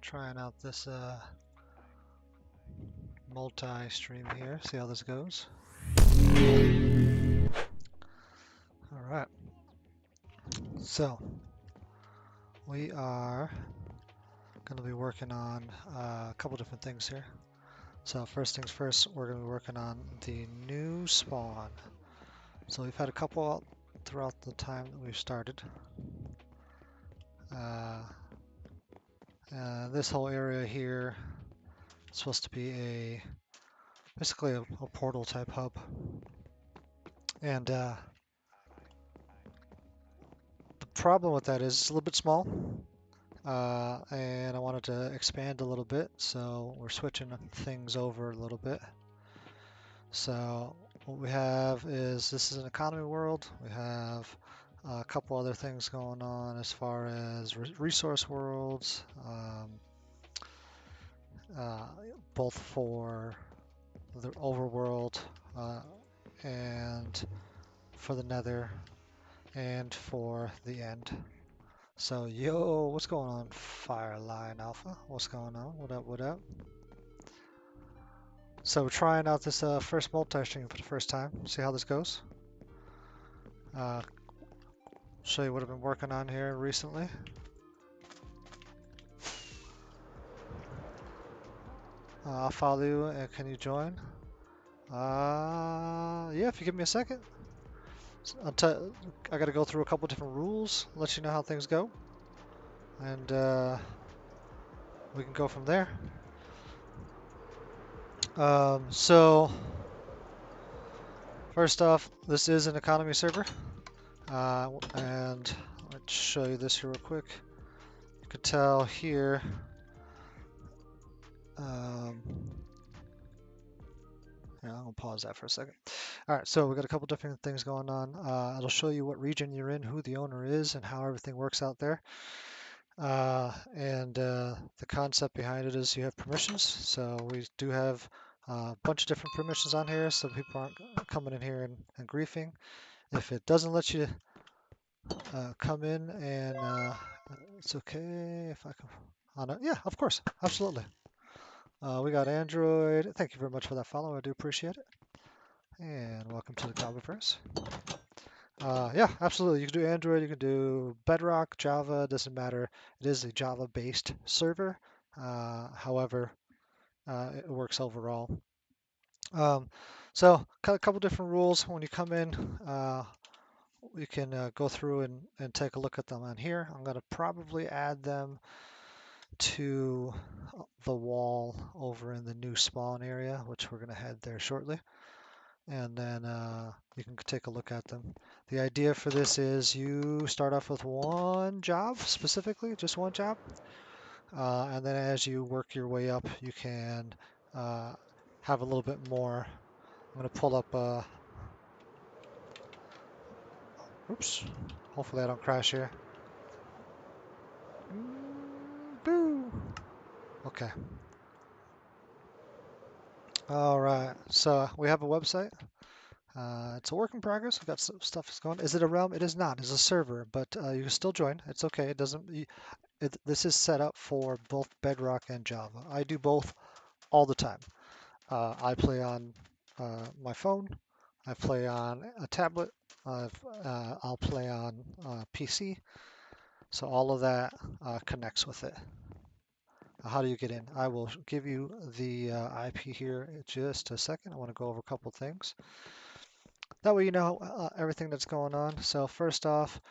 Trying out this multi-stream here, see how this goes. Alright, so we are going to be working on a couple different things here. So first things first, we're going to be working on the new spawn. So we've had a couple out throughout the time that we've started. This whole area here is supposed to be basically a portal type hub. And the problem with that is it's a little bit small. And I wanted to expand a little bit, so we're switching things over a little bit. So what we have is, this is an economy world. We have a couple other things going on as far as resource worlds, both for the overworld and for the nether and for the end. So yo, what's going on, Fireline Alpha? What's going on? What up, what up? So we're trying out this first multi-stream for the first time. See how this goes. Show you what I've been working on here recently. I'll follow you. Can you join? Yeah, if you give me a second. I got to go through a couple different rules, let you know how things go, and we can go from there. So first off, this is an economy server, and let's show you this here real quick. You could tell here. Yeah, I'm gonna pause that for a second. All right, so we've got a couple different things going on. It'll show you what region you're in, who the owner is, and how everything works out there. The concept behind it is you have permissions. So we do have a bunch of different permissions on here, so people aren't coming in here and griefing. If it doesn't let you come in, and it's okay if I can. Yeah, of course, absolutely. We got Android. Thank you very much for that follow. I do appreciate it. And welcome to the Cobblverse. Yeah, absolutely. You can do Android, you can do Bedrock, Java, doesn't matter. It is a Java-based server. However, it works overall. So a couple different rules. When you come in, you can go through and take a look at them on here. I'm going to probably add them to the wall over in the new spawn area, which we're going to head there shortly. And then you can take a look at them. The idea for this is you start off with one job, specifically, just one job. And then as you work your way up, you can have a little bit more. I'm going to pull up, oops, hopefully I don't crash here. Boo! Okay. All right, so we have a website. It's a work in progress. We've got some stuff that's going. Is it a realm? It is not. It's a server, but you can still join. It's okay. It doesn't. This is set up for both Bedrock and Java. I do both all the time. I play on my phone. I play on a tablet. I'll play on PC. So all of that connects with it. How do you get in? I will give you the IP here in just a second. I want to go over a couple things. That way you know everything that's going on. So first off,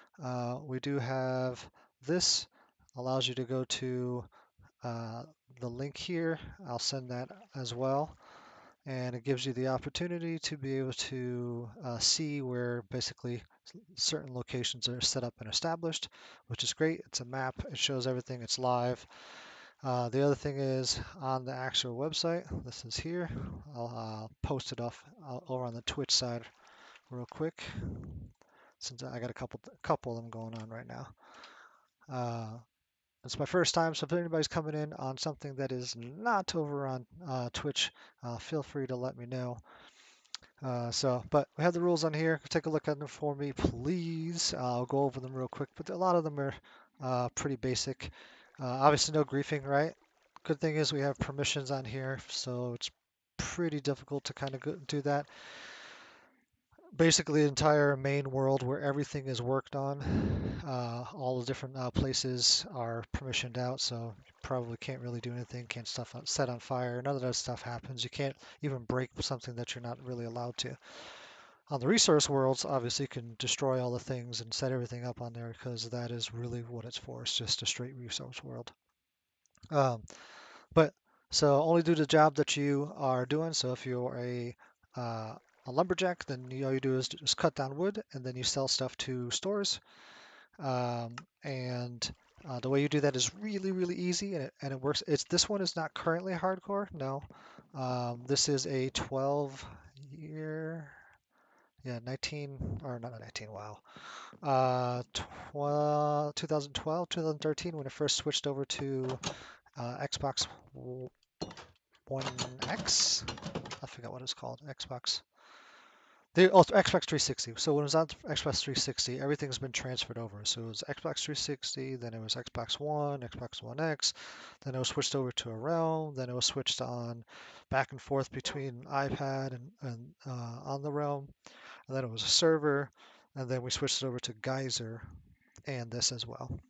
we do have this. Allows you to go to the link here. I'll send that as well. And it gives you the opportunity to be able to see where basically certain locations are set up and established, which is great. It's a map. It shows everything. It's live. The other thing is on the actual website. This is here. I'll post it off over on the Twitch side real quick, since I got a couple of them going on right now. It's my first time, so if anybody's coming in on something that is not over on Twitch, feel free to let me know. But we have the rules on here. Take a look at them for me, please. I'll go over them real quick, but a lot of them are pretty basic. Obviously, no griefing, right? Good thing is we have permissions on here, so it's pretty difficult to kind of do that. Basically, the entire main world where everything is worked on, all the different places are permissioned out, so you probably can't really do anything, can't set on fire, none of that stuff happens. You can't even break something that you're not really allowed to. On the resource worlds, obviously you can destroy all the things and set everything up on there because that is really what it's for. It's just a straight resource world. Um, but so only do the job that you are doing. So if you're a lumberjack, then all you do is just cut down wood and then you sell stuff to stores. And the way you do that is really, really easy and it works. This one is not currently hardcore. No. This is a 12 year, yeah, 19 or not 19. Wow. 2012, 2013 when it first switched over to Xbox One X. I forgot what it's called. Xbox 360. So when it was on Xbox 360, everything's been transferred over. So it was Xbox 360, then it was Xbox One, Xbox One X, then it was switched over to a Realm, then it was switched on back and forth between iPad and on the Realm, and then it was a server, and then we switched it over to Geyser and this as well.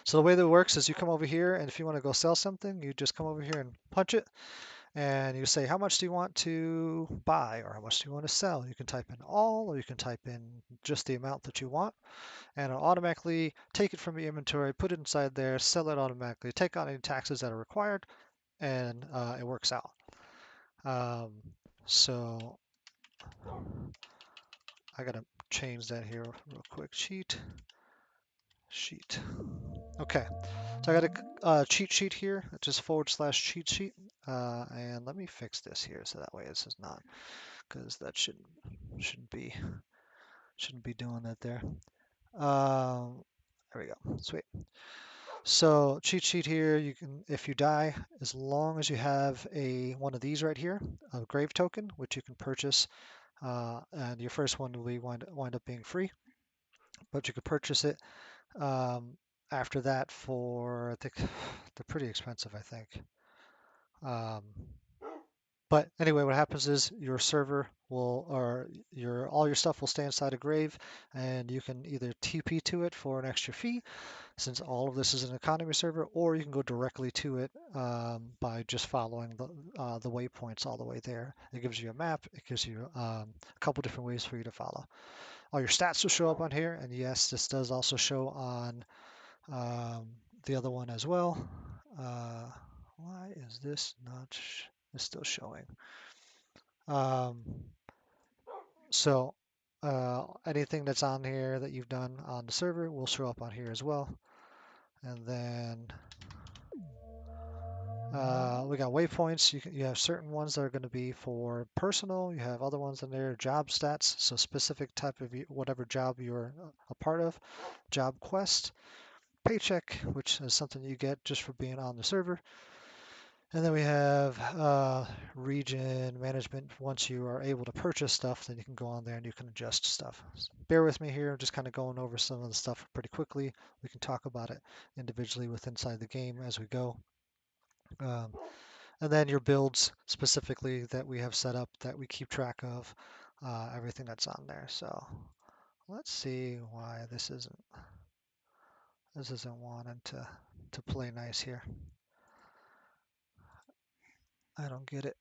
So the way that it works is you come over here, and if you want to go sell something, you just come over here and punch it, and you say how much do you want to buy or how much do you want to sell. You can type in all, or you can type in just the amount that you want, and it'll automatically take it from your inventory, put it inside there, sell it automatically, take out any taxes that are required, and it works out. Um, so I gotta change that here real quick. Sheet. Okay, so I got a cheat sheet here, just / cheat sheet, and let me fix this here so that way this is not, because that shouldn't be doing that there. There we go. Sweet. So cheat sheet here, you can, if you die, as long as you have one of these right here, a grave token, which you can purchase, and your first one will wind up being free, but you could purchase it. After that for, I think they're pretty expensive, I think. Um, but anyway, what happens is your server will, or all your stuff will stay inside a grave, and you can either TP to it for an extra fee, since all of this is an economy server, or you can go directly to it by just following the waypoints all the way there. It gives you a map. It gives you a couple different ways for you to follow. All your stats will show up on here, and yes, this does also show on um, the other one as well. Why is this not? It's still showing. Um, so anything that's on here that you've done on the server will show up on here as well. And then we got waypoints. You have certain ones that are going to be for personal. You have other ones in there, job stats, so specific type of whatever job you're a part of. Job quest, paycheck, which is something you get just for being on the server. And then we have region management. Once you are able to purchase stuff, then you can go on there and you can adjust stuff. So bear with me here. I'm just kind of going over some of the stuff pretty quickly. We can talk about it individually inside the game as we go. Um, and then your builds specifically that we have set up that we keep track of, everything that's on there. So let's see why this isn't wanting to play nice here. I don't get it.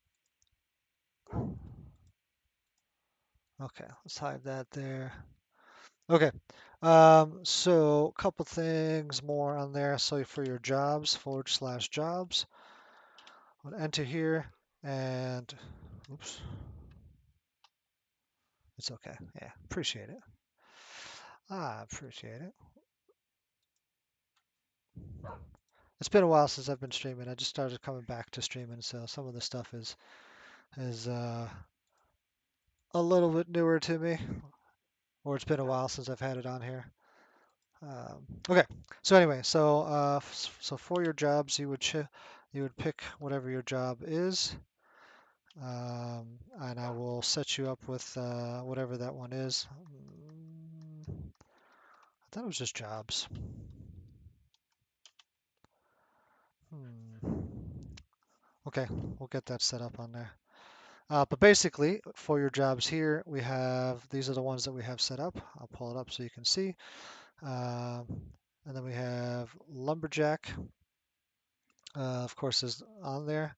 Okay, let's hide that there. Okay, so a couple things more on there. So for your jobs, / jobs, I'll enter here and, oops, it's okay. Yeah, appreciate it. I appreciate it. It's been a while since I've been streaming. I just started coming back to streaming, so some of the stuff is a little bit newer to me, or it's been a while since I've had it on here. Okay, so anyway, so for your jobs, you would pick whatever your job is, and I will set you up with whatever that one is. I thought it was just jobs. Okay, we'll get that set up on there. But basically, for your jobs here, these are the ones that we have set up. I'll pull it up so you can see. Um, and then we have lumberjack, of course, is on there.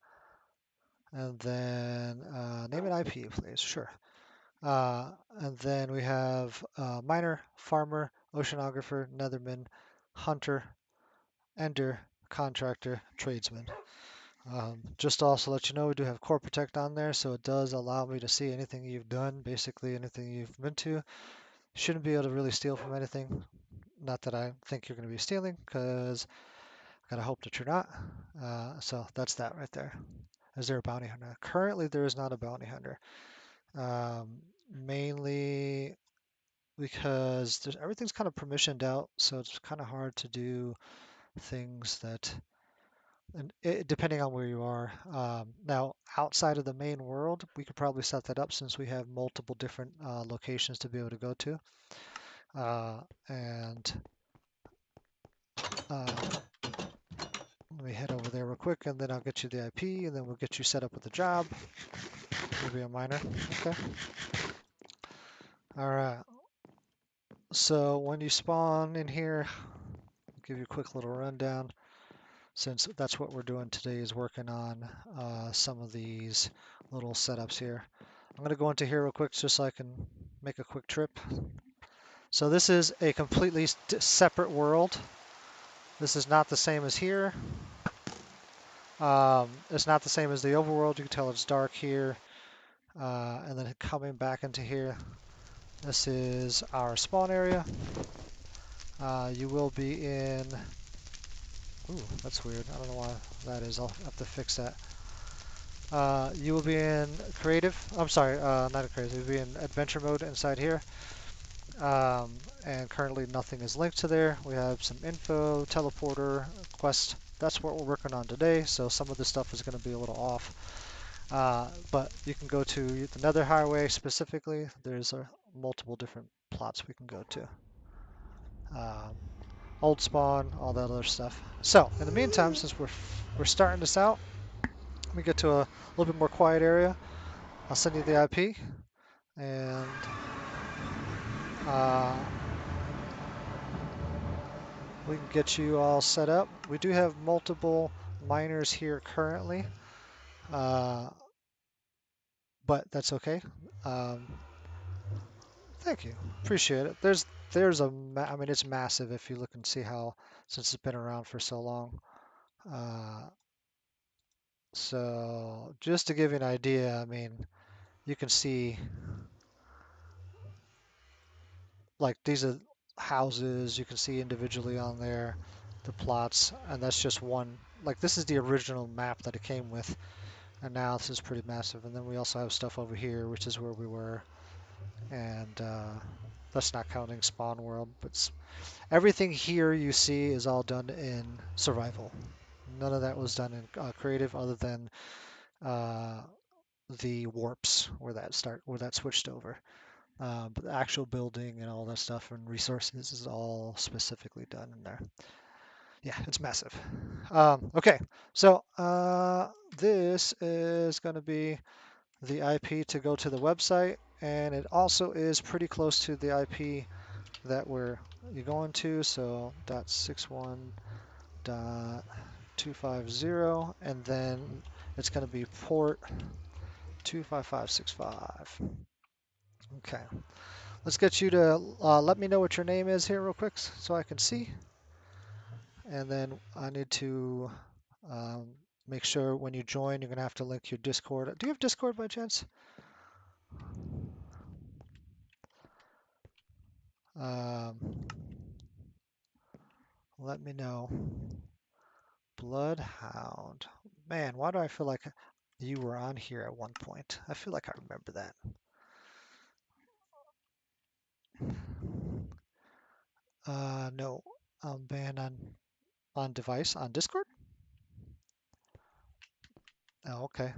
And then name and IP, please. Sure. And then we have miner, farmer, oceanographer, netherman, hunter, ender, contractor, tradesman. Just to also let you know, we do have core protect on there, so it does allow me to see anything you've done, basically anything you've been to. Shouldn't be able to really steal from anything. Not that I think you're going to be stealing, because I gotta hope that you're not. So that's that right there. Is there a bounty hunter? Currently, there is not a bounty hunter. Mainly because everything's kind of permissioned out, so it's kind of hard to do things that, and depending on where you are. Now, outside of the main world, we could probably set that up since we have multiple different locations to be able to go to. And uh, let me head over there real quick, and then I'll get you the IP, and then we'll get you set up with the job. Maybe a miner. Okay. All right. So when you spawn in here, I'll give you a quick little rundown. Since that's what we're doing today is working on some of these little setups here. I'm going to go into here real quick just so I can make a quick trip. So this is a completely separate world. This is not the same as here. It's not the same as the overworld. You can tell it's dark here. And then coming back into here, this is our spawn area. You will be in... Ooh, that's weird. I don't know why that is. I'll have to fix that. You will be in creative. I'm sorry, not in creative. You'll be in adventure mode inside here. And currently nothing is linked to there. We have some info, teleporter, quest. That's what we're working on today. So some of this stuff is going to be a little off. But you can go to the Nether Highway specifically. There's multiple different plots we can go to. Old spawn, all that other stuff. So in the meantime, since we're starting this out, let me get to a little bit more quiet area. I'll send you the IP, and we can get you all set up. We do have multiple miners here currently, but that's okay. Thank you, appreciate it. I mean, it's massive if you look and see how, since it's been around for so long. So just to give you an idea, I mean, you can see like these are houses you can see individually on there, the plots, and that's just one. Like this is the original map that it came with, and now this is pretty massive. And then we also have stuff over here, which is where we were, and that's not counting spawn world. But everything here you see is all done in survival. None of that was done in creative, other than the warps where that switched over. But the actual building and all that stuff and resources is all specifically done in there. Yeah, it's massive. Okay, so this is going to be the IP to go to the website, and it also is pretty close to the IP that you're going to. So .61.250, and then it's going to be port 25565. Okay. Let's get you to let me know what your name is here real quick so I can see. And then I need to um, make sure when you join, you're going to have to link your Discord. Do you have Discord by chance? Um, Let me know. Bloodhound. Man, why do I feel like you were on here at one point? I feel like I remember that. No, I'm banned on device on Discord. Oh, okay.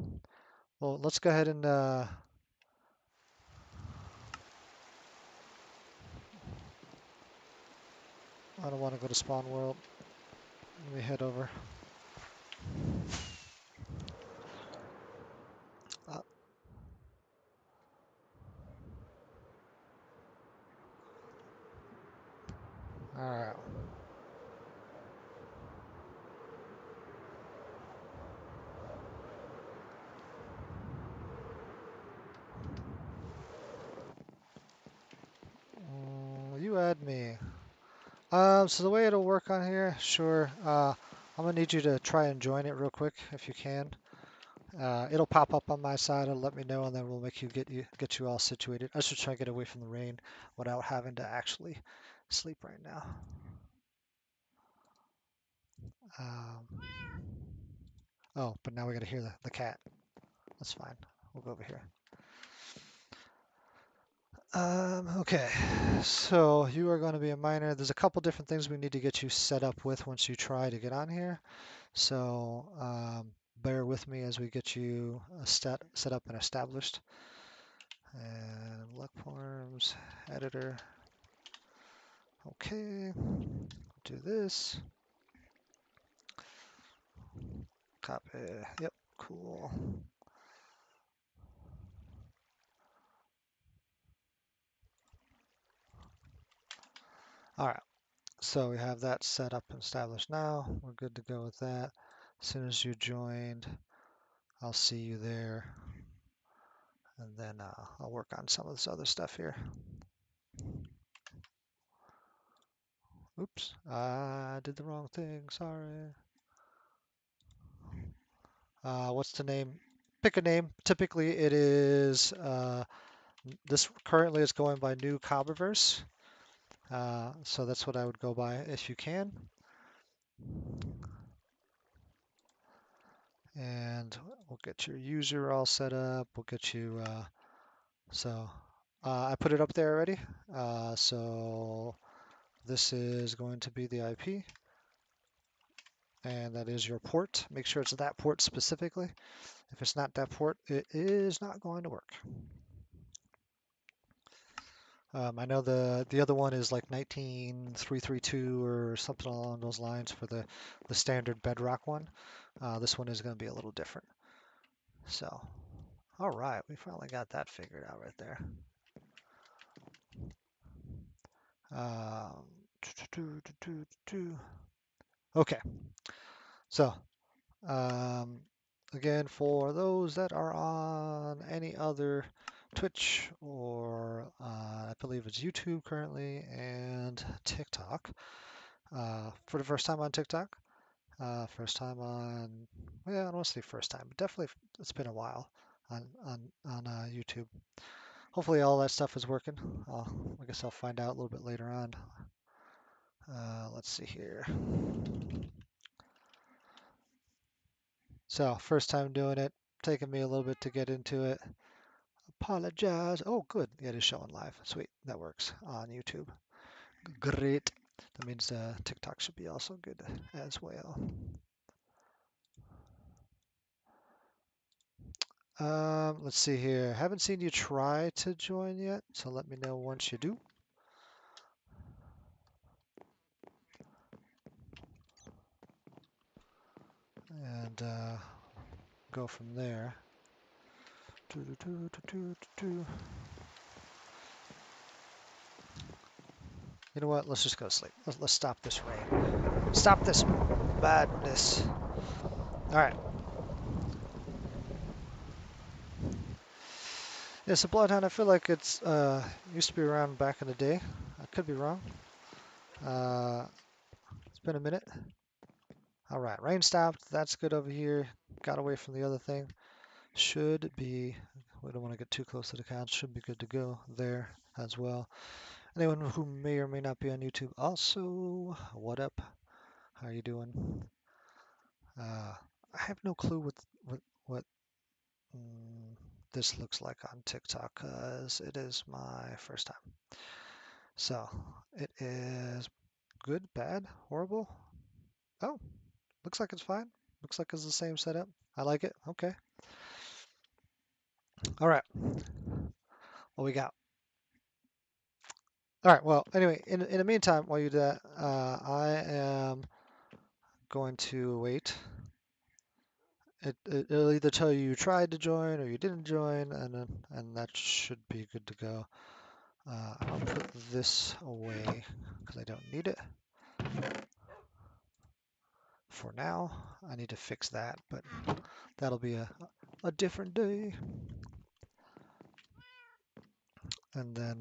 Well, let's go ahead and I don't want to go to Spawn World. Let me head over. All right. You add me. So the way it'll work on here, sure. I'm gonna need you to try and join it real quick if you can. It'll pop up on my side. It'll let me know, and then we'll make get you all situated. I should try to get away from the rain without having to actually sleep right now. Um, oh, but now we got to hear the cat. That's fine. We'll go over here. Okay, so you are going to be a miner. There's a couple different things we need to get you set up with once you try to get on here. So bear with me as we get you set up and established. And luck forms, editor. Okay, do this. Copy. Yep, cool. All right, so we have that set up and established now. We're good to go with that. As soon as you joined, I'll see you there. And then I'll work on some of this other stuff here. Oops, I did the wrong thing. Sorry. What's the name? Pick a name. Typically, it is this currently is going by New Cobraverse. So that's what I would go by if you can. And we'll get your user all set up. We'll get you. I put it up there already. So this is going to be the IP, and that is your port. Make sure it's that port specifically. If it's not that port, it is not going to work. I know the other one is like 19332 or something along those lines for the standard Bedrock one. This one is going to be a little different. So, all right, we finally got that figured out right there. Um, okay, so um, again, for those that are on any other Twitch or I believe it's YouTube currently and TikTok, for the first time on TikTok, first time on, well, I don't want to say first time, but definitely it's been a while on YouTube. Hopefully all that stuff is working. I guess I'll find out a little bit later on. Let's see here. So first time doing it, taking me a little bit to get into it. Apologize. Oh, good. Yeah, it is showing live. Sweet. That works on YouTube. Great. That means TikTok should be also good as well. Let's see here. Haven't seen you try to join yet, so let me know once you do. And go from there. You know what? Let's just go to sleep. Let's stop this rain. Stop this madness. All right. Yeah, so Bloodhound, I feel like it's used to be around back in the day. I could be wrong. It's been a minute. All right, rain stopped. That's good over here. Got away from the other thing. Should be, we don't want to get too close to the couch. Should be good to go there as well. Anyone who may or may not be on YouTube also, what up? How you doing? I have no clue what this looks like on TikTok because it is my first time. So it is good, bad, horrible. Oh, looks like it's fine. Looks like it's the same setup. I like it. Okay. All right. What we got? All right. Well, anyway, in the meantime, while you do that, I am going to wait. It'll either tell you you tried to join or you didn't join, and that should be good to go. I'll put this away because I don't need it for now. I need to fix that, but that'll be a different day. And then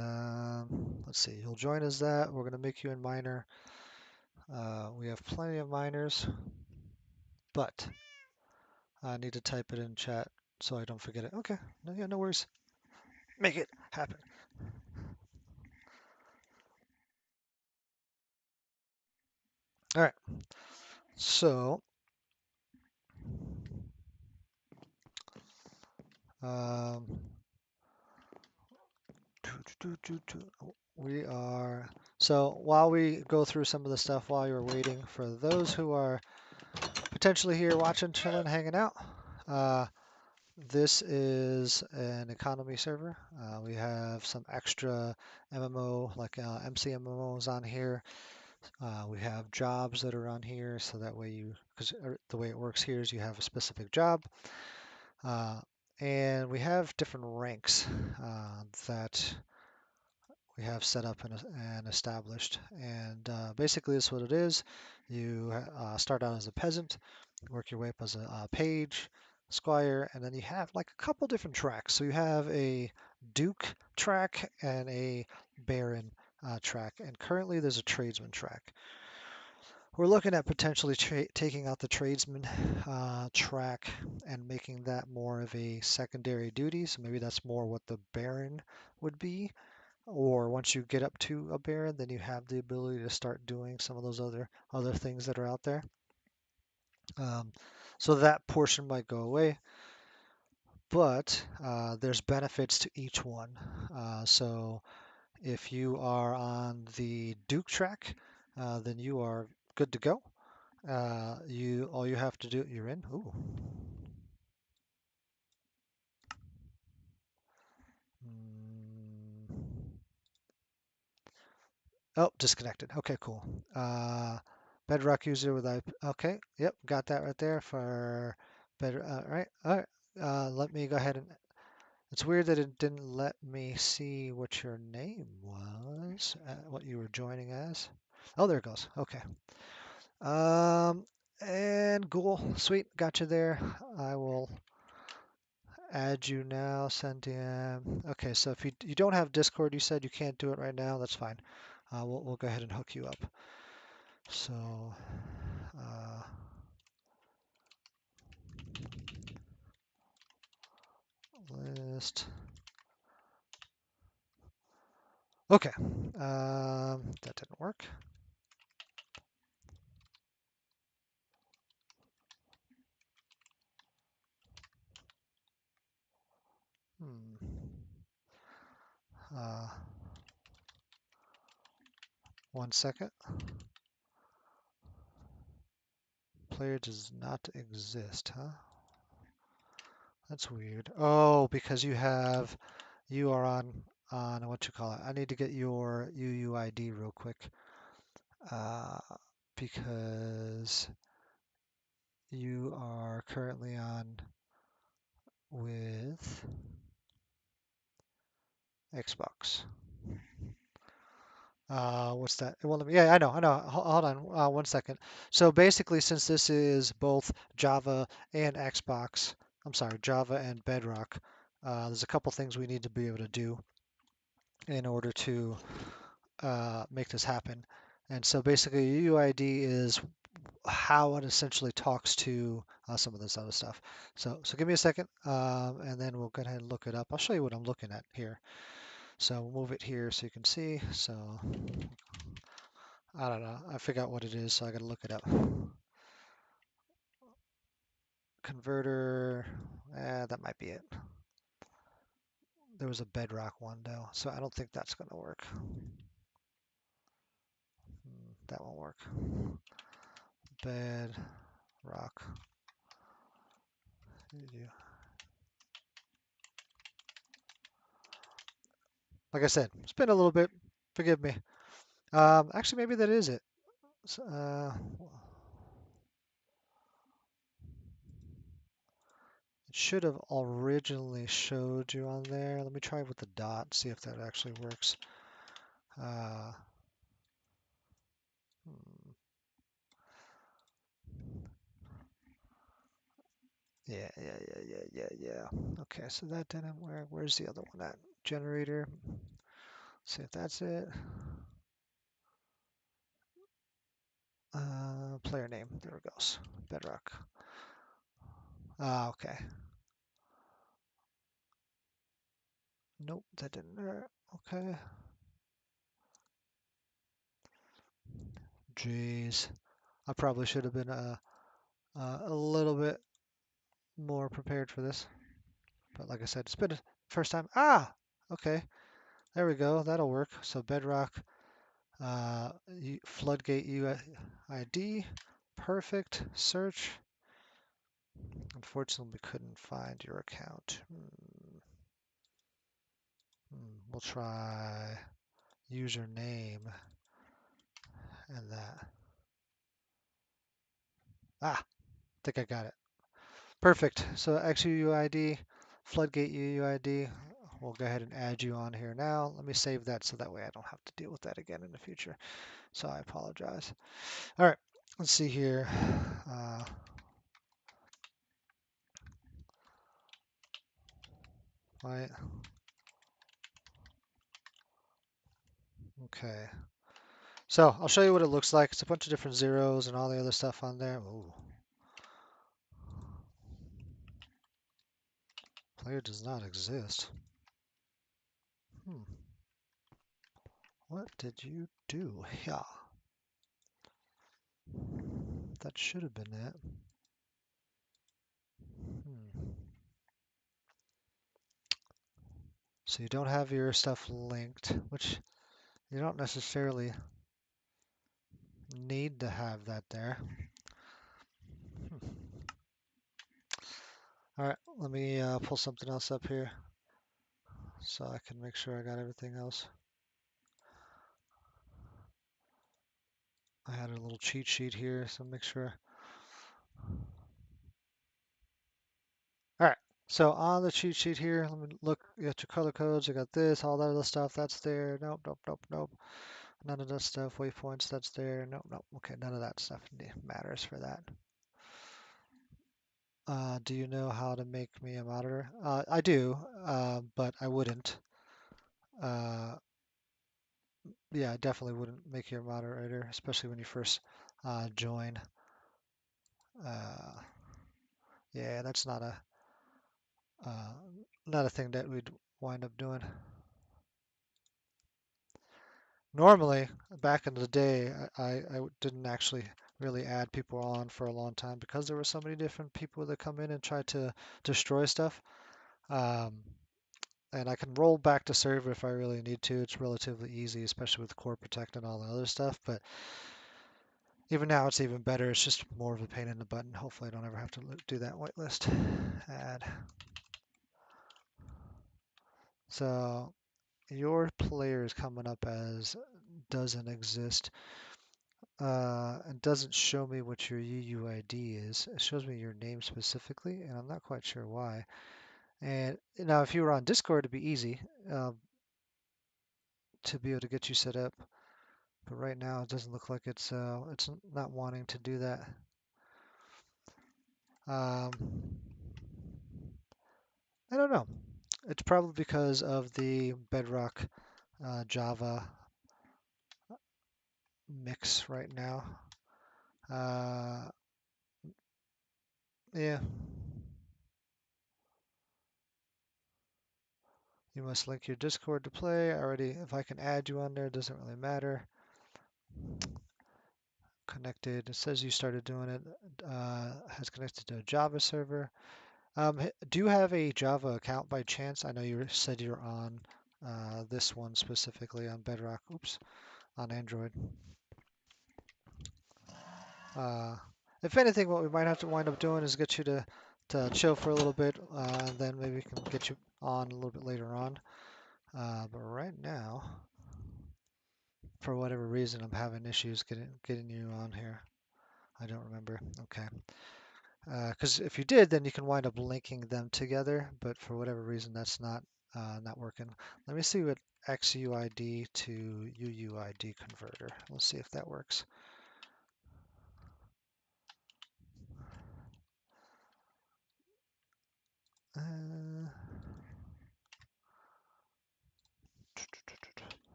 let's see, you'll join as that. We're going to make you in miner. We have plenty of miners, but I need to type it in chat so I don't forget it. Okay, no, yeah, no worries. Make it happen. All right, so um, we are, so while we go through some of the stuff while you're waiting, for those who are potentially here watching, chilling, hanging out, this is an economy server. We have some extra MMO, like MC MMOs on here. We have jobs that are on here, so that way because the way it works here is you have a specific job. And we have different ranks that we have set up and established. And basically, this is what it is. You start out as a peasant, work your way up as a page, squire, and then you have like a couple different tracks. So you have a duke track and a baron track, and currently there's a tradesman track. We're looking at potentially taking out the tradesman track and making that more of a secondary duty. So maybe that's more what the baron would be. Or once you get up to a baron, then you have the ability to start doing some of those other things that are out there. So that portion might go away, but there's benefits to each one. So if you are on the Duke track, then you are good to go. All you have to do, you're in. Ooh. Mm. Oh, disconnected. Okay, cool. Bedrock user with IP. Okay, yep, got that right there for better. All right. Let me go ahead and. It's weird that it didn't let me see what your name was, what you were joining as. Oh, there it goes. Okay. And Ghoul, sweet, got you there. I will add you now. Send DM. Okay, so if you don't have Discord, you said you can't do it right now. That's fine. We'll go ahead and hook you up. So, list. Okay, that didn't work. Hmm. Uh, 1 second. Player does not exist, huh? That's weird. Oh, because you are on what you call it. I need to get your UUID real quick. Uh, because you are currently on with Xbox. What's that? Well, yeah, I know. Hold on, 1 second. So basically, since this is both Java and Xbox, I'm sorry, Java and Bedrock, there's a couple things we need to be able to do in order to make this happen. And so basically, UUID is how it essentially talks to some of this other stuff. So give me a second, and then we'll go ahead and look it up. I'll show you what I'm looking at here. So we'll move it here so you can see. So I don't know. I forgot what it is, so I got to look it up. Converter, that might be it. There was a Bedrock one though, so I don't think that's going to work. That won't work. Bedrock. Like I said, it's been a little bit. Forgive me. Actually, maybe that is it. So, it should have originally showed you on there. Let me try with the dot, see if that actually works. Uh, hmm, yeah. Okay, so that didn't work. Where's the other one at? Generator. See if that's it. Player name. There it goes. Bedrock. Ah, okay. Nope, that didn't work. Okay. Jeez. I probably should have been a little bit more prepared for this. But like I said, it's been a first time. Ah, okay. There we go. That'll work. So Bedrock, Floodgate UID. Perfect. Search. Unfortunately, we couldn't find your account. We'll try username and that. Ah, think I got it. Perfect. So XUUID, Floodgate UUID. We'll go ahead and add you on here now. Let me save that so that way I don't have to deal with that again in the future. So I apologize. All right, let's see here. Right. Okay. So I'll show you what it looks like. It's a bunch of different zeros and all the other stuff on there. Ooh. Player does not exist. What did you do? Yeah, that should have been it. So you don't have your stuff linked, which you don't necessarily need to have that there. All right, let me pull something else up here so I can make sure I got everything else. I had a little cheat sheet here, so make sure. All right, so on the cheat sheet here, let me look at your color codes. I got this, all that other stuff, that's there. Nope. None of that stuff, waypoints, that's there. Nope. Okay, none of that stuff matters for that. Do you know how to make me a monitor? I do, but I wouldn't. Uh, yeah, I definitely wouldn't make you a moderator, especially when you first join. Uh, yeah, that's uh, not a thing that we'd wind up doing. Normally, back in the day, I didn't actually really add people on for a long time because there were so many different people that come in and try to destroy stuff. Um, and I can roll back to server if I really need to. It's relatively easy, especially with core protect and all the other stuff. But even now, it's even better. It's just more of a pain in the button. Hopefully, I don't ever have to do that whitelist add. So your player is coming up as doesn't exist. It doesn't show me what your UUID is. It shows me your name specifically, and I'm not quite sure why. And now, if you were on Discord, it'd be easy to be able to get you set up. But right now, it doesn't look like it's not wanting to do that. I don't know. It's probably because of the Bedrock Java mix right now. Yeah, you must link your Discord to play. Already, if I can add you on there, it doesn't really matter. Connected. It says you started doing it. Has connected to a Java server. Do you have a Java account by chance? I know you said you're on this one specifically on Bedrock. Oops, on Android. Uh, if anything, what we might have to wind up doing is get you to chill for a little bit, and then maybe we can get you on a little bit later on. But right now, for whatever reason, I'm having issues getting you on here. I don't remember. Okay. Because if you did, then you can wind up linking them together. But for whatever reason, that's not not working. Let me see what XUID to UUID converter. Let's see if that works. Uh,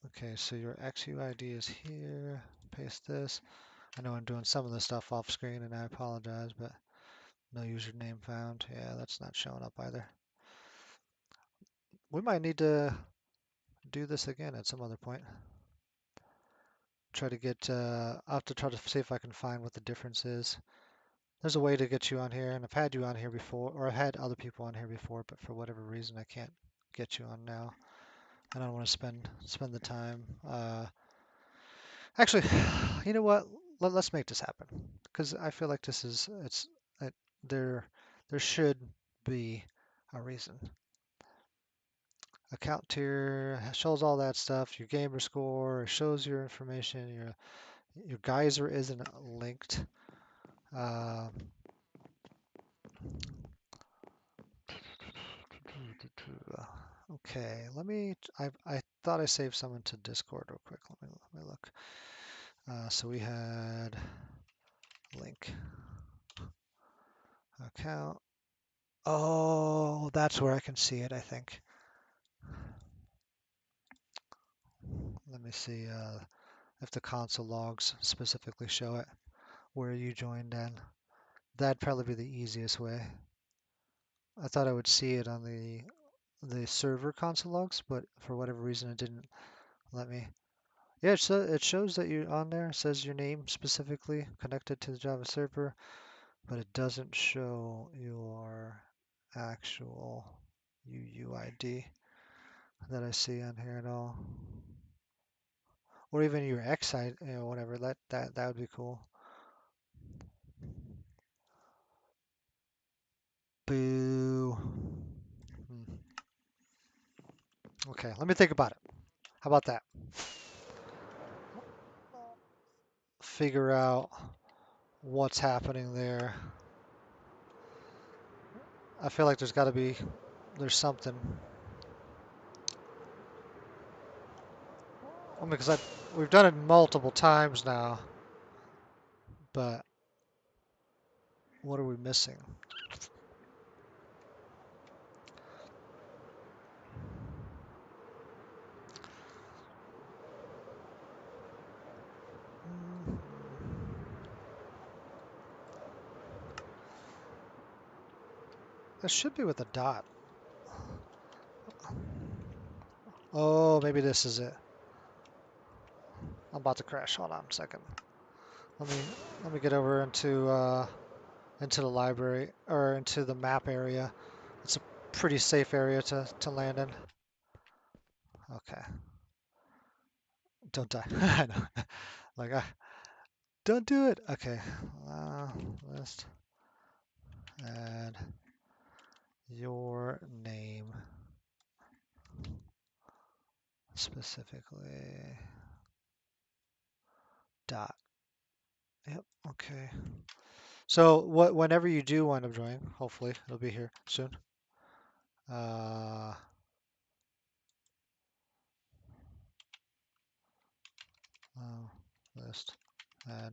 okay, so your XUID is here. Paste this. I know I'm doing some of the stuff off screen and I apologize, but no username found. Yeah, that's not showing up either. We might need to do this again at some other point. Try to get, I'll have to try to see if I can find what the difference is. There's a way to get you on here, and I've had you on here before, or I've had other people on here before, but for whatever reason I can't get you on now. I don't want to spend the time. Actually, you know what? Let's make this happen because I feel like this is it, there there should be a reason. Account tier shows all that stuff. Your gamer score shows your information. Your geyser isn't linked. Uh, okay, I thought I saved someone to Discord real quick. Let me look. So we had link account. Oh, that's where I can see it, I think. Let me see if the console logs specifically show it where you joined in. That'd probably be the easiest way. I thought I would see it on the server console logs, but for whatever reason it didn't let me. Yeah, it shows that you're on there. It says your name specifically connected to the Java server, but it doesn't show your actual UUID that I see on here at all. Or even your XI, whatever. That would be cool. Boo. Hmm. Okay, let me think about it. How about that? Figure out what's happening there. I feel like there's something. I mean, because we've done it multiple times now, but what are we missing? Mhm. It should be with a dot. Oh, maybe this is it. I'm about to crash. Hold on a second. Let me let me get over into the library or into the map area. It's a pretty safe area to land in. Okay, don't die. I know. Like, don't do it. Okay, list add your name specifically. Dot. Yep. Okay. So whenever you do wind up joining, hopefully it'll be here soon. Uh, list add.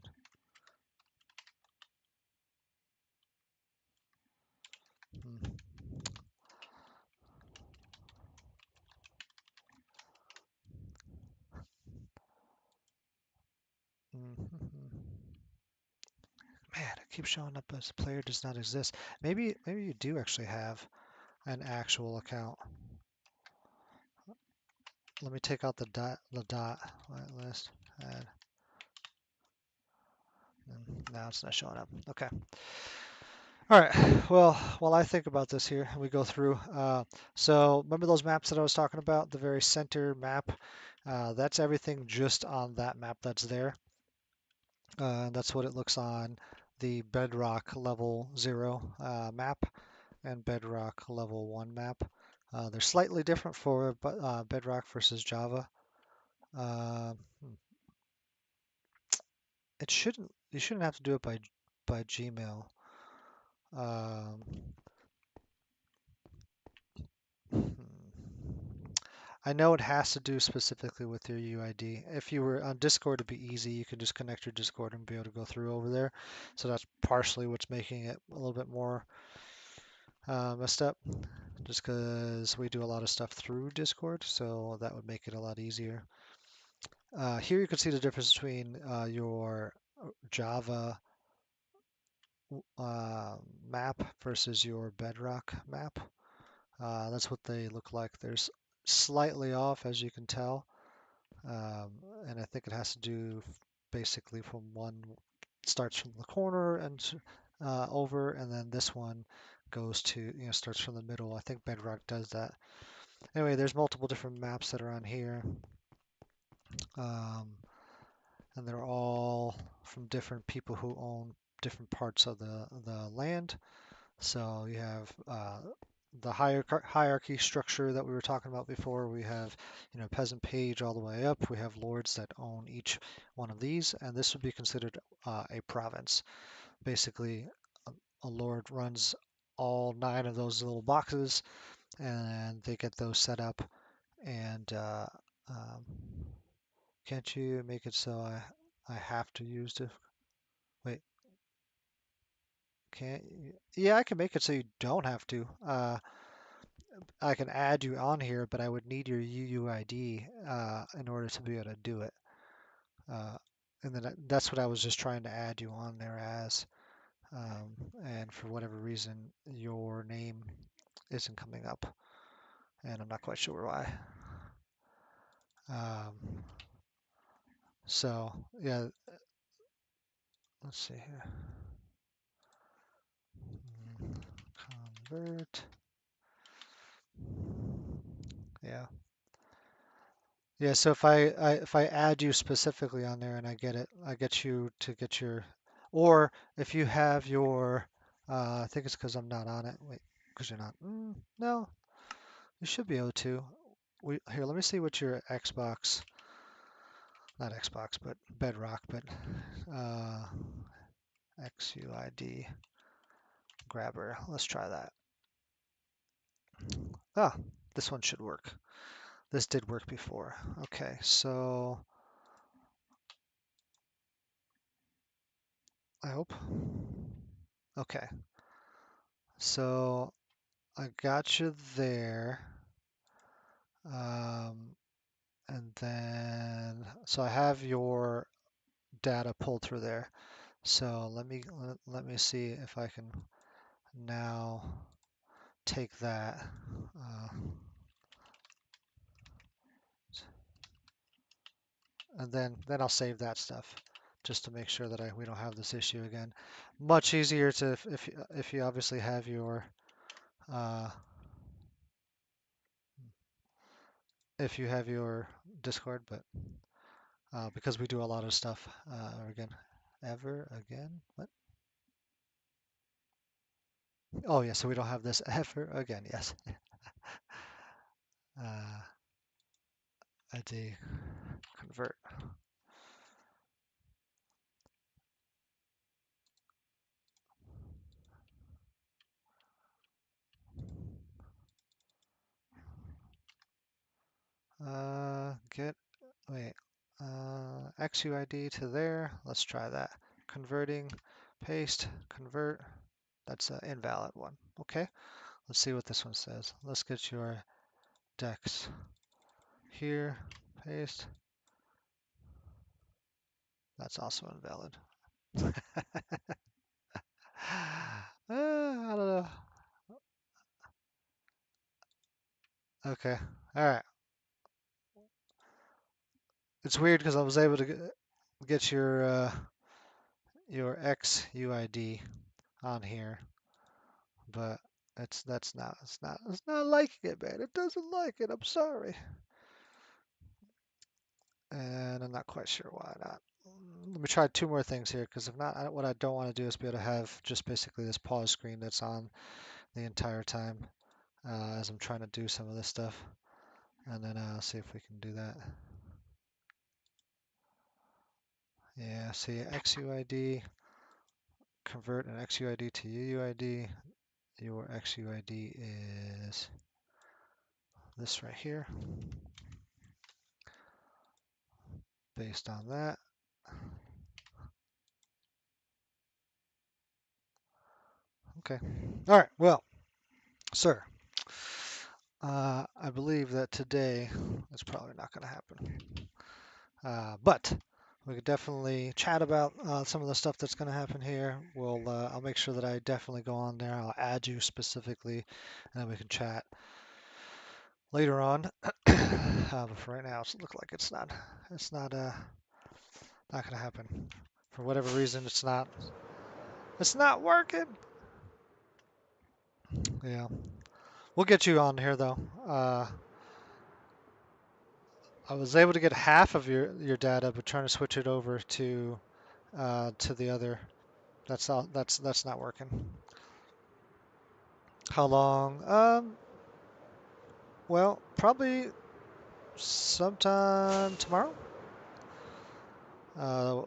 Hmm. Mhm. Man, it keeps showing up as player does not exist. Maybe you do actually have an actual account. Let me take out the dot list add. And now it's not showing up. Okay. All right. Well, while I think about this here, we go through. So remember those maps that I was talking about? The very center map. That's everything just on that map that's there. That's what it looks on the Bedrock level 0 map and Bedrock level 1 map. They're slightly different for Bedrock versus Java. Uh, you shouldn't have to do it by Gmail. Um, I know it has to do specifically with your UID. If you were on Discord, it'd be easy. You could just connect your Discord and be able to go through over there. So that's partially what's making it a little bit more messed up, just because we do a lot of stuff through Discord, so that would make it a lot easier. Here you can see the difference between your Java uh, map versus your Bedrock map. That's what they look like. There's slightly off, as you can tell, and I think it has to do basically from one starts from the corner and over, and then this one goes to starts from the middle. I think Bedrock does that. Anyway, there's multiple different maps that are on here, um, and they're all from different people who own different parts of the land. So you have the hierarchy structure that we were talking about before. We have, peasant page all the way up. We have lords that own each one of these, and this would be considered a province. Basically, a lord runs all 9 of those little boxes, and they get those set up. And um, can't you make it so I have to use the wait? Can't you? Yeah, I can make it so you don't have to. I can add you on here, but I would need your UUID in order to be able to do it. Uh, and then that's what I was just trying to add you on there as. And for whatever reason, your name isn't coming up, and I'm not quite sure why. Um, so yeah, let's see here. Convert. Yeah. Yeah, so if I add you specifically on there and I get you to get your, or if you have your, I think it's because I'm not on it. Wait, because you're not. No, you should be able to. Here, let me see what your Xbox, not Xbox, but Bedrock, but uh, XUID grabber. Let's try that. Ah, this one should work. This did work before. Okay, so I hope. Okay, so I got you there. Um, and then, so I have your data pulled through there. So let me see if I can now take that. Uh, and then I'll save that stuff just to make sure that we don't have this issue again. Much easier to if you obviously have your uh, if you have your Discord, but because we do a lot of stuff again, ever again. What? Oh yeah, so we don't have this ever again. Yes. Uh, ID convert. Get wait. XUID to there. Let's try that. Converting, paste, convert. That's an invalid one. Okay. Let's see what this one says. Let's get your dex here. Paste. That's also invalid. I don't know. Okay. All right. It's weird because I was able to get your XUID on here, but it's not liking it, man. It doesn't like it. I'm sorry, and I'm not quite sure why not. Let me try 2 more things here, because if not, what I don't want to do is be able to have just basically this pause screen that's on the entire time as I'm trying to do some of this stuff, and then see if we can do that. Yeah, see XUID, convert an XUID to UUID. Your XUID is this right here based on that. Okay. All right. Well, sir, I believe that today is probably not going to happen. But we could definitely chat about some of the stuff that's going to happen here. I'll make sure that I definitely go on there. I'll add you specifically, and then we can chat later on. But for right now, it looks like it's not going to happen. For whatever reason, it's not working. Yeah, we'll get you on here though. I was able to get half of your data, but trying to switch it over to the other. That's all. That's not working. How long? Well, probably sometime tomorrow. Uh,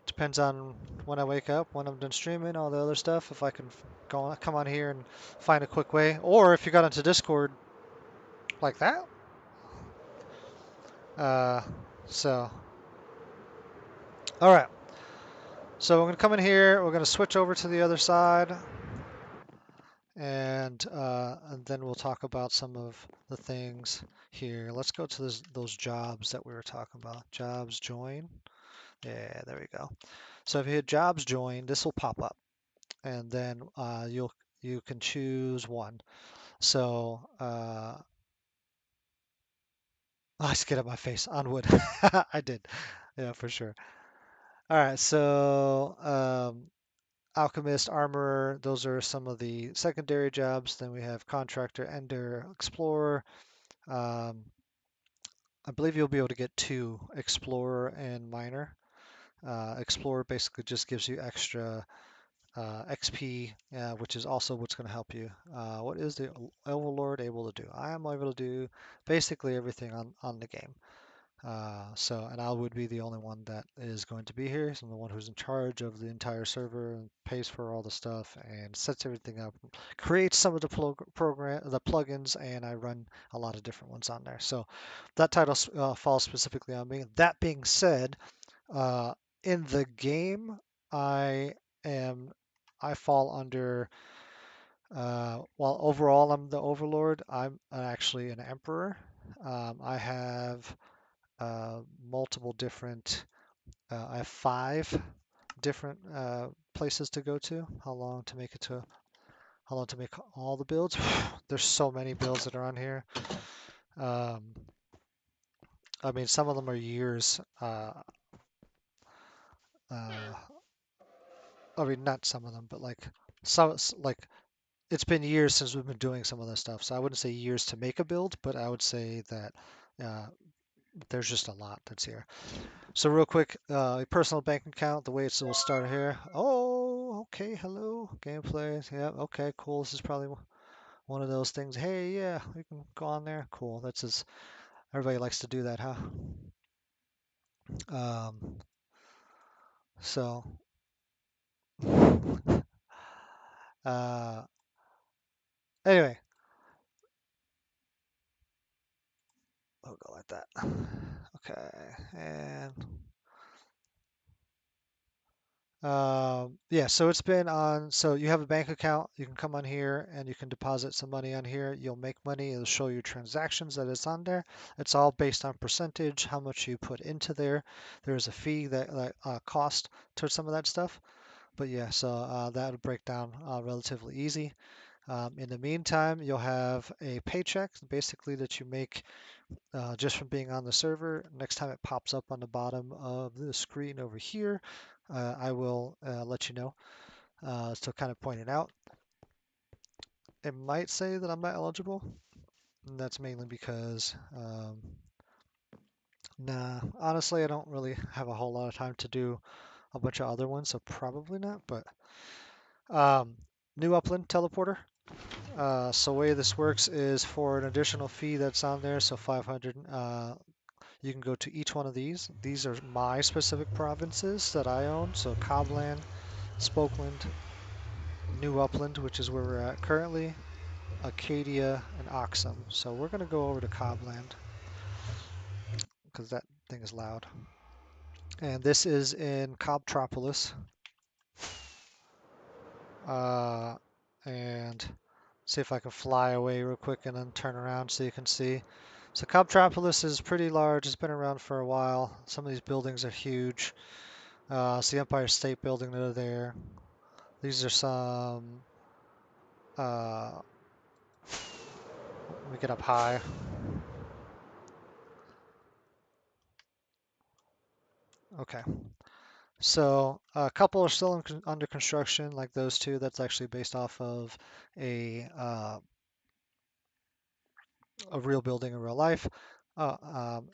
Depends on when I wake up, when I'm done streaming, all the other stuff. If I can come on here and find a quick way, or if you got into Discord like that. Uh, so, all right. So we're gonna come in here. We're gonna switch over to the other side, and then we'll talk about some of the things here. Let's go to those jobs that we were talking about. Jobs join. Yeah, there we go. So if you hit jobs join, this will pop up, and then you can choose one. So I just get up my face on wood. I did, yeah, for sure. All right, so alchemist, armorer, those are some of the secondary jobs. Then we have contractor, ender, explorer. Um, I believe you'll be able to get two, explorer and miner. Explorer basically just gives you extra XP, which is also what's going to help you. What is the Overlord able to do? I am able to do basically everything on the game. And I would be the only one that is going to be here. So I'm the one who's in charge of the entire server and pays for all the stuff and sets everything up, creates some of the plugins, and I run a lot of different ones on there. So that title falls specifically on me. That being said, uh, in the game, I am I fall under while overall I'm the overlord, I'm actually an emperor. I have multiple different. I have 5 different places to go to. How long to make all the builds? There's so many builds that are on here. Um, I mean, some of them are years. Uh, I mean, not some of them, but like it's been years since we've been doing some of this stuff. So I wouldn't say years to make a build, but I would say that uh, there's just a lot that's here. So real quick, personal bank account, the way will start here. Oh, okay, hello, gameplay. Yeah, okay, cool. This is probably one of those things. Hey, yeah, we can go on there. Cool. Everybody likes to do that, huh? Um, so, uh, anyway, we'll go like that. Okay, and yeah, so it's been on. So you have a bank account. You can come on here and you can deposit some money on here. You'll make money. It'll show you transactions that it's on there. It's all based on percentage, how much you put into there. There's a fee that cost towards some of that stuff. But yeah, so that'll break down relatively easy. In the meantime, you'll have a paycheck, basically that you make just from being on the server. Next time it pops up on the bottom of the screen over here, I will let you know. So kind of point it out. It might say that I'm not eligible. And that's mainly because, nah, honestly, I don't really have a whole lot of time to do a bunch of other ones, so probably not. But um, new upland teleporter. So the way this works is for an additional fee that's on there, so 500. You can go to each one of these. These are my specific provinces that I own. So Cobland, Spokeland, New Upland, which is where we're at currently, Acadia, and Oxum. So we're going to go over to Cobland because that thing is loud. And this is in Cobtropolis. Uh, and see if I can fly away real quick and then turn around so you can see. So Cobtropolis is pretty large. It's been around for a while. Some of these buildings are huge. It's the Empire State Building that are there. These are some. Let me get up high. Okay. So a couple are still under construction, like those two. That's actually based off of a uh, a real building in real life. Uh, um,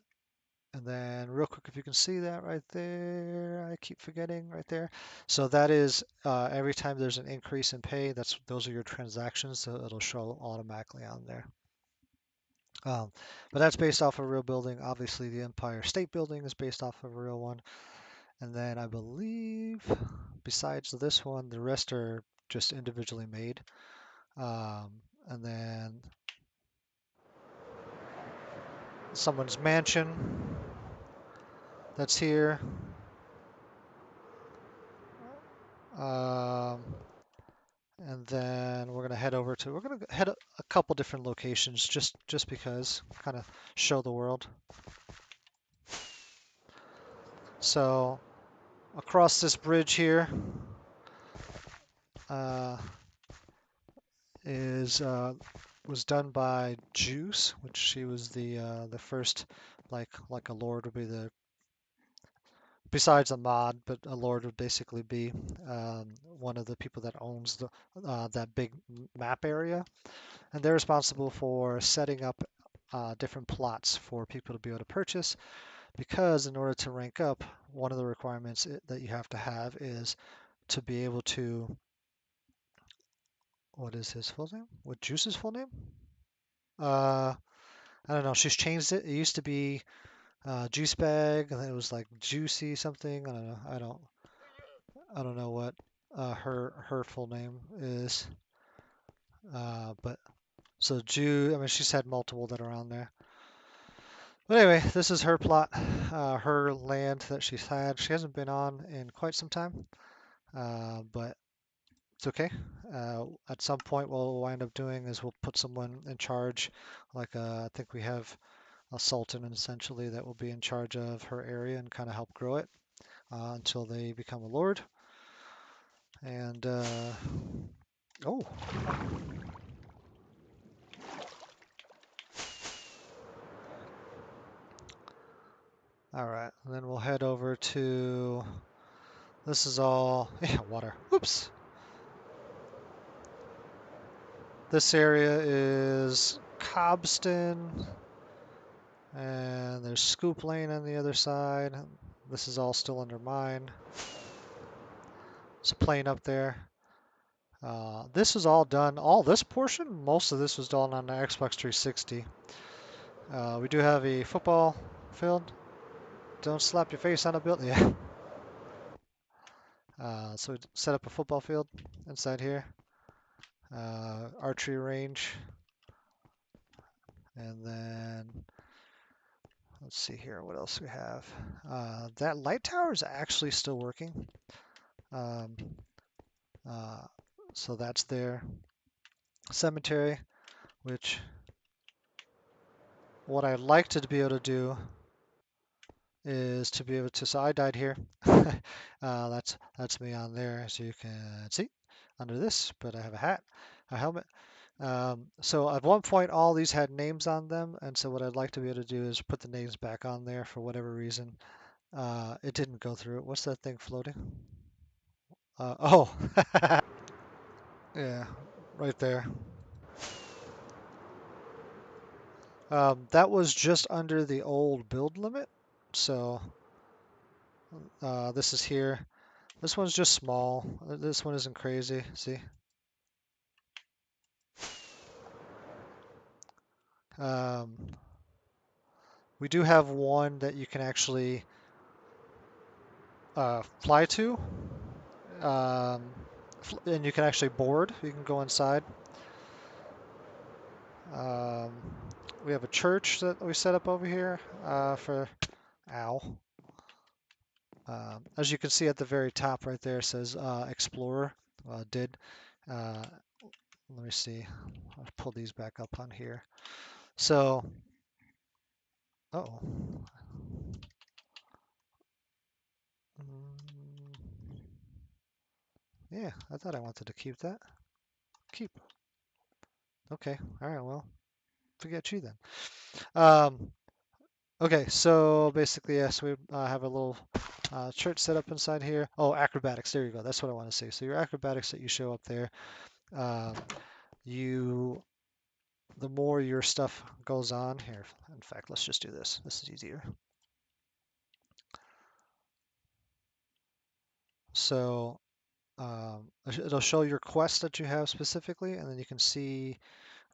and then real quick, if you can see that right there, I keep forgetting right there. So that is every time there's an increase in pay, those are your transactions, so it'll show automatically on there. Um, but that's based off a real building. Obviously, the Empire State Building is based off of a real one. And then I believe, besides this one, the rest are just individually made. Um, and then someone's mansion that's here. Um, and then we're gonna head a couple different locations just because, kind of show the world. So across this bridge here uh, is was done by Juice, which she was the first, like a lord would be the, besides a mod, but a lord would basically be one of the people that owns that big map area, and they're responsible for setting up different plots for people to be able to purchase. Because in order to rank up, one of the requirements that you have to have is to be able to, what is his full name? What Juice's full name? Uh, I don't know. She's changed it. It used to be Juice Bag, and then it was like Juicy something. I don't know. I don't know what her full name is. But so I mean, she's had multiple that are on there. But anyway, this is her plot, her land that she's had. She hasn't been on in quite some time, but it's okay. At some point, what we'll wind up doing is we'll put someone in charge, like I think we have a sultan essentially that will be in charge of her area and kind of help grow it until they become a lord. And oh, all right. And then we'll head over to, this is all, yeah, water. Oops. This area is Cobston, and there's Scoop Lane on the other side. This is all still under mine. It's a plane up there. This is all done, all this portion, most of this was done on the Xbox 360. We do have a football field. Don't slap your face on a building. Yeah. So we set up a football field inside here. Archery range. And then, let's see here, what else we have. That light tower is actually still working. Um, uh, so that's there. Cemetery, which what I'd like to be able to do is to be able to, so I died here. That's me on there, as you can see under this, but I have a hat, a helmet. So at one point, all these had names on them, and so what I'd like to be able to do is put the names back on there for whatever reason. It didn't go through. What's that thing floating? Oh, yeah, right there. That was just under the old build limit, so this is here. This one's just small. This one isn't crazy. See? Um, we do have one that you can actually fly to, um, and you can actually board. You can go inside. Um, we have a church that we set up over here for ow. As you can see at the very top right there, it says Explorer. Well, it did. Uh, let me see. I'll pull these back up on here. So, oh, yeah, I thought I wanted to keep that. Keep. Okay. All right. Well, forget you then. Um, okay. So basically, yes, we have a little church set up inside here. Oh, acrobatics. There you go. That's what I want to see. So your acrobatics that you show up there, um, you the more your stuff goes on here. In fact, let's just do this. This is easier. So it'll show your quest that you have specifically, and then you can see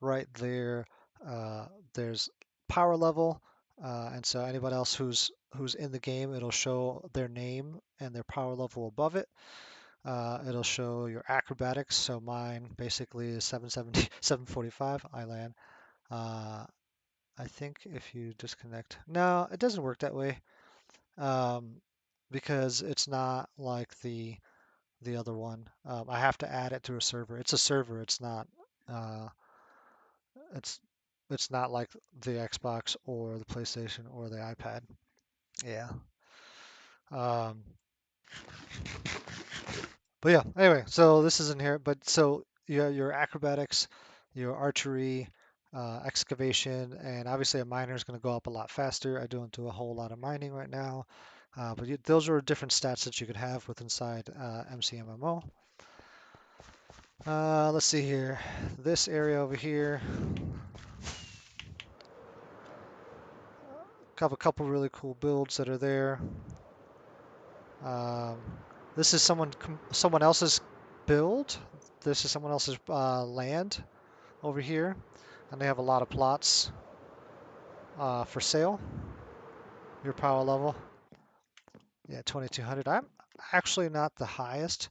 right there. There's power level, and so anybody else who's in the game, it'll show their name and their power level above it. It'll show your acrobatics. So mine basically is 770, 745. I land. Uh, I think if you disconnect, no, it doesn't work that way, um, because it's not like the other one. I have to add it to a server. It's a server. It's not. Uh, it's it's not like the Xbox or the PlayStation or the iPad. Yeah. Um, but yeah. Anyway, so this is in here. But so your acrobatics, your archery, excavation, and obviously a miner is going to go up a lot faster. I don't do a whole lot of mining right now, but those are different stats that you could have with inside MCMMO. Let's see here. This area over here, have a couple really cool builds that are there. Um, this is someone else's build. This is someone else's land over here, and they have a lot of plots for sale. Your power level, yeah, 2200. I'm actually not the highest.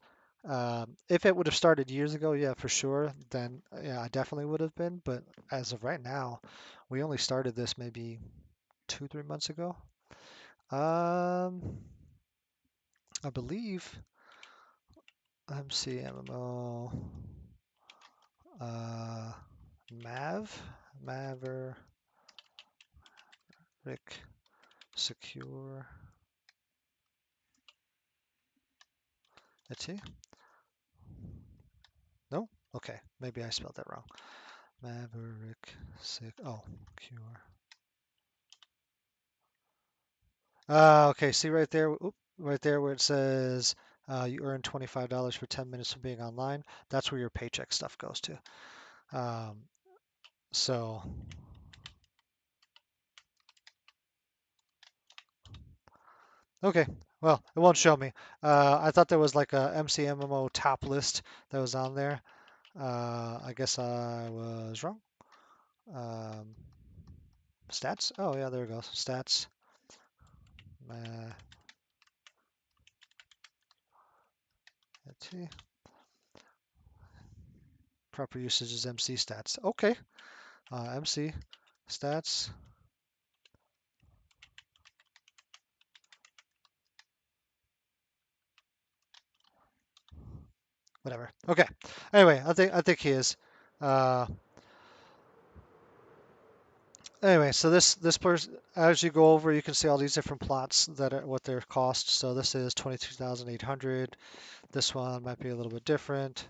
If it would have started years ago, yeah, for sure, then yeah, I definitely would have been. But as of right now, we only started this maybe 2, 3 months ago. Um, I believe MCMMO uh, Maverick Secure. Let's see. No? Okay, maybe I spelled that wrong. Maverick Cure. Okay, see right there, right there where it says you earn $25 for 10 minutes of being online. That's where your paycheck stuff goes to. Um, so, okay, well, it won't show me. I thought there was like a MCMMO top list that was on there. I guess I was wrong. Um, stats? Oh, yeah, there it goes. Stats. Uh, let's see. Proper usage is MC stats. Okay. MC stats. Whatever. Okay. Anyway, I think he is. Uh, anyway, so this person, as you go over, you can see all these different plots that are what their cost. So this is 22,800. This one might be a little bit different.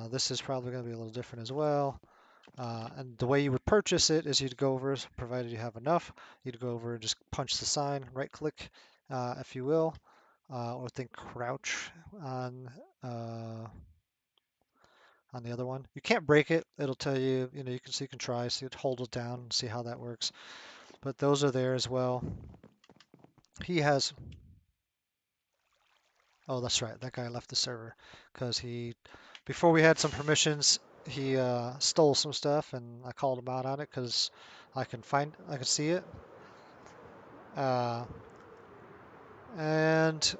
This is probably going to be a little different as well. And the way you would purchase it is you'd go over, provided you have enough, you'd go over and just punch the sign, right click, if you will, or think crouch on uh, on the other one. You can't break it. It'll tell you, you can see, you can try, so you'd hold it down and see how that works. But those are there as well. He has, oh, that's right, that guy left the server because before we had some permissions, he stole some stuff, and I called him out on it because I can see it. Uh, and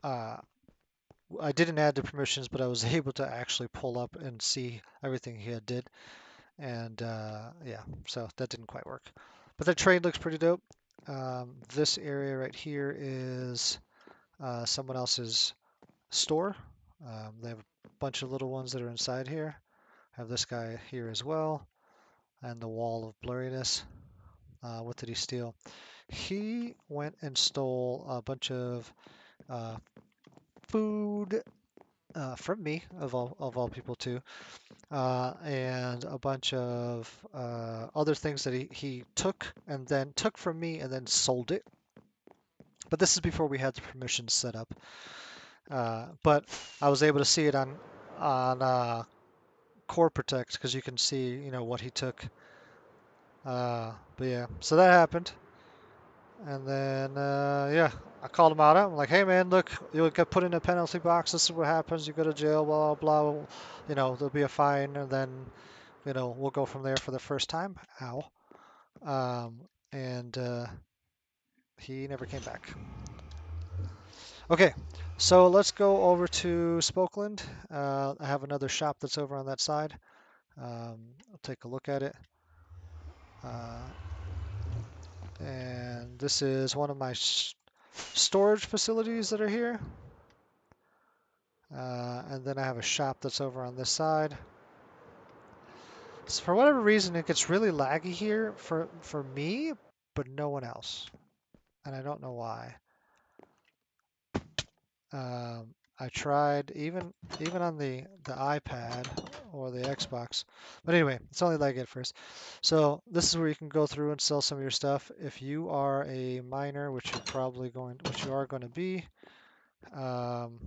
uh, I didn't add the permissions, but I was able to actually pull up and see everything he had did. And yeah, so that didn't quite work. But the train looks pretty dope. This area right here is someone else's store. They have a bunch of little ones that are inside here. I have this guy here as well, and the wall of blurriness. What did he steal? He went and stole a bunch of uh, food from me, of all people too, and a bunch of other things that he took and then took from me and then sold it. But this is before we had the permissions set up. But I was able to see it on Core Protect because you can see, what he took. But yeah, so that happened. And then, yeah, I called him out. I'm like, hey, man, look, you'll get put in a penalty box. This is what happens. You go to jail, blah, blah, blah. There'll be a fine, and then, we'll go from there for the first time. Ow. And he never came back. Okay, so let's go over to Spokeland. I have another shop that's over on that side. I'll take a look at it. And this is one of my storage facilities that are here. And then I have a shop that's over on this side. So for whatever reason, it gets really laggy here for me, but no one else. And I don't know why. I tried even on the iPad or the Xbox. But anyway, it's only laggy at first. So this is where you can go through and sell some of your stuff. If you are a miner, which you are going to be, um,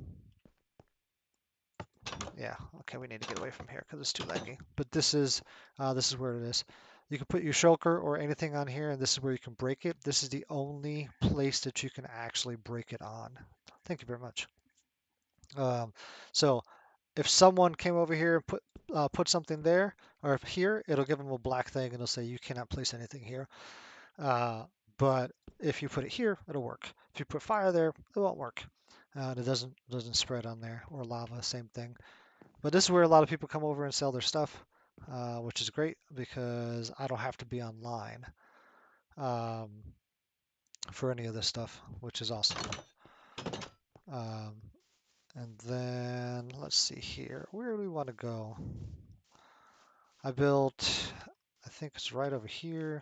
yeah, okay, we need to get away from here because it's too laggy. But this is where it is. You can put your shulker or anything on here, and this is where you can break it. This is the only place that you can actually break it on. Thank you very much. Um, so if someone came over here and put something there or if here, it'll give them a black thing and it'll say you cannot place anything here. Uh, but if you put it here, it'll work. If you put fire there, it won't work. And it doesn't spread on there, or lava, same thing. But this is where a lot of people come over and sell their stuff, which is great because I don't have to be online um, for any of this stuff, which is awesome. Um, and then let's see here. Where do we want to go? I built, I think it's right over here.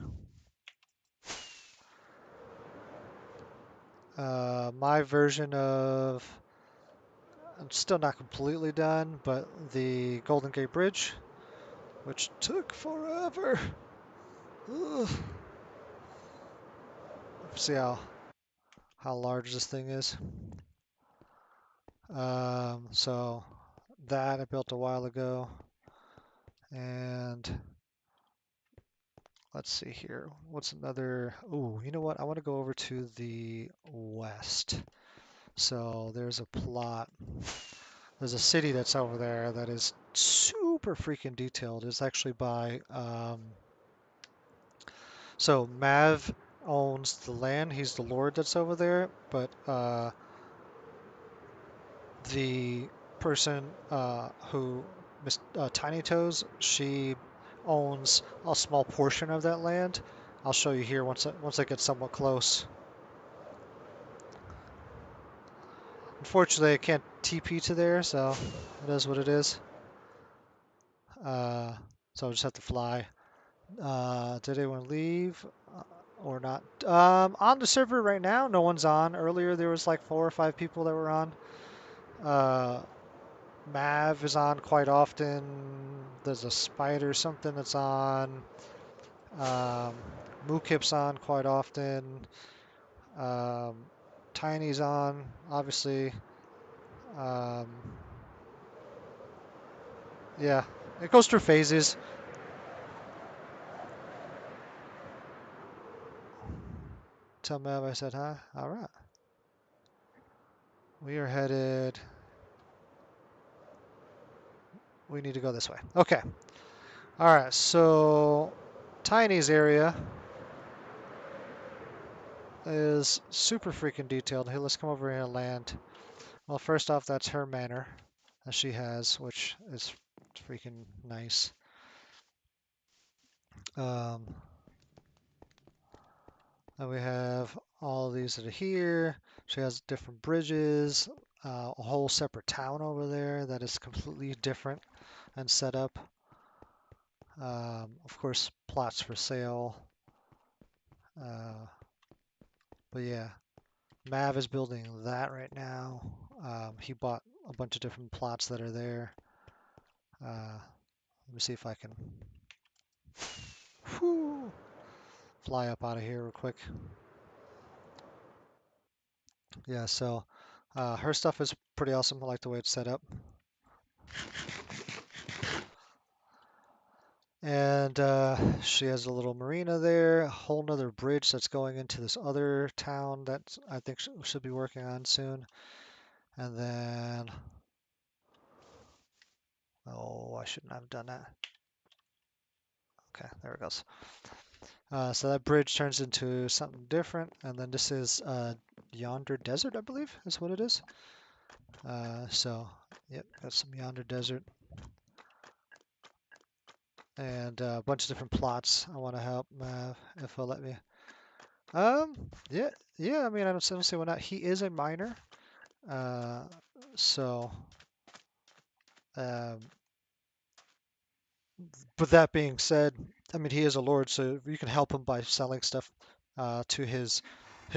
My version of, I'm still not completely done, but the Golden Gate Bridge, which took forever. Ugh. See how large this thing is. So that I built a while ago. And let's see here. What's another? Oh, you know what? I want to go over to the west. So there's a plot. There's a city that's over there that is super freaking detailed. It's actually by so Mav owns the land. He's the lord that's over there, but the person who Miss Tiny Toes, she owns a small portion of that land. I'll show you here once I get somewhat close. Unfortunately, I can't TP to there, so it is what it is. So I'll just have to fly. Did anyone leave or not? On the server right now, no one's on. Earlier there was like 4 or 5 people that were on. Mav is on quite often. There's a spider something that's on. Mookip's on quite often. Um, Tiny's on, obviously. Um, yeah, it goes through phases. Tell Mav I said hi. All right. We are headed. We need to go this way. Okay. All right. So Tiny's area is super freaking detailed. Hey, let's come over here and land. Well, first off, that's her manor that she has, which is freaking nice. Um, and we have all these that are here. She has different bridges, a whole separate town over there that is completely different and set up. Of course, plots for sale. Uh, but yeah, Mav is building that right now. He bought a bunch of different plots that are there. Let me see if I can whew, fly up out of here real quick. Yeah, so her stuff is pretty awesome. I like the way it's set up. And she has a little marina there, a whole nother bridge that's going into this other town that I think should be working on soon. And then, oh, I shouldn't have done that. Okay, there it goes. So that bridge turns into something different. And then this is Yonder Desert, I believe is what it is. So, yep, got some Yonder Desert. And a bunch of different plots. I want to help Mav if he'll let me. Yeah, yeah. I mean, I don't see why not. He is a miner, uh, so. Um, but that being said, I mean, he is a lord, so you can help him by selling stuff to his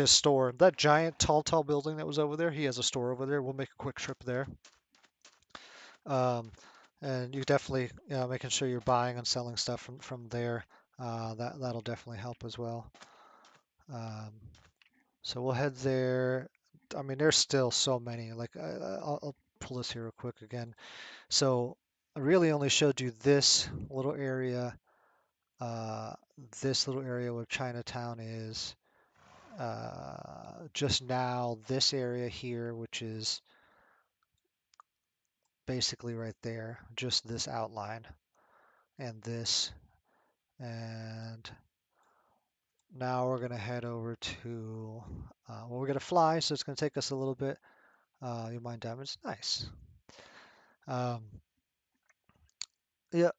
store. That giant, tall building that was over there, he has a store over there. We'll make a quick trip there. Um, and you definitely, making sure you're buying and selling stuff from there. That'll definitely help as well. Um, so we'll head there. I mean, there's still so many. Like I'll pull this here real quick again. So I really only showed you uh, this little area where Chinatown is. Just now, this area here, which is basically right there, just this outline and this. And now we're going to head over to, well, we're going to fly, so it's going to take us a little bit. You mind diamonds? Nice. Um, yeah,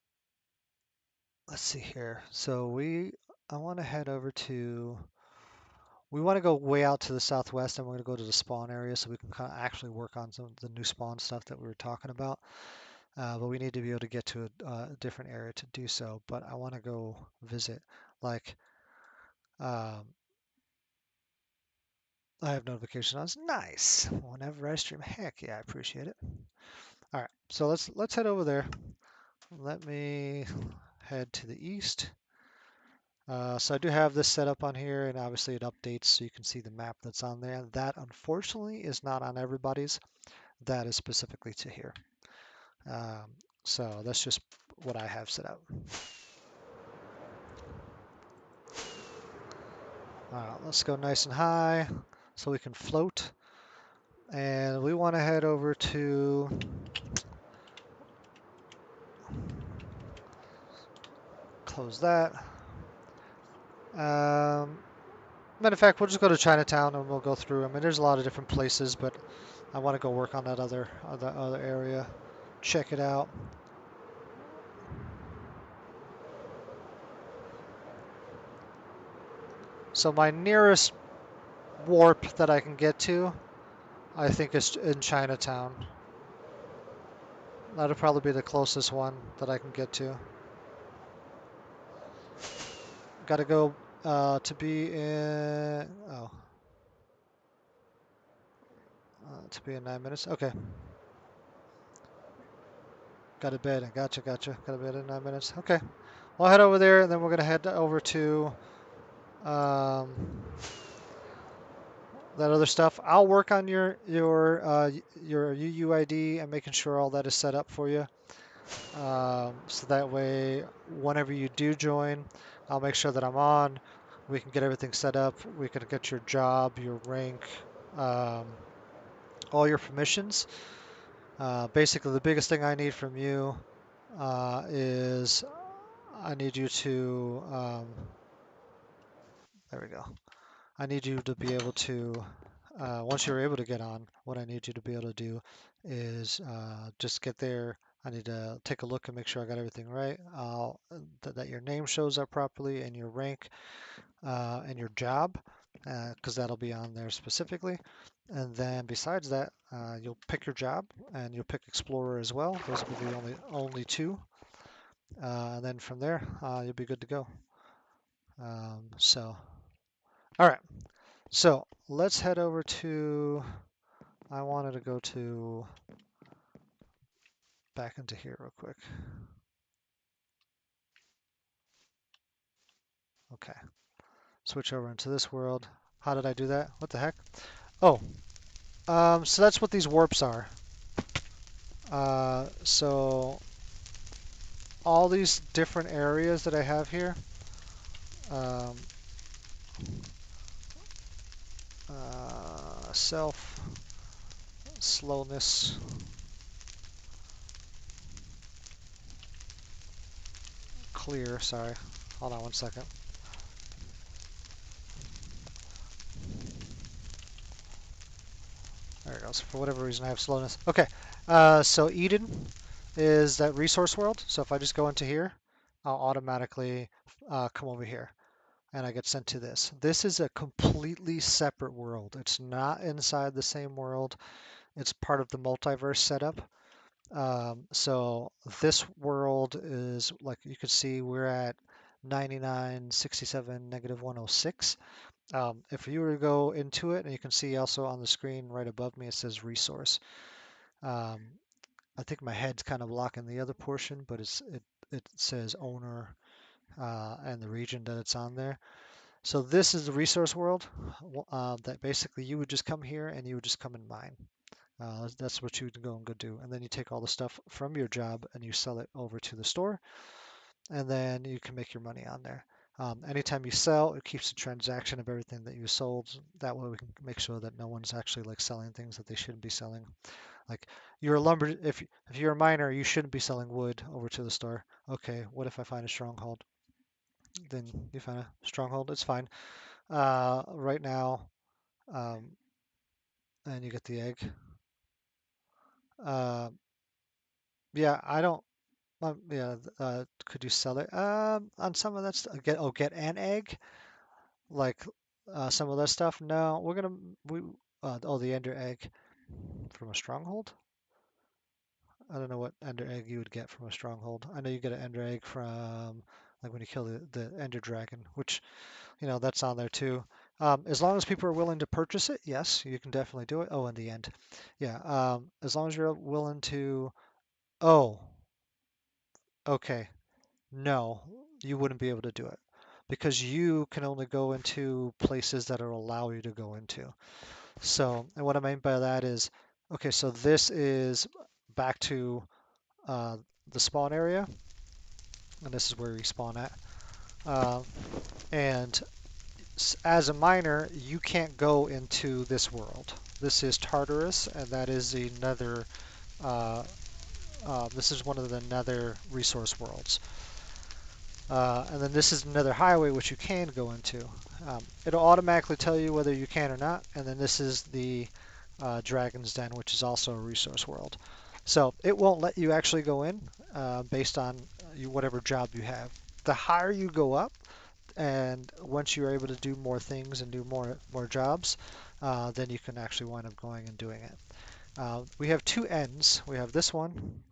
let's see here. So I want to head over to, we want to go way out to the southwest and we're going to go to the spawn area so we can kind of actually work on some of the new spawn stuff that we were talking about. But we need to be able to get to a different area to do so. But I want to go visit, like, um, I have notification on. It's nice. Whenever I stream, heck yeah, I appreciate it. All right, so let's head over there. Let me head to the east. So I do have this set up on here, and obviously it updates so you can see the map that's on there. That unfortunately is not on everybody's. That is specifically to here. Um, so that's just what I have set up. All right, let's go nice and high so we can float. And we want to head over to, close that. Matter of fact, we'll just go to Chinatown and we'll go through. I mean, there's a lot of different places, but I want to go work on that other area. Check it out. So my nearest warp that I can get to, I think is in Chinatown. That'll probably be the closest one that I can get to. Got to go to be in, to be in 9 minutes. Okay. Got a bed. Gotcha. Got a bed in 9 minutes. Okay. We'll head over there, and then we're gonna head over to um, that other stuff. I'll work on your UUID and making sure all that is set up for you. So that way, whenever you do join, I'll make sure that I'm on. We can get everything set up. We can get your job, your rank, um, all your permissions. Basically, the biggest thing I need from you is I need you to, there we go. I need you to be able to, once you're able to get on, what I need you to be able to do is just get there I need to take a look and make sure I got everything right. That your name shows up properly and your rank and your job, because that'll be on there specifically. And then besides that, you'll pick your job and you'll pick Explorer as well. Those will be the only two. And then from there, you'll be good to go. All right. So let's head over to. I wanted to go to back into here real quick. Okay. Switch over into this world. How did I do that? What the heck? Oh, so that's what these warps are. So all these different areas that I have here, um, self, slowness, clear, sorry. Hold on one second. There it goes. For whatever reason, I have slowness. Okay, so Eden is that resource world. So if I just go into here, I'll automatically come over here and I get sent to this. This is a completely separate world. It's not inside the same world. It's part of the multiverse setup. So this world is like you can see we're at 9967 -106. If you were to go into it, and you can see also on the screen right above me, it says resource. Um, I think my head's kind of blocking the other portion, but it says owner and the region that it's on there. So this is the resource world that basically you would just come here and you would just come and mine. That's what you would go and go do. And then you take all the stuff from your job and you sell it over to the store, and then you can make your money on there. Anytime you sell, it keeps a transaction of everything that you sold. That way we can make sure that no one's actually like selling things that they shouldn't be selling. Like you're a lumber, if you're a miner, you shouldn't be selling wood over to the store. Okay, what if I find a stronghold? Then you find a stronghold, it's fine. Right now, um, and you get the egg. Uh, yeah, I don't. Yeah, could you sell it? On some of that stuff, get an egg, like some of that stuff. No, we the ender egg from a stronghold. I don't know what ender egg you would get from a stronghold. I know you get an ender egg from like when you kill the ender dragon, which that's on there too. As long as people are willing to purchase it, yes, you can definitely do it. Oh, in the end, yeah. As long as you're willing to. Oh, okay. No, you wouldn't be able to do it because you can only go into places that are allow you to go into. So, and what I mean by that is, okay, so this is back to uh, the spawn area, and this is where we spawn at. Uh, and as a miner, you can't go into this world. This is Tartarus, and that is the nether. Uh, this is one of the nether resource worlds. And then this is another highway which you can go into. It'll automatically tell you whether you can or not. And then this is the Dragon's Den, which is also a resource world. So it won't let you actually go in based on whatever job you have. The higher you go up, and once you're able to do more things and do more jobs, then you can actually wind up going and doing it. We have two ends. We have this one,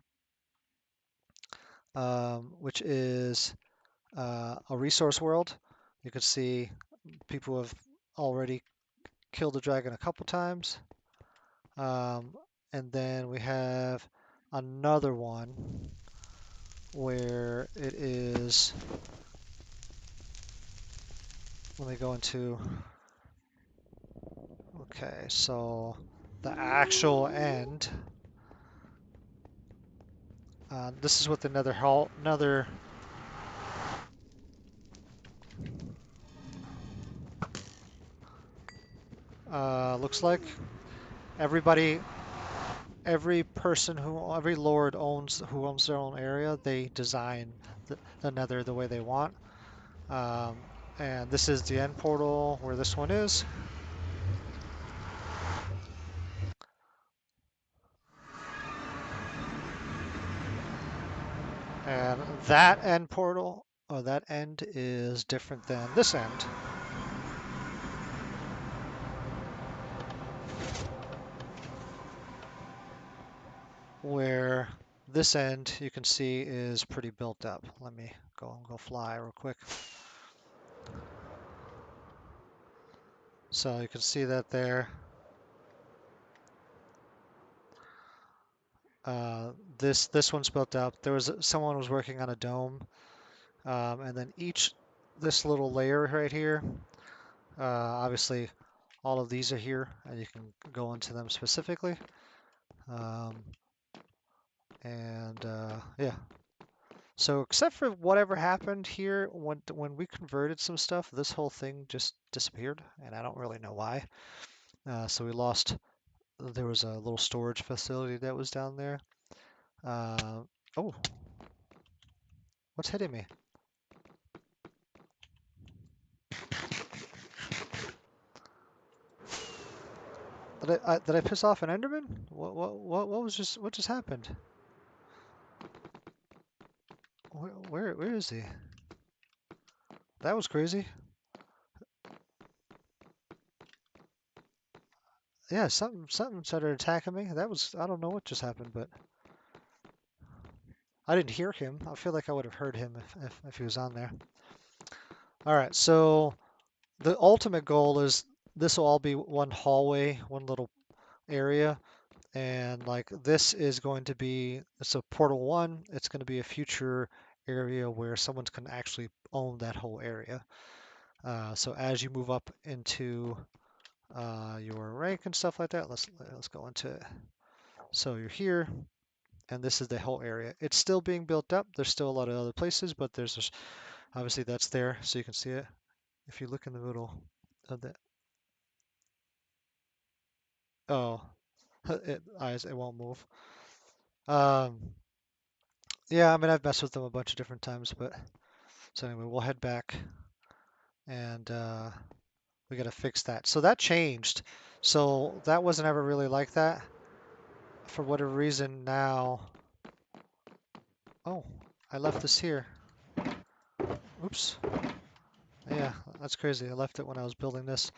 which is a resource world. You can see people have already killed the dragon a couple times. And then we have another one where it is, let me go into, okay, so the actual end. This is what the nether looks like. Everybody, every lord who owns their own area, they design the nether the way they want. Um, and this is the end portal where this one is. that end portal or that end is different than this end. Where this end you can see is pretty built up. Let me go fly real quick. So you can see that there. This one's built up. There was someone was working on a dome, and then this little layer right here. Obviously, all of these are here, and you can go into them specifically. Um, and yeah. So except for whatever happened here when we converted some stuff, this whole thing just disappeared, and I don't really know why. So we lost. There was a little storage facility that was down there. Oh, what's hitting me? Did I piss off an Enderman? What just happened? Where is he? That was crazy. Yeah, something started attacking me. I don't know what just happened, but I didn't hear him. I feel like I would have heard him if he was on there. All right, so the ultimate goal is this will all be one hallway, one little area, and like this is going to be it's a portal one. It's going to be a future area where someone's can actually own that whole area. So as you move up into your rank and stuff like that, let's go into it. So you're here, and this is the whole area. It's still being built up. There's still a lot of other places, but obviously that's there, so you can see it. If you look in the middle of the oh, it won't move. Um, yeah, I mean I've messed with them a bunch of different times, but so anyway, we'll head back and we got to fix that. So that changed. So that wasn't ever really like that. For whatever reason now. Oh, I left this here. Oops. Yeah, that's crazy. I left it when I was building this.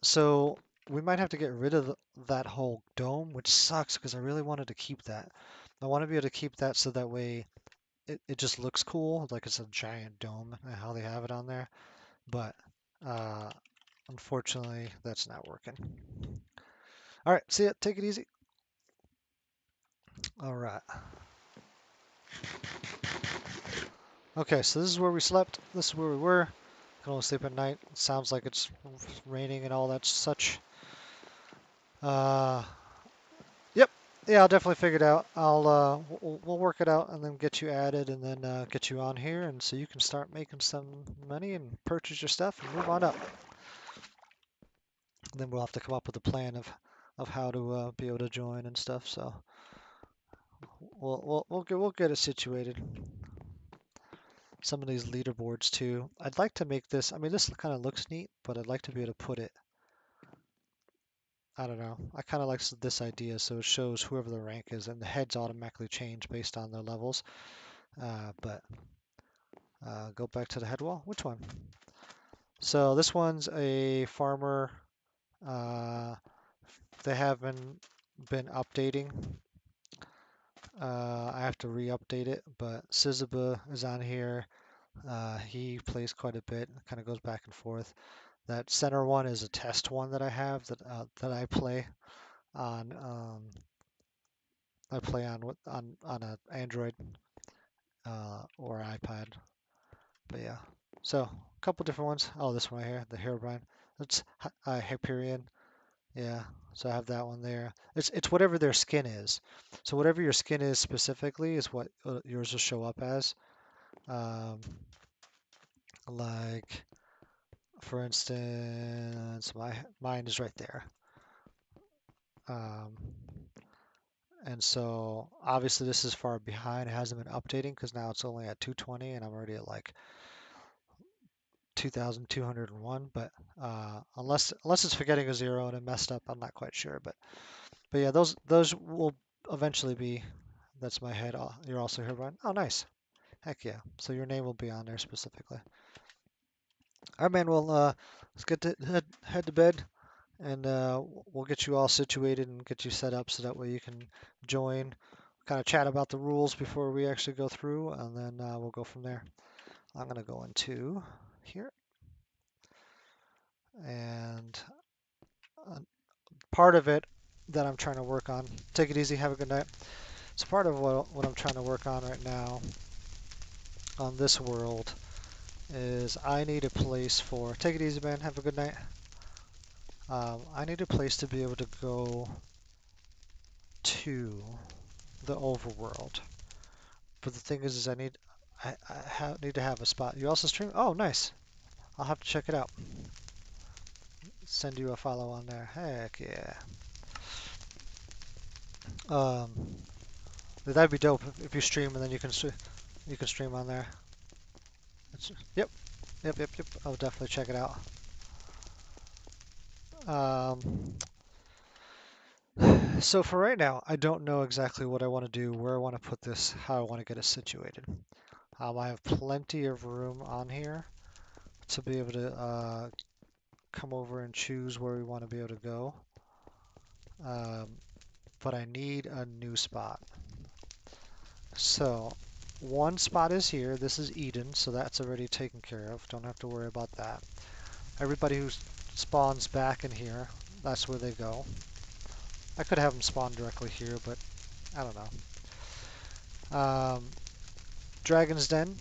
So we might have to get rid of that whole dome, which sucks because I really wanted to keep that. I want to be able to keep that so that way it just looks cool, like it's a giant dome, how they have it on there. But uh, unfortunately, that's not working. All right, see ya. Take it easy. All right. Okay, so this is where we slept. This is where we were. Can only sleep at night. It sounds like it's raining and all that such. Uh, yep. Yeah, I'll definitely figure it out. We'll work it out and then get you added and then get you on here and so you can start making some money and purchase your stuff and move on up. And then we'll have to come up with a plan of how to be able to join and stuff. So we'll get it situated. Some of these leaderboards too. I'd like to make this. I mean, this kind of looks neat, but I'd like to be able to put it. I don't know. I kind of like this idea, so it shows whoever the rank is, and the heads automatically change based on their levels. But go back to the head wall. Which one? So this one's a farmer. Uh, they haven't been updating. I have to re-update it, but Sizaba is on here. He plays quite a bit, kind of goes back and forth. That center one is a test one that I have that I play on. I play on a Android or iPad. But yeah, so a couple different ones. Oh, this one right here, the Herobrine. That's Hyperion. Yeah, so I have that one there. It's whatever their skin is. So whatever your skin is specifically is what yours will show up as. Um, like for instance, mine is right there. Um, and so obviously this is far behind. It hasn't been updating because now it's only at 220 and I'm already at like 2201. But unless it's forgetting a zero and it messed up, I'm not quite sure. But yeah, those will eventually be. That's my head. You're also here, Brian. Oh, nice. Heck yeah. So your name will be on there specifically. All right, man. Well, let's get to head to bed, and we'll get you all situated and get you set up so that way you can join. Kind of chat about the rules before we actually go through, and then we'll go from there. I'm gonna go into here, and uh, part of it that I'm trying to work on. Take it easy. Have a good night. So part of what I'm trying to work on right now on this world is I need a place for. Take it easy, man. Have a good night. I need a place to be able to go to the overworld. But the thing is I need to have a spot. You also stream? Oh, nice. I'll have to check it out. Send you a follow on there. Heck yeah. Um, that'd be dope if you stream and then you can stream on there. Yep, yep. I'll definitely check it out. Um, so for right now, I don't know exactly what I want to do, where I want to put this, how I want to get it situated. I have plenty of room on here to be able to come over and choose where we want to be able to go. Um, but I need a new spot. So one spot is here. This is Eden, so that's already taken care of. Don't have to worry about that. Everybody who spawns back in here, that's where they go. I could have them spawn directly here, but I don't know. Dragon's Den,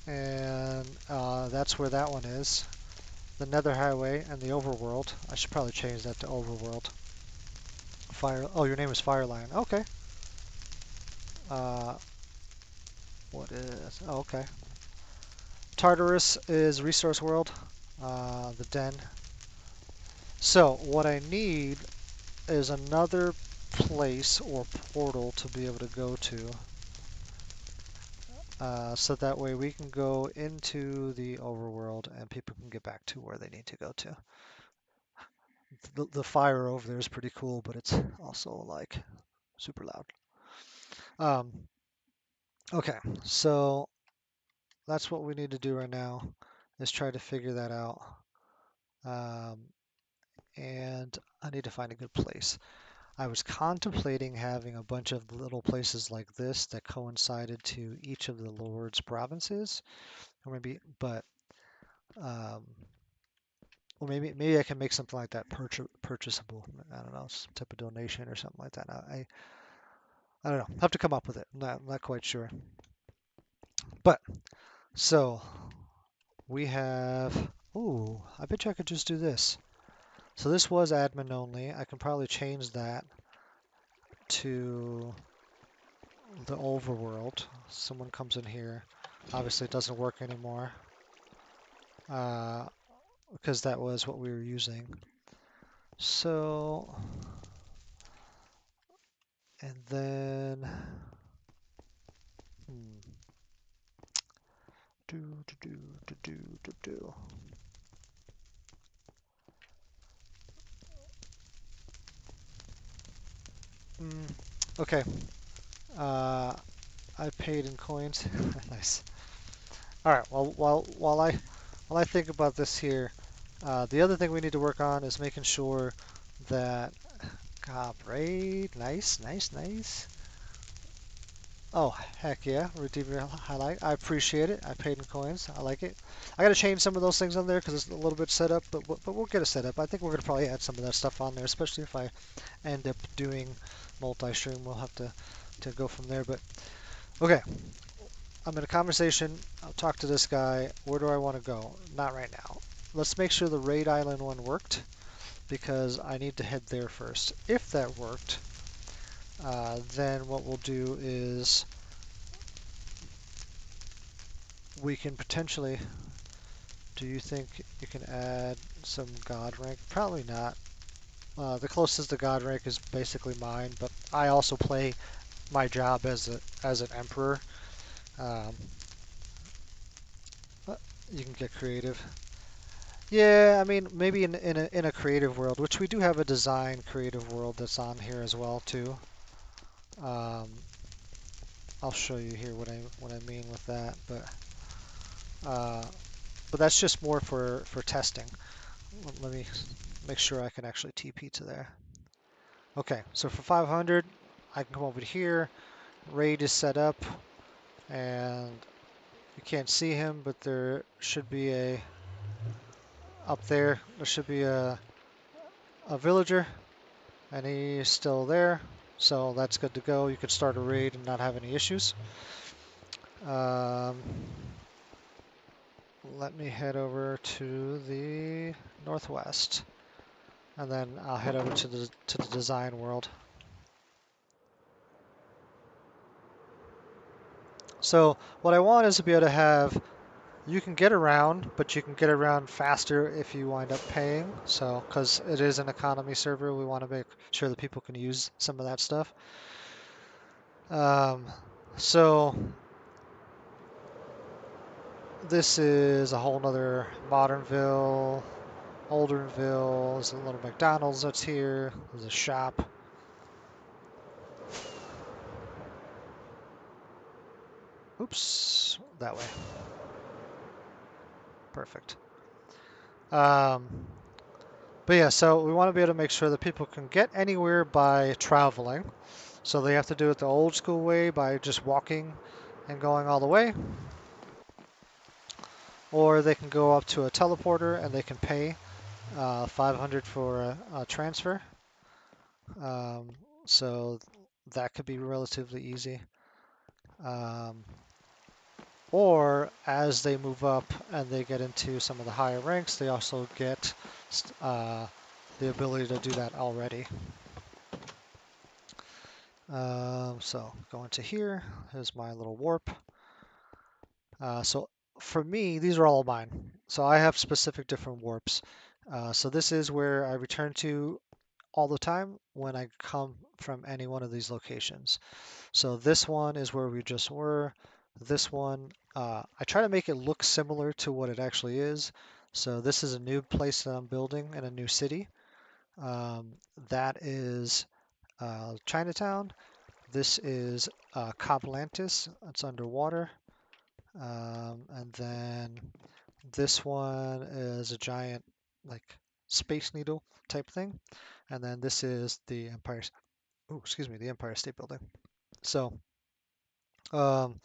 and that's where that one is. The Nether Highway and the Overworld. I should probably change that to Overworld. Fire. Oh, your name is Firelion. Okay. Uh, what is? Oh, okay. Tartarus is Resource World. The Den. So what I need is another place or portal to be able to go to. So that way we can go into the overworld and people can get back to where they need to go to. The fire over there is pretty cool, but it's also like super loud. Um, okay, so that's what we need to do right now is try to figure that out. Um, and I need to find a good place. I was contemplating having a bunch of little places like this that coincided to each of the Lord's provinces, or maybe, but um, or maybe I can make something like that purchasable. I don't know, some type of donation or something like that. I don't know. Have to come up with it. I'm not quite sure. But so we have. Ooh, I bet you I could just do this. So this was admin only. I can probably change that to the overworld. Someone comes in here. Obviously, it doesn't work anymore uh, because that was what we were using. So, and then, hmm, do. Okay. Uh, I paid in coins. Nice. All right. Well, while I think about this here, the other thing we need to work on is making sure that braid. Nice. Oh, heck yeah. Redeem your highlight. I appreciate it. I paid in coins. I like it. I got to change some of those things on there because it's a little bit set up, but we'll get it set up. I think we're going to probably add some of that stuff on there, especially if I end up doing multi-stream. We'll have to go from there. But okay, I'm in a conversation. I'll talk to this guy. Where do I want to go? Not right now. Let's make sure the Raid Island one worked because I need to head there first. If that worked, then what we'll do is we can potentially. Do you think you can add some god rank? Probably not. The closest to god rank is basically mine, but I also play my job as an emperor. Um, you can get creative. Yeah, I mean maybe in a creative world, which we do have a design creative world that's on here as well too. Um, I'll show you here what I mean with that, uh, but that's just more for testing. Let me make sure I can actually TP to there. Okay, so for 500, I can come over here. Raid is set up, and you can't see him, but there should be up there. There should be a villager, and he's still there. So that's good to go. You can start a raid and not have any issues. Um, Let me head over to the northwest, and then I'll head over to the design world. So what I want is to be able to have, you can get around, but you can get around faster if you wind up paying. So because it is an economy server, we want to make sure that people can use some of that stuff. Um, so this is a whole nother Modernville, Oldenville. There's a little McDonald's that's here. There's a shop. Oops, that way. Perfect. Um, but yeah, so we want to be able to make sure that people can get anywhere by traveling. So they have to do it the old school way by just walking and going all the way. Or they can go up to a teleporter and they can pay 500 for a transfer. Um, so that could be relatively easy. Um, or as they move up and they get into some of the higher ranks, they also get the ability to do that already. So going to here, here's my little warp. So for me, these are all mine. So I have specific different warps. So this is where I return to all the time when I come from any one of these locations. So this one is where we just were. This one, I try to make it look similar to what it actually is. So this is a new place that I'm building in a new city. That is Chinatown. This is Coblantis. It's underwater. And then this one is a giant, like, Space Needle type thing. And then this is the Empire, oh, excuse me, the Empire State Building. So um,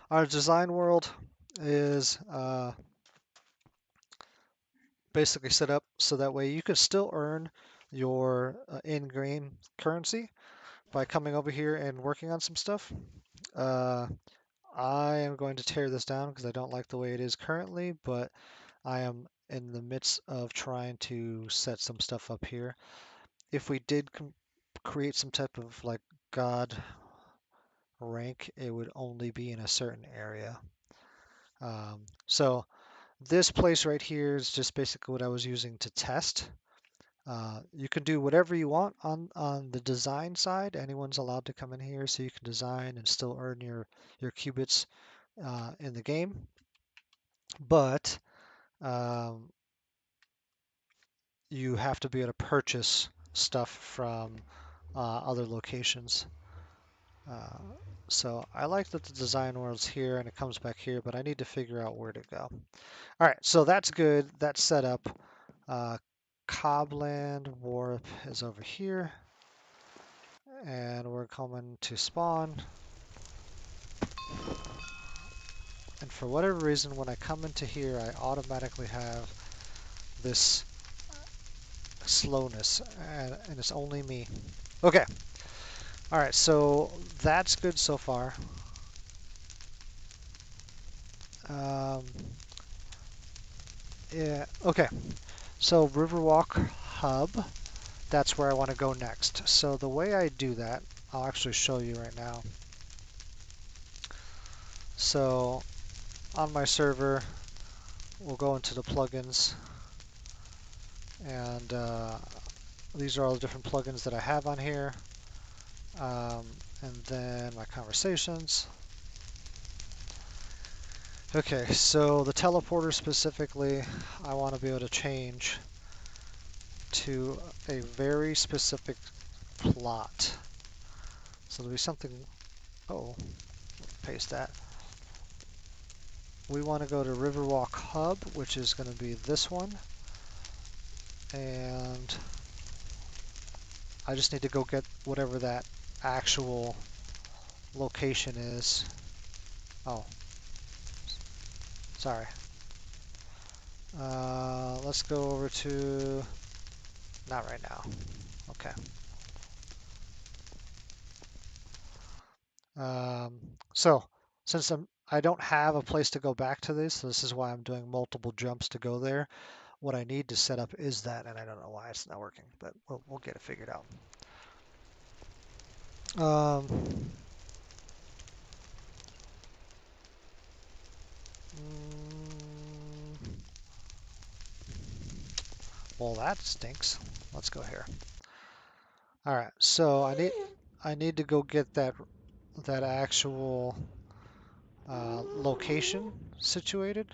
our design world is basically set up so that way you can still earn your in-game currency by coming over here and working on some stuff. Uh, I am going to tear this down because I don't like the way it is currently, but I am in the midst of trying to set some stuff up here. If we did create some type of like god rank, it would only be in a certain area. So this place right here is just basically what I was using to test. You can do whatever you want on the design side. Anyone's allowed to come in here, so you can design and still earn your qubits in the game. But um, you have to be able to purchase stuff from other locations. Uh, so I like that the design world's here and it comes back here, but I need to figure out where to go. All right, so that's good. That's set up. Cobland Warp is over here, and we're coming to spawn. And for whatever reason, when I come into here, I automatically have this slowness, and it's only me. Okay. All right, so that's good so far. Um, yeah, okay. So Riverwalk Hub, that's where I want to go next. So the way I do that, I'll actually show you right now. So on my server, we'll go into the plugins, and these are all the different plugins that I have on here. And then my conversations. Okay, so the teleporter specifically, I want to be able to change to a very specific plot. So there'll be something, oh, paste that. We want to go to Riverwalk Hub, which is going to be this one. And I just need to go get whatever that actual location is. Oh, sorry. Let's go over to, not right now. Okay. So since I don't have a place to go back to this, so this is why I'm doing multiple jumps to go there. What I need to set up is that, and I don't know why it's not working, but we'll get it figured out. Um, well, that stinks. Let's go here. All right, so I need to go get that actual location situated.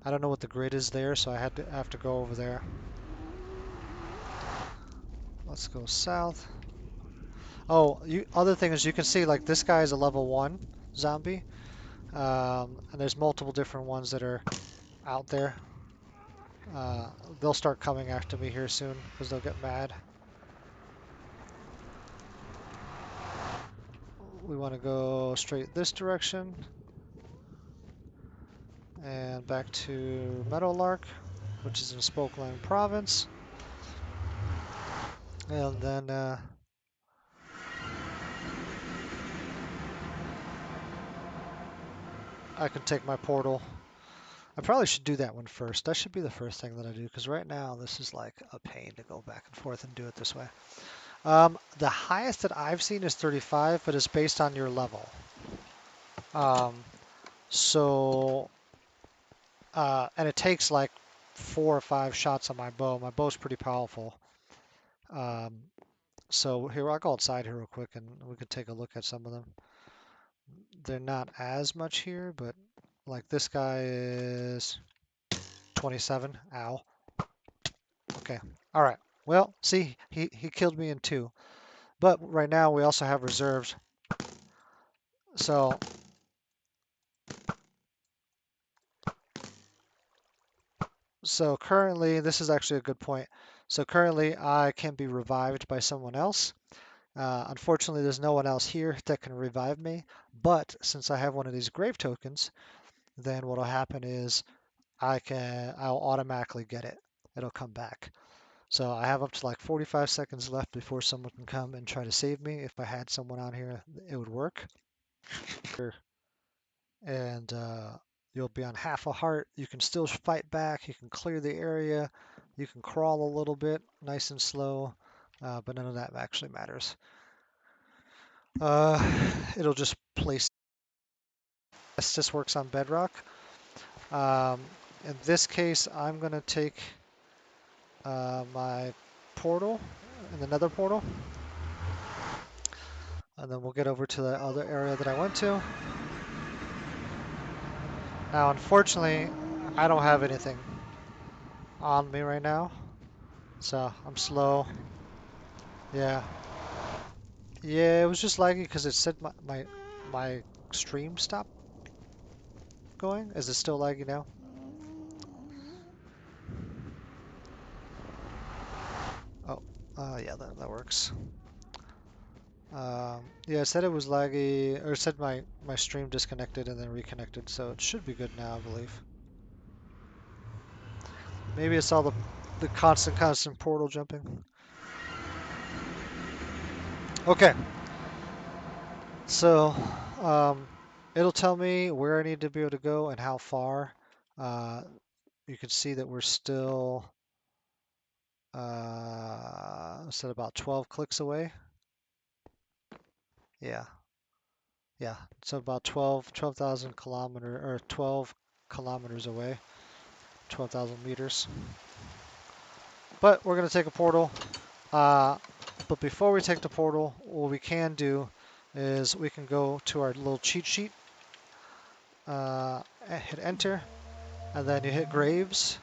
I don't know what the grid is there, so I have to go over there. Let's go south. Oh, other thing is you can see like this guy is a level 1 zombie, and there's multiple different ones that are out there. They'll start coming after me here soon because they'll get mad. We want to go straight this direction and back to Meadowlark, which is in Spokeland Province. And then I can take my portal. I probably should do that one first. That should be the first thing that I do because right now this is like a pain to go back and forth and do it this way. The highest that I've seen is 35, but it's based on your level. So and it takes like 4 or 5 shots on my bow. My bow's pretty powerful. So here, I'll go outside here real quick and we could take a look at some of them. They're not as much here, but like this guy is 27. Ow. Okay. All right. Well, see, he killed me in 2. But right now we also have reserves. So currently, this is actually a good point. So currently I can be revived by someone else. Unfortunately, there's no one else here that can revive me. But since I have one of these grave tokens, then what'll happen is I'll automatically get it. It'll come back. So I have up to like 45 seconds left before someone can come and try to save me. If I had someone on here, it would work. And you'll be on half a heart. You can still fight back. You can clear the area. You can crawl a little bit, nice and slow, but none of that actually matters. Uh, it'll just place. This just works on bedrock. In this case, I'm going to take my portal and the nether portal, and then we'll get over to the other area that I went to. Now, unfortunately, I don't have anything on me right now, so I'm slow. Yeah. Yeah, it was just laggy because it said my stream stopped going. Is it still laggy now? Oh, yeah, that works. Yeah, it said it was laggy, or it said my stream disconnected and then reconnected, so it should be good now, I believe. Maybe it's all the constant portal jumping. Okay, so it'll tell me where I need to be able to go and how far. You can see that we're still said about 12 clicks away. Yeah, yeah. So about 12,000 kilometers or 12 kilometers away, 12,000 meters. But we're gonna take a portal. But before we take the portal, what we can do is we can go to our little cheat sheet, hit enter, and then you hit graves,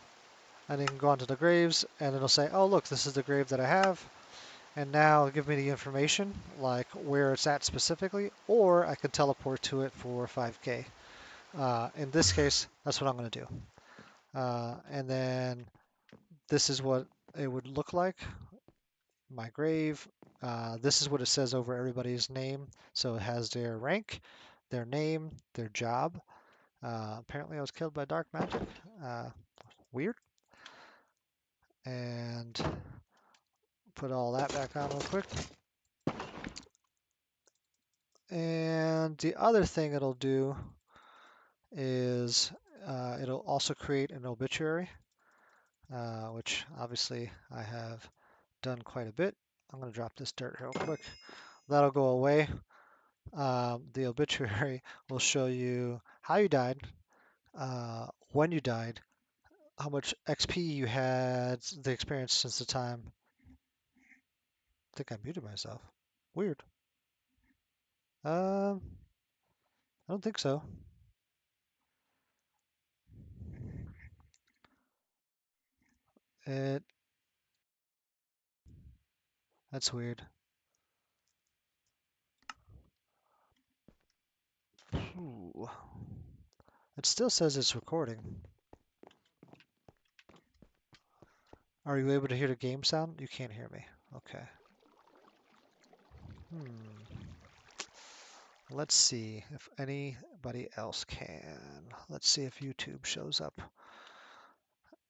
and you can go onto the graves, and it'll say, oh look, this is the grave that I have. And now it'll give me the information, like where it's at specifically, or I can teleport to it for 5K. In this case, that's what I'm going to do. And then this is what it would look like. My grave. This is what it says over everybody's name. So it has their rank, their name, their job. Apparently I was killed by dark magic. Weird. And put all that back on real quick. And the other thing it'll do is it'll also create an obituary, which obviously I have done quite a bit. I'm going to drop this dirt real quick. That'll go away. The obituary will show you how you died, when you died, how much XP you had, the experience since the time. I think I muted myself. Weird. I don't think so. It That's weird. Ooh. It still says it's recording. Are you able to hear the game sound? You can't hear me. Okay. Let's see if anybody else can. Let's see if YouTube shows up.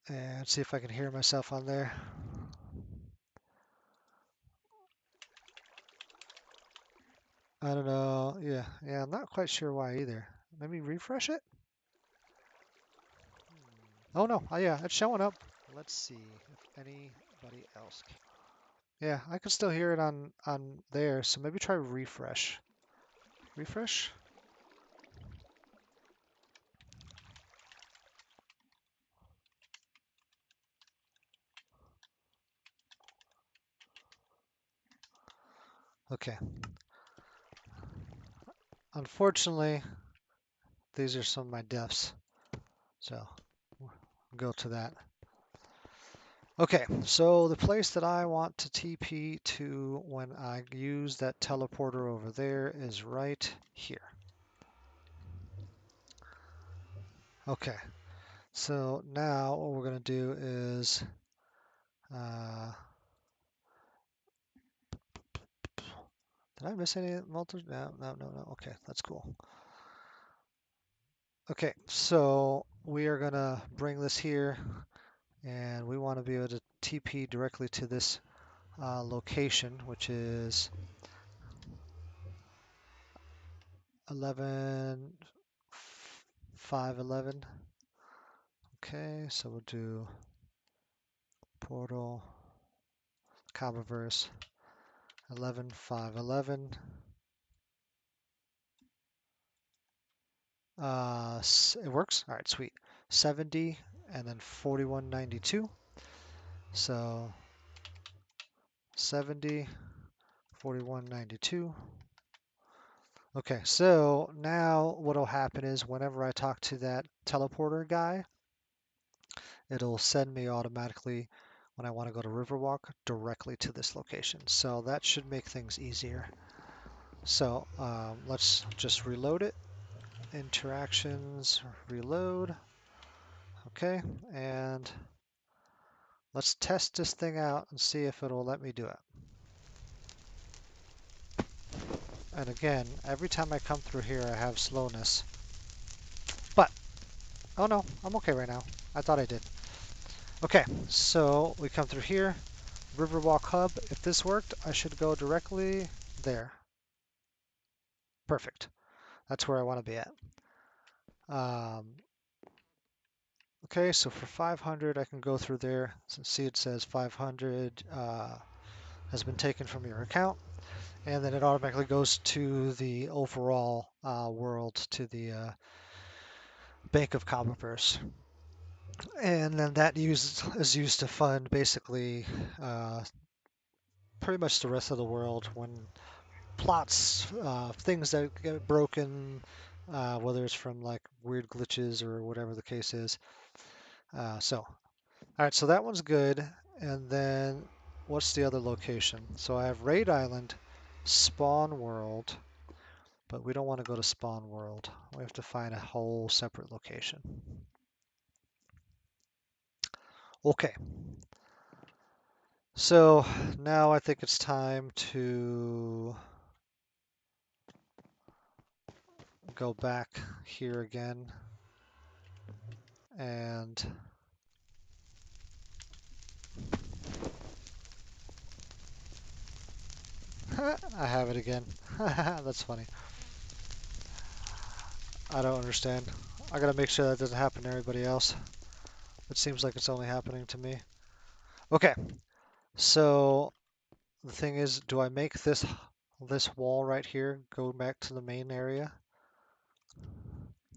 And see if I can hear myself on there. I don't know. Yeah, I'm not quite sure why either. Maybe refresh it? Oh no, yeah, it's showing up. Let's see if anybody else can. Yeah, I can still hear it on there, so maybe try refresh. Refresh? Okay. Unfortunately, these are some of my deaths, so we'll go to that. Okay, so the place that I want to TP to when I use that teleporter over there is right here. Okay, so now what we're going to do is did I miss any multi? No. Okay, that's cool. Okay, so we are going to bring this here, and we want to be able to TP directly to this location, which is 11,511. Okay, so we'll do portal Cobraverse 11,511. It works. All right, sweet. 70 and then 4192. So 70, 4192. Okay, so now what'll happen is whenever I talk to that teleporter guy, it'll send me automatically when I want to go to Riverwalk directly to this location. So that should make things easier. So let's just reload it. Interactions, reload. Okay, and let's test this thing out and see if it'll let me do it. And again, every time I come through here, I have slowness. But, oh no, I'm okay right now. I thought I did. Okay, so we come through here, Riverwalk Hub. If this worked, I should go directly there. Perfect. That's where I want to be at. Okay, so for 500, I can go through there. So see it says 500 has been taken from your account. And then it automatically goes to the overall world, to the Bank of Cobraverse. And then that is used to fund basically pretty much the rest of the world when plots, things that get broken, whether it's from like weird glitches or whatever the case is. All right, so that one's good. And then what's the other location? So I have Raid Island, Spawn World, but we don't want to go to Spawn World. We have to find a whole separate location. Okay, so now I think it's time to go back here again and I have it again. That's funny. I don't understand. I gotta make sure that doesn't happen to everybody else. It seems like it's only happening to me. Okay, so the thing is, do I make this wall right here go back to the main area?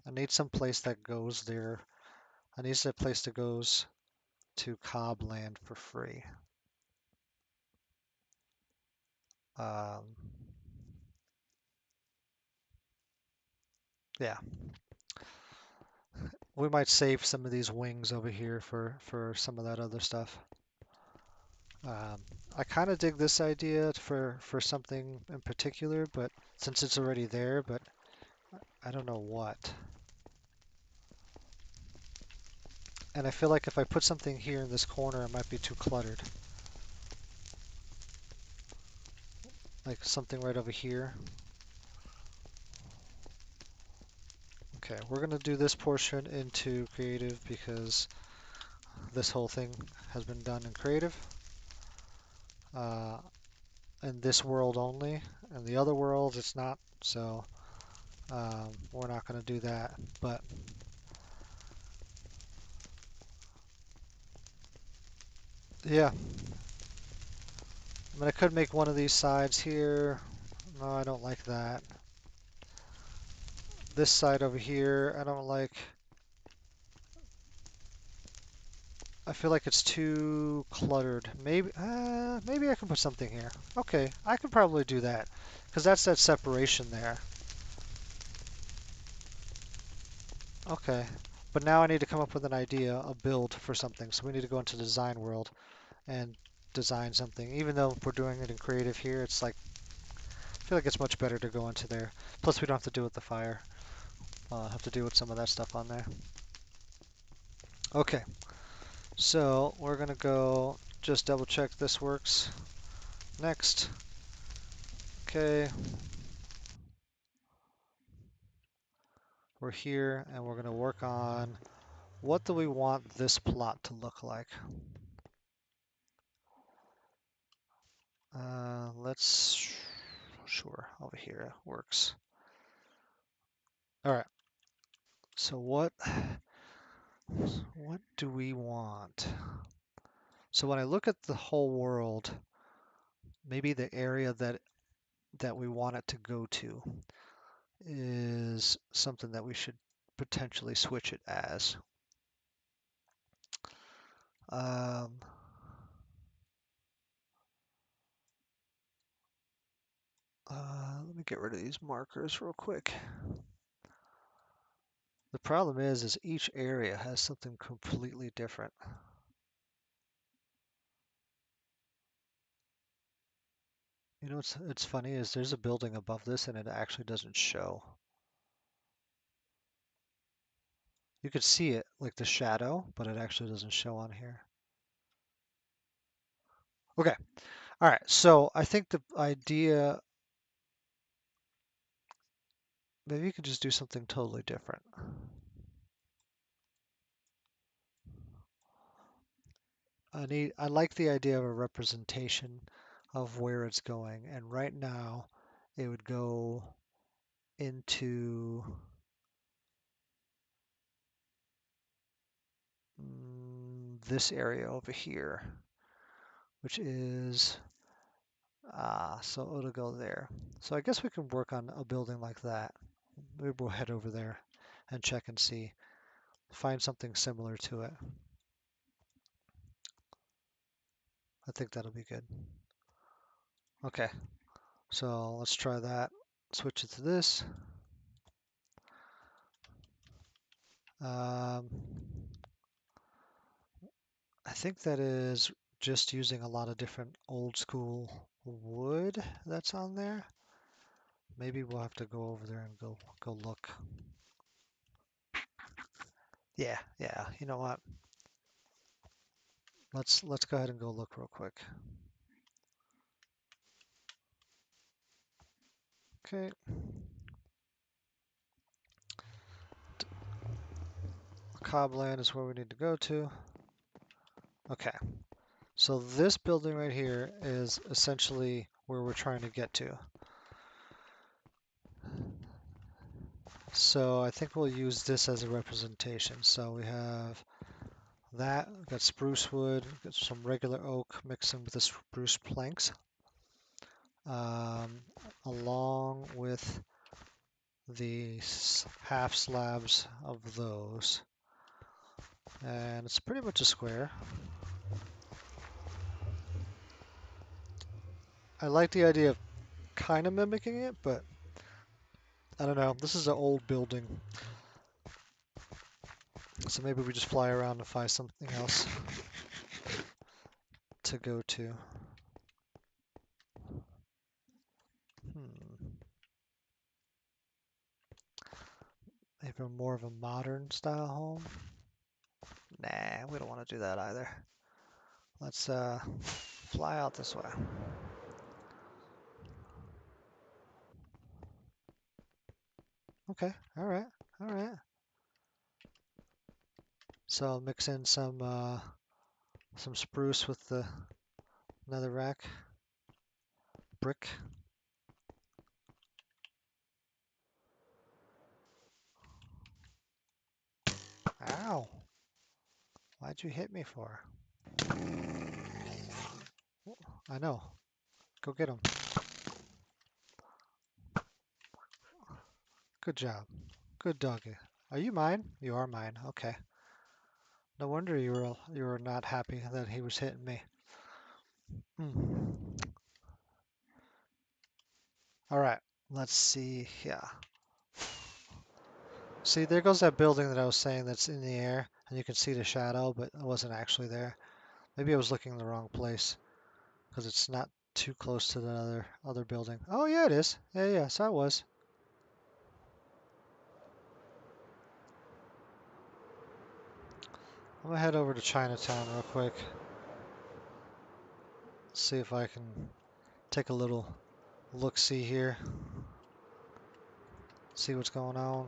I need some place that goes there. I need a place that goes to Cobland for free. Um, yeah, we might save some of these wings over here for some of that other stuff. Um, I kind of dig this idea for something in particular, but since it's already there, but I don't know what. And I feel like if I put something here in this corner, it might be too cluttered. Like something right over here. Okay, we're gonna do this portion into creative because this whole thing has been done in creative. Uh, in this world only, and the other worlds it's not, so we're not gonna do that. But yeah, I mean I could make one of these sides here. No, I don't like that. This side over here, I don't like. I feel like it's too cluttered. Maybe I can put something here. Okay, I could probably do that because that's that separation there. Okay, but now I need to come up with an idea, a build for something. So we need to go into design world and design something. Even though we're doing it in creative here, it's like I feel like it's much better to go into there. Plus, we don't have to deal with the fire. Have to deal with some of that stuff on there. Okay, so we're gonna go just double check this works. Next. Okay, we're here and we're gonna work on what do we want this plot to look like. Let's sure over here works. All right. So what do we want? So when I look at the whole world, maybe the area that we want it to go to is something that we should potentially switch it as. Um, Let me get rid of these markers real quick. The problem is each area has something completely different. You know what's funny is there's a building above this and it actually doesn't show. You could see it like the shadow, but it actually doesn't show on here. Okay. All right. So I think the idea, maybe you could just do something totally different. I like the idea of a representation of where it's going. And right now it would go into this area over here, which is, so it'll go there. So I guess we can work on a building like that. Maybe we'll head over there and check and see, find something similar to it. I think that'll be good. Okay, so let's try that. Switch it to this. Um, I think that is just using a lot of different old school wood that's on there. Maybe we'll have to go over there and go look. Yeah, yeah. You know what? Let's go ahead and go look real quick. Okay. Cobland is where we need to go to. Okay. So this building right here is essentially where we're trying to get to. So I think we'll use this as a representation. So we have that, we've got spruce wood, we've got some regular oak mixing with the spruce planks, um, along with the half slabs of those. And it's pretty much a square. I like the idea of kind of mimicking it, but I don't know. This is an old building, so maybe we just fly around and find something else to go to. Maybe more of a modern style home. Nah, we don't want to do that either. Let's fly out this way. Okay, all right, all right. So I'll mix in some spruce with the nether rack brick. Ow! Why'd you hit me for? I know. Go get him. Good job. Good doggy. Are you mine? You are mine. Okay. No wonder you were not happy that he was hitting me. Hmm. All right. Let's see. Yeah. See, there goes that building that I was saying that's in the air, and you can see the shadow, but it wasn't actually there. Maybe I was looking in the wrong place because it's not too close to the other building. Oh yeah, it is. Yeah, yeah. So I was. I'm gonna head over to Chinatown real quick. See if I can take a little look-see here. See what's going on.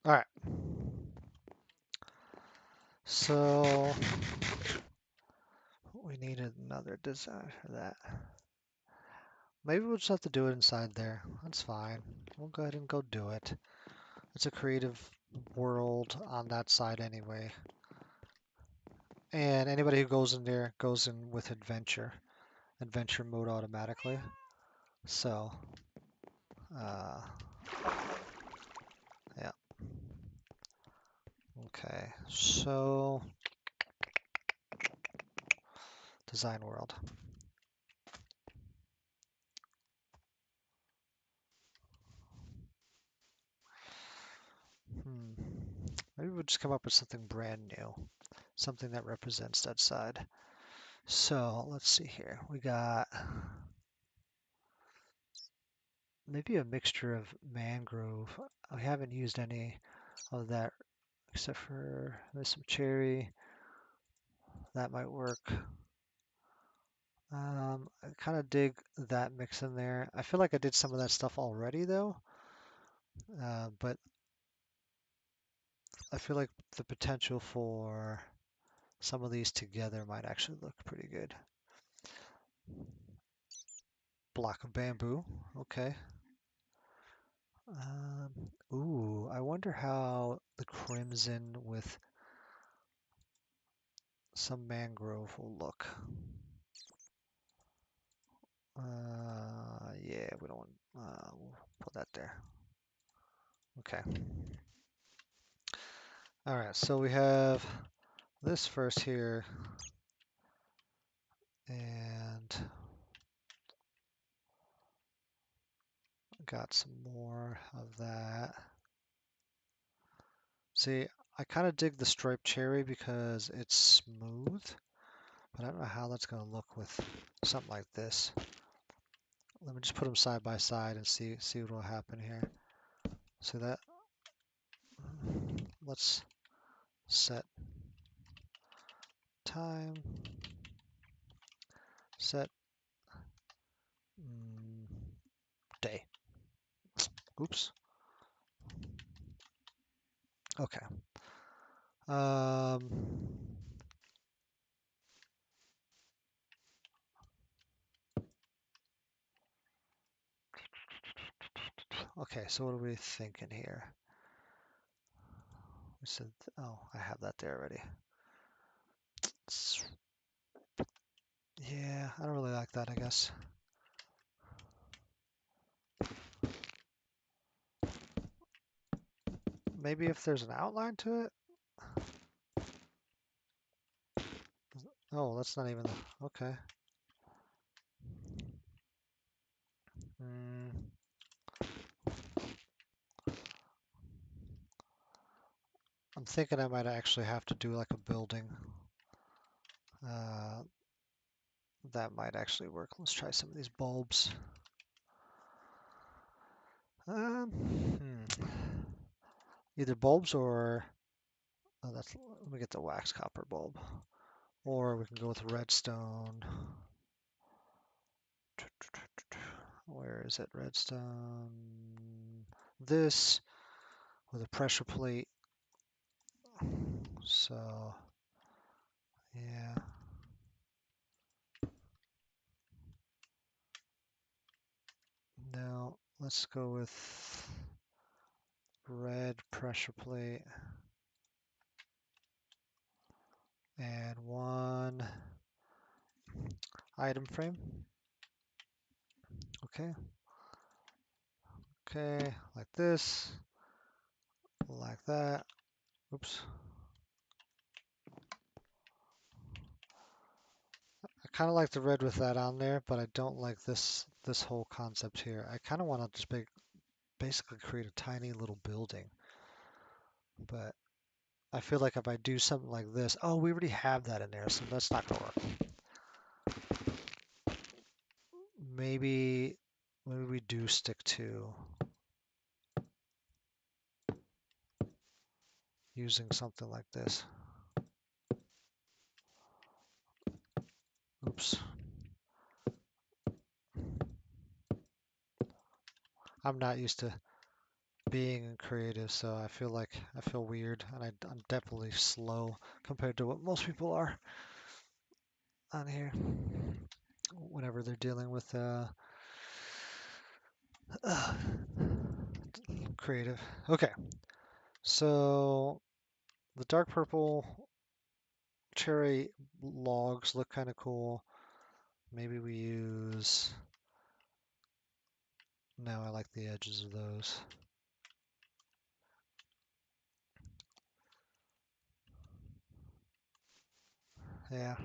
All right. So we needed another design for that. Maybe we'll just have to do it inside there. That's fine. We'll go ahead and go do it. It's a creative world on that side anyway. And anybody who goes in there goes in with adventure mode automatically. So, uh, yeah. Okay. So, design world. Hmm. Maybe we'll just come up with something brand new, something that represents that side. So let's see here. We got maybe a mixture of mangrove. I haven't used any of that except for there's some cherry. That might work. I kind of dig that mix in there. I feel like I did some of that stuff already though, but I feel like the potential for some of these together might actually look pretty good. Block of bamboo. Okay. Ooh, I wonder how the crimson with some mangrove will look. Yeah, we don't want. We'll put that there. Okay. All right. So we have this first here, and got some more of that. See, I kind of dig the striped cherry because it's smooth, but I don't know how that's going to look with something like this. Let me just put them side by side and see what will happen here. So that, let's set time, set day. Oops. Okay. Um, okay, so what are we thinking here? We said, oh, I have that there already. Yeah, I don't really like that, I guess. Maybe if there's an outline to it? Oh, that's not even the, okay. Mm, I'm thinking I might actually have to do like a building. Uh, that might actually work. Let's try some of these bulbs. Either bulbs or, oh, let me get the wax copper bulb. Or we can go with redstone. Where is it? Redstone. This with a pressure plate. So, yeah. Now, let's go with red pressure plate and one item frame. Okay. Okay, like this, like that. Oops. I kind of like the red with that on there, but I don't like this whole concept here. I kind of want to just basically create a tiny little building, but I feel like if I do something like this, oh, we already have that in there, so that's not gonna work. Maybe we do stick to using something like this. Oops. I'm not used to being creative, so I feel weird, and I'm definitely slow compared to what most people are on here whenever they're dealing with uh, creative. Okay, so the dark purple cherry logs look kind of cool. Maybe we use, no, I like the edges of those. Yeah.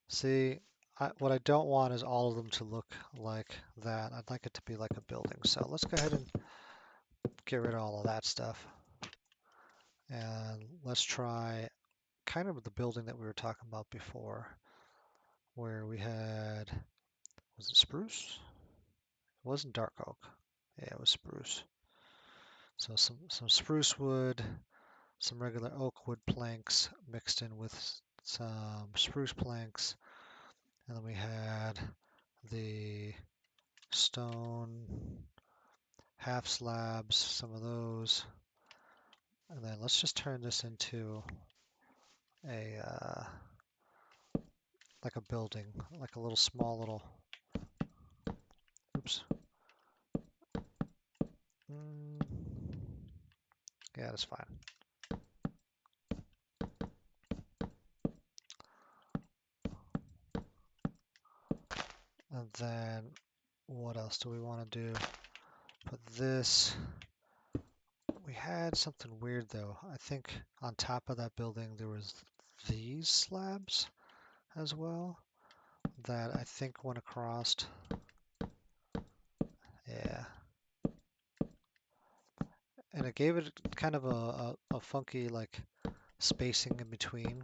See, what I don't want is all of them to look like that. I'd like it to be like a building. So let's go ahead and get rid of all of that stuff. And let's try kind of the building that we were talking about before, where we had, was it spruce? It wasn't dark oak. Yeah, it was spruce. So some spruce wood, some regular oak wood planks mixed in with some spruce planks. And then we had the stone half slabs, some of those. And then let's just turn this into a like a building, like a little small little, oops. Yeah, that's fine. And then what else do we want to do? Put this. We had something weird though. I think on top of that building there was these slabs as well that I think went across. Yeah. and it gave it kind of a funky like spacing in between.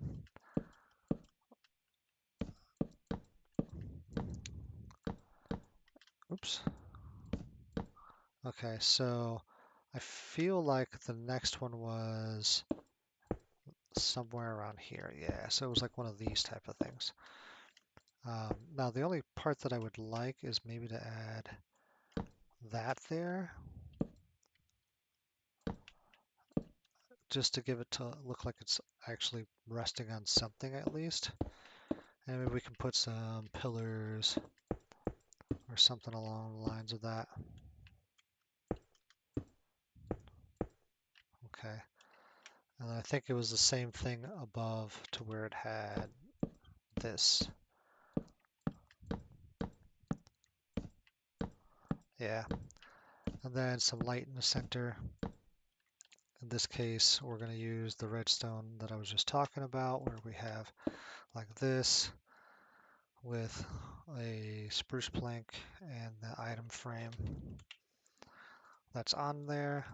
Oops. Okay, so I feel like the next one was somewhere around here. Yeah, so it was like one of these type of things. Now the only part that I would like is maybe to add that there, just to give it to look like it's actually resting on something at least. And maybe we can put some pillars or something along the lines of that. Okay. And I think it was the same thing above to where it had this. Yeah. And then some light in the center. In this case, we're going to use the redstone that I was just talking about, where we have like this with a spruce plank and the item frame that's on there.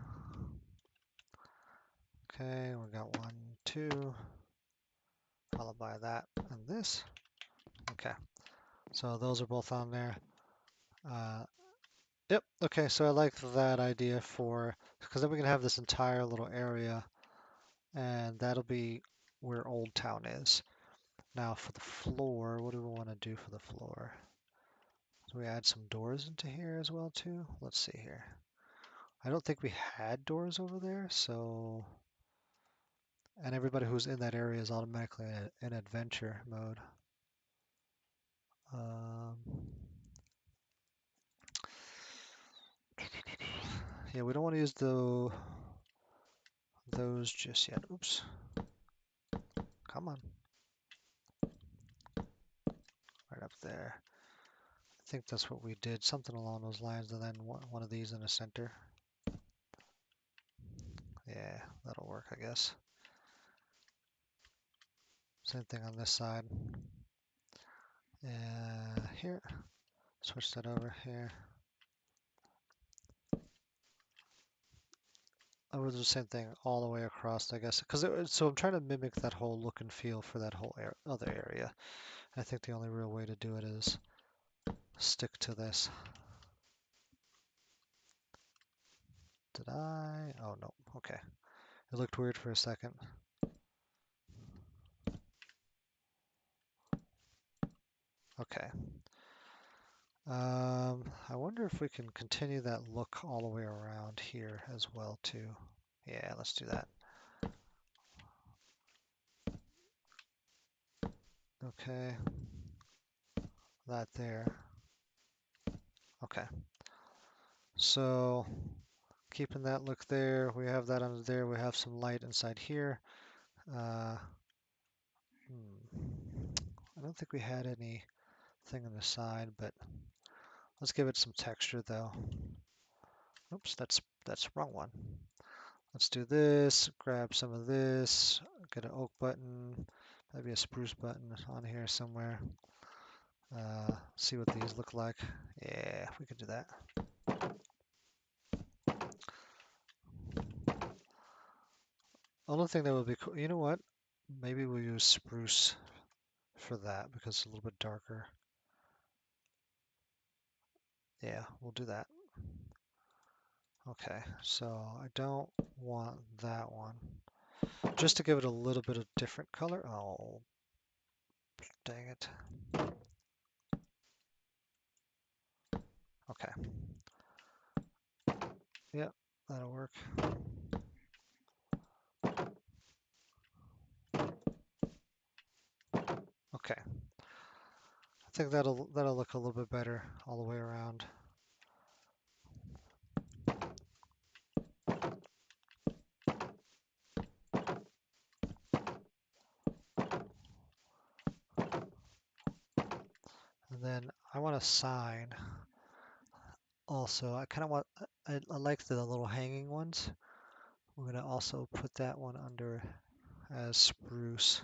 Okay, we got 1, 2, followed by that and this. Okay, so those are both on there. Yep, okay, so I like that idea for, because then we can have this entire little area, and that'll be where Old Town is. Now for the floor, what do we want to do for the floor? Do we add some doors into here as well too? Let's see here. I don't think we had doors over there, so... And everybody who's in that area is automatically in adventure mode. Um, yeah, we don't want to use those just yet. Oops. Come on. Right up there. I think that's what we did, something along those lines, and then one of these in the center. Yeah, that'll work, I guess. Same thing on this side. Here, switch that over here. I will do the same thing all the way across, I guess, because so I'm trying to mimic that whole look and feel for that whole other area. I think the only real way to do it is stick to this. Did I? Oh no, okay. It looked weird for a second. Okay. I wonder if we can continue that look all the way around here as well too. Yeah, let's do that. Okay. That there. Okay. So keeping that look there, we have that under there. We have some light inside here. I don't think we had anything on the side, but let's give it some texture though. Oops, that's the wrong one. Let's do this, grab some of this, get an oak button, maybe a spruce button on here somewhere. See what these look like. Yeah, we could do that. Only thing that would be cool, you know what? Maybe we'll use spruce for that because it's a little bit darker. Yeah, we'll do that. Okay, so I don't want that one. Just to give it a little bit of different color. Oh, dang it. Okay. Yep, that'll work. Okay. I think that'll look a little bit better all the way around. And then I want a sign also. I kind of want, I like the little hanging ones. We're going to also put that one under as spruce.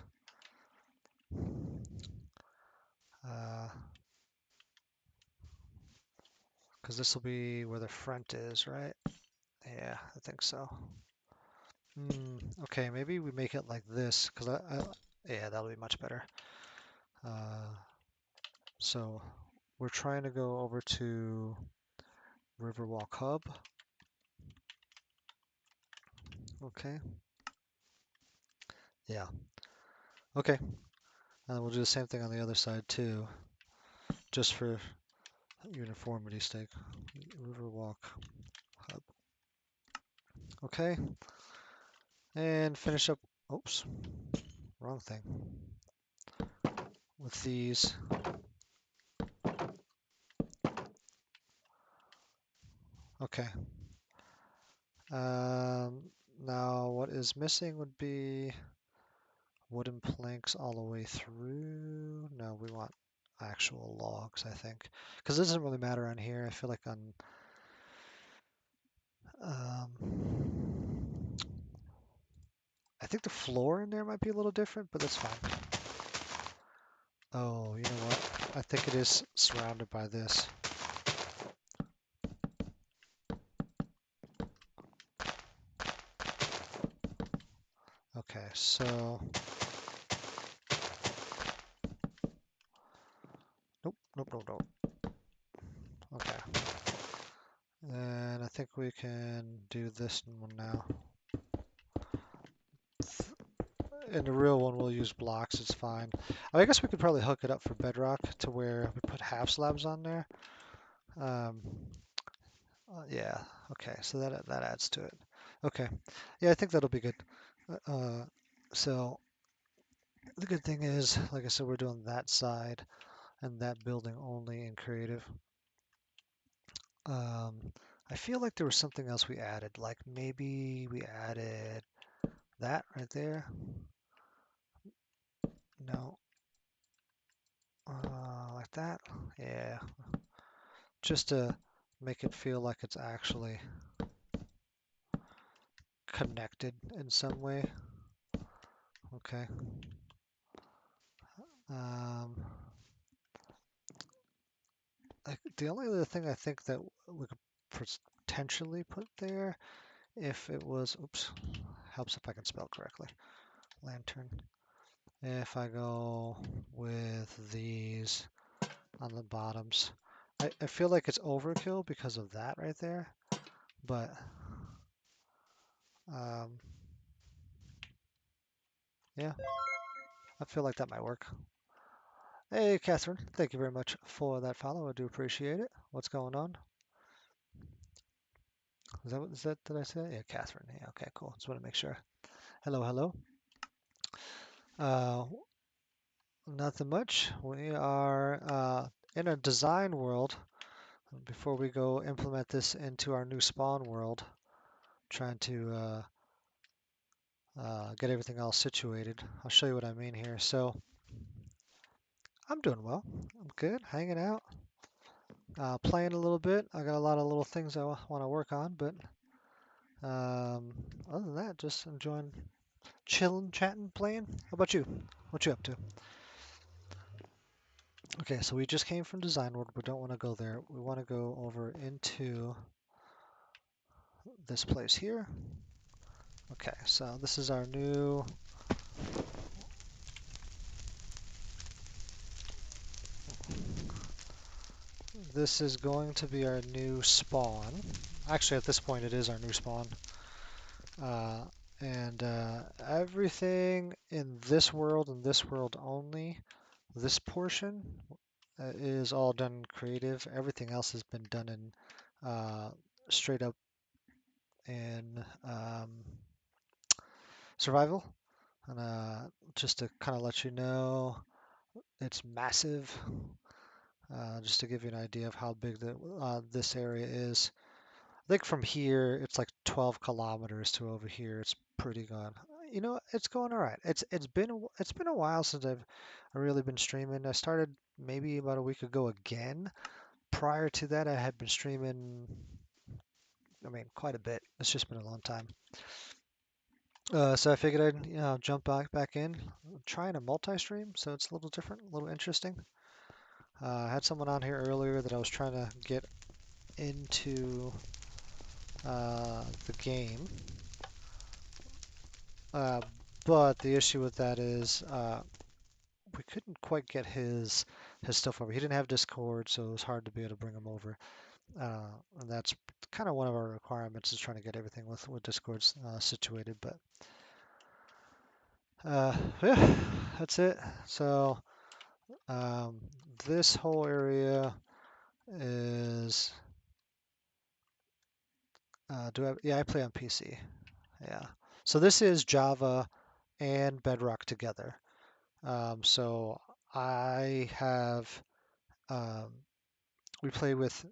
Because this will be where the front is, right? Yeah, I think so. Okay, maybe we make it like this, because yeah, that'll be much better. Uh, so we're trying to go over to Riverwalk Hub. Okay, yeah. Okay, and we'll do the same thing on the other side too, just for uniformity's sake. Riverwalk Hub. Okay, and finish up. Oops, wrong thing. With these. Okay. Um, Now what is missing would be wooden planks all the way through. No, we want actual logs, I think. Because it doesn't really matter on here. I feel like on I think the floor in there might be a little different, but that's fine. Oh, you know what? I think it is surrounded by this. Okay, so nope, nope, nope, nope. Okay. And I think we can do this one now. In the real one, we'll use blocks. It's fine. I guess we could probably hook it up for bedrock to where we put half slabs on there. Um, yeah. Okay. So that adds to it. Okay. Yeah, I think that'll be good. Uh, so the good thing is, like I said, we're doing that side and that building only in creative. Um, I feel like there was something else we added. Like maybe we added that right there. No. Like that. Yeah. Just to make it feel like it's actually connected in some way. Okay. Um, the only other thing I think that we could potentially put there, if it was, oops, helps if I can spell correctly. Lantern. If I go with these on the bottoms, I feel like it's overkill because of that right there, but um, yeah, I feel like that might work. Hey, Catherine, thank you very much for that follow. I do appreciate it. What's going on? Did I say that? Yeah, Catherine. Yeah, okay, cool. Just want to make sure. Hello, hello. Uh, Nothing much. We are in a design world. Before we go implement this into our new spawn world, trying to get everything all situated. I'll show you what I mean here. So I'm doing well. I'm good, hanging out, playing a little bit. I got a lot of little things I want to work on, but other than that, just enjoying chilling, chatting, playing. How about you? What you up to? Okay, so we just came from design world. We don't want to go there. We want to go over into this place here. Okay, so this is our new. This is going to be our new spawn. Actually, at this point, it is our new spawn. Uh, and everything in this world and this world only, this portion is all done in creative. Everything else has been done in straight up in survival. And just to kind of let you know, it's massive. Just to give you an idea of how big this area is. I think from here it's like 12 kilometers to over here. It's pretty gone. You know, it's going all right. It's been a while since I really been streaming. I started maybe about a week ago again. Prior to that, I had been streaming. I mean, quite a bit. It's just been a long time. So I figured I'd jump back in, trying a multi-stream, so it's a little different, a little interesting. I had someone on here earlier that I was trying to get into the game. Uh, but the issue with that is we couldn't quite get his stuff over. He didn't have Discord, so it was hard to be able to bring him over. And that's kind of one of our requirements is trying to get everything with Discord situated. But yeah, that's it. So um, this whole area is yeah, I play on PC. Yeah. So this is Java and Bedrock together. So I have um, we play with.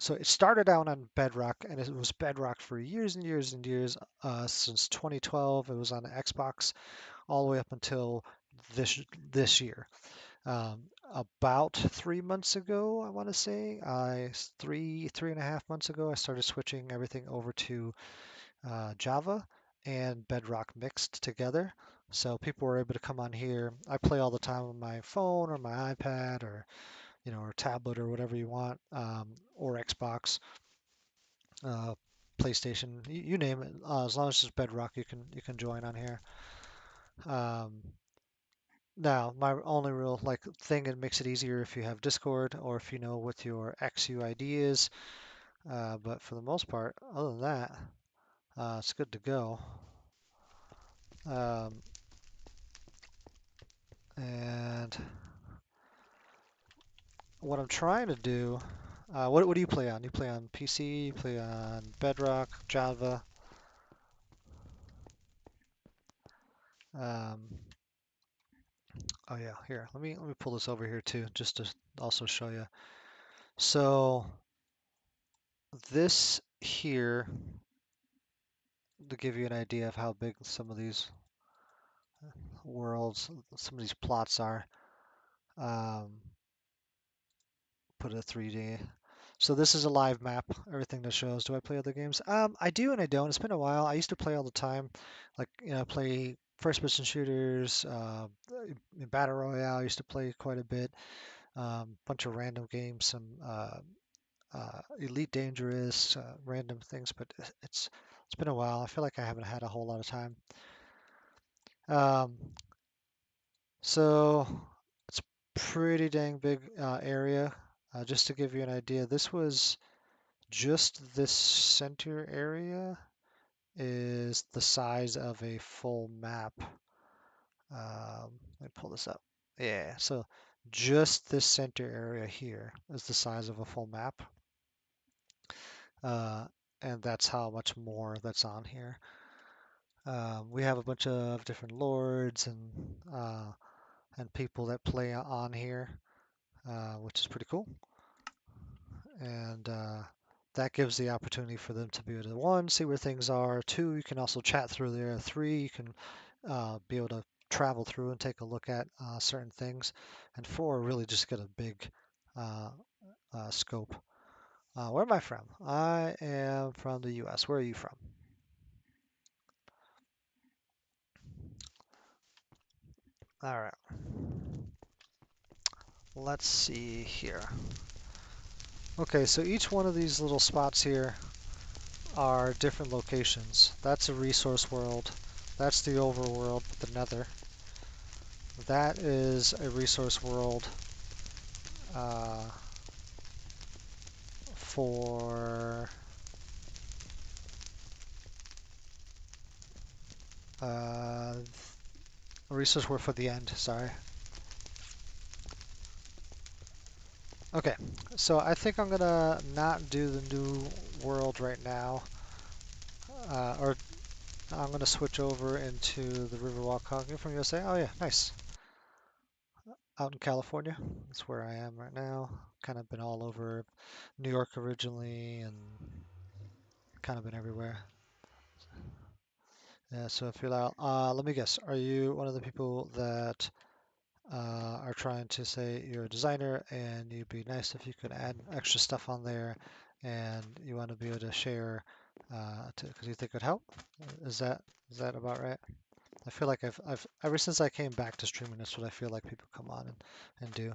So it started out on Bedrock, and it was Bedrock for years and years and years. Since 2012, it was on the Xbox all the way up until this this year. About 3 months ago, I want to say, three and a half months ago, I started switching everything over to Java and Bedrock mixed together. So people were able to come on here. I play all the time on my phone or my iPad or or tablet or whatever you want, or Xbox, uh, PlayStation, you name it. As long as it's Bedrock, you can join on here. Um, Now, my only real thing that makes it easier if you have Discord or if you know what your XUID is. But for the most part, other than that, it's good to go. Um, and what I'm trying to do, what do you play on? You play on PC, you play on Bedrock, Java. Um, oh yeah, here, let me pull this over here too, just to also show you. So this here, to give you an idea of how big some of these worlds, some of these plots are. Um, put a 3D. So this is a live map, everything that shows. Do I play other games? I do and I don't. It's been a while. I used to play all the time, play first-person shooters, Battle Royale. I used to play quite a bit. Bunch of random games, some Elite Dangerous, random things. But it's been a while. I feel like I haven't had a whole lot of time. Um, So it's pretty dang big area. Just to give you an idea, this was just this center area is the size of a full map. Let me pull this up. Yeah, so just this center area here is the size of a full map. Uh, and that's how much more that's on here. We have a bunch of different lords and people that play on here, which is pretty cool. And that gives the opportunity for them to be able to, one, see where things are. Two, you can also chat through there. Three, you can be able to travel through and take a look at certain things. And four, really just get a big uh, scope. Where am I from? I am from the US. Where are you from? All right, let's see here. Okay, so each one of these little spots here are different locations. That's a resource world. That's the overworld, the nether. That is a resource world uh, for a resource world for the end, sorry. Okay, so I think I'm gonna not do the new world right now, or I'm gonna switch over into the Riverwalk Hockey from USA. Oh yeah, nice. Out in California, that's where I am right now. Kind of been all over New York originally, and kind of been everywhere. Yeah, so if you're out, let me guess, are you one of the people that are trying to say you're a designer and you'd be nice if you could add extra stuff on there and you want to be able to share because you think it would help? Is that is that about right? I feel like I've ever since I came back to streaming, that's what I feel like people come on and do.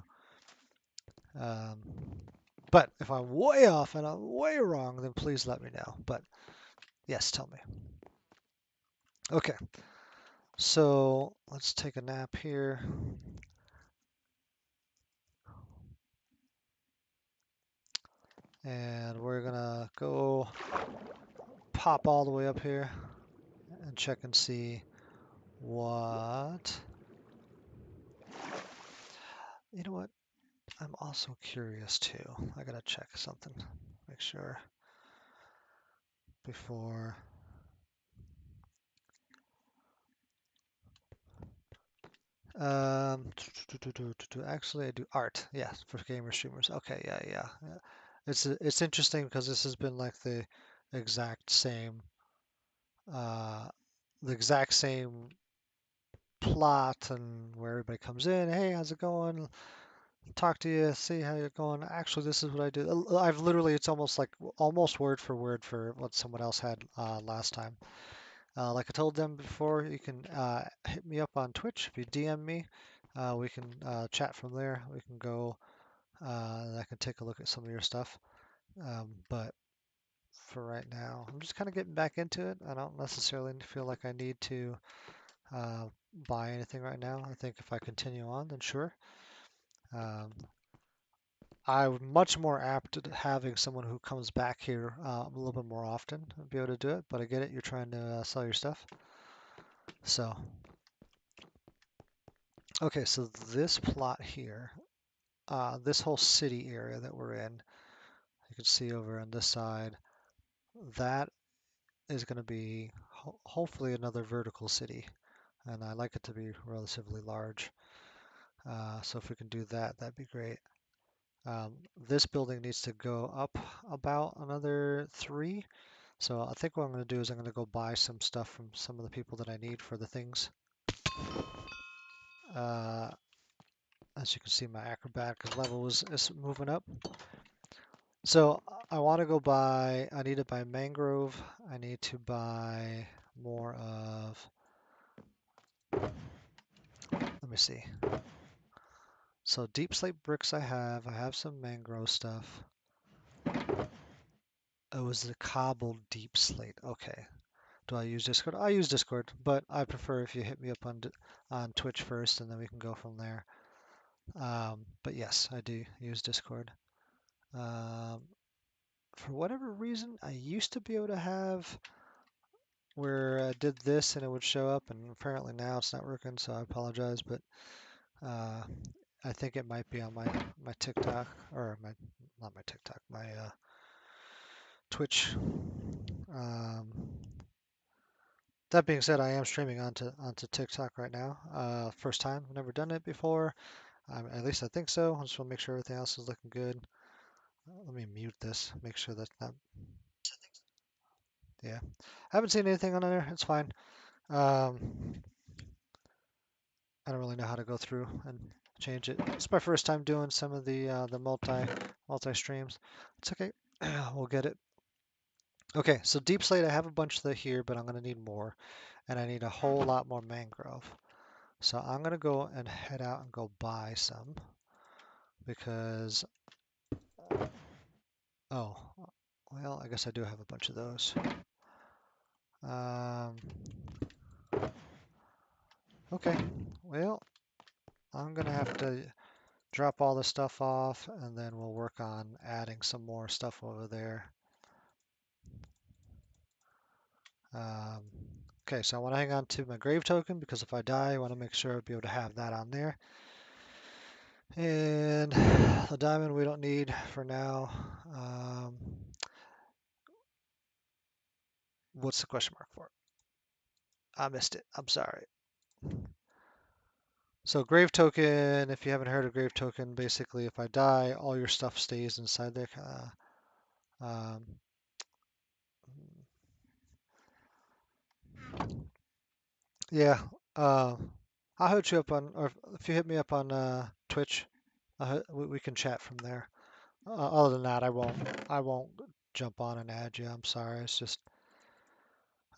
Um, but if I'm way off and I'm way wrong, then please let me know. But Yes, tell me. Okay, so let's take a nap here. And we're gonna go pop all the way up here and check and see what. You know what? I'm also curious too. I gotta check something. Make sure before. Um, Actually, I do art. Yeah, for gamer streamers. Okay, yeah. It's interesting because this has been like exact same uh the exact same plot and where everybody comes in. Hey, how's it going? Talk to you, see how you're going. Actually, this is what I do. I've literally, it's almost like almost word for word for what someone else had last time. Like I told them before, you can hit me up on Twitch if you DM me. We can chat from there. We can go, and I can take a look at some of your stuff. But for right now, I'm just kind of getting back into it. I don't necessarily feel like I need to uh, buy anything right now. I think if I continue on, then sure. Um, I'm much more apt at having someone who comes back here a little bit more often and be able to do it. But I get it, you're trying to sell your stuff. So, okay, so this plot here, this whole city area that we're in, you can see over on this side, that is going to be hopefully another vertical city. And I like it to be relatively large. So if we can do that, that'd be great. This building needs to go up about another 3. So I think what I'm going to do is I'm going to go buy some stuff from some of the people that I need for the things. Uh, as you can see, my acrobatic level is moving up. So I want to go buy, I need to buy mangrove. I need to buy more of, let me see. So deep slate bricks I have some mangrove stuff. Oh, it was the cobbled deep slate. Okay. Do I use Discord? I use Discord, but I prefer if you hit me up on Twitch first, and then we can go from there. But yes, I do use Discord. Um, for whatever reason, I used to be able to have where I did this and it would show up, and apparently now it's not working, so I apologize. But uh, I think it might be on my TikTok or my not my TikTok, my Twitch. Um, that being said, I am streaming onto TikTok right now. First time, I've never done it before. At least I think so. I just want to make sure everything else is looking good. Let me mute this. Make sure that's not. Yeah, I haven't seen anything on there. It's fine. Um, I don't really know how to go through and change it. It's my first time doing some of the multi streams. It's okay. We'll get it. Okay, so deep slate, I have a bunch of that here, but I'm gonna need more, and I need a whole lot more mangrove. So I'm gonna go and head out and go buy some because oh, well, I guess I do have a bunch of those. Um, okay, well, I'm gonna have to drop all this stuff off, and then we'll work on adding some more stuff over there. Um, okay, so I want to hang on to my grave token because if I die, I want to make sure I'll be able to have that on there. And the diamond we don't need for now. What's the question mark for? I missed it. I'm sorry. So grave token, if you haven't heard of grave token, basically if I die, all your stuff stays inside there. Um, yeah, I'll hit you up on, or if you hit me up on Twitch, we can chat from there. Other than that, I won't jump on and add you. I'm sorry. It's just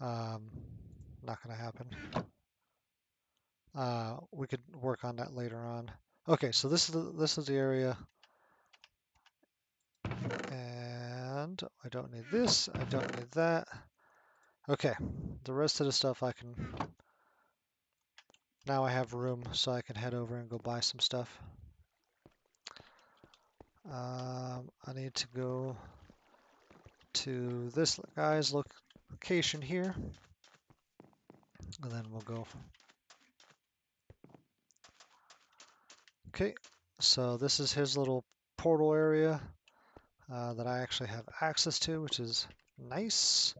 um, not gonna happen. We could work on that later on. Okay, so this is the area, and I don't need this. I don't need that. Okay, the rest of the stuff I can, now I have room so I can head over and go buy some stuff. I need to go to this guy's location here, and then we'll go. Okay, so this is his little portal area that I actually have access to, which is nice.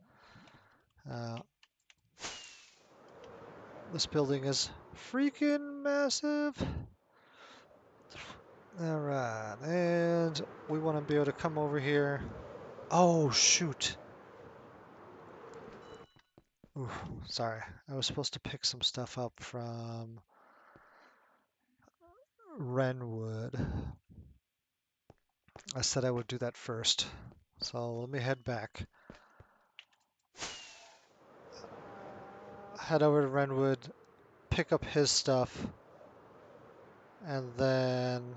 Uh, this building is freaking massive. All right, and we want to be able to come over here. Oh, shoot. Ooh, sorry, I was supposed to pick some stuff up from Renwood. I said I would do that first. So let me head back. Head over to Renwood, pick up his stuff, and then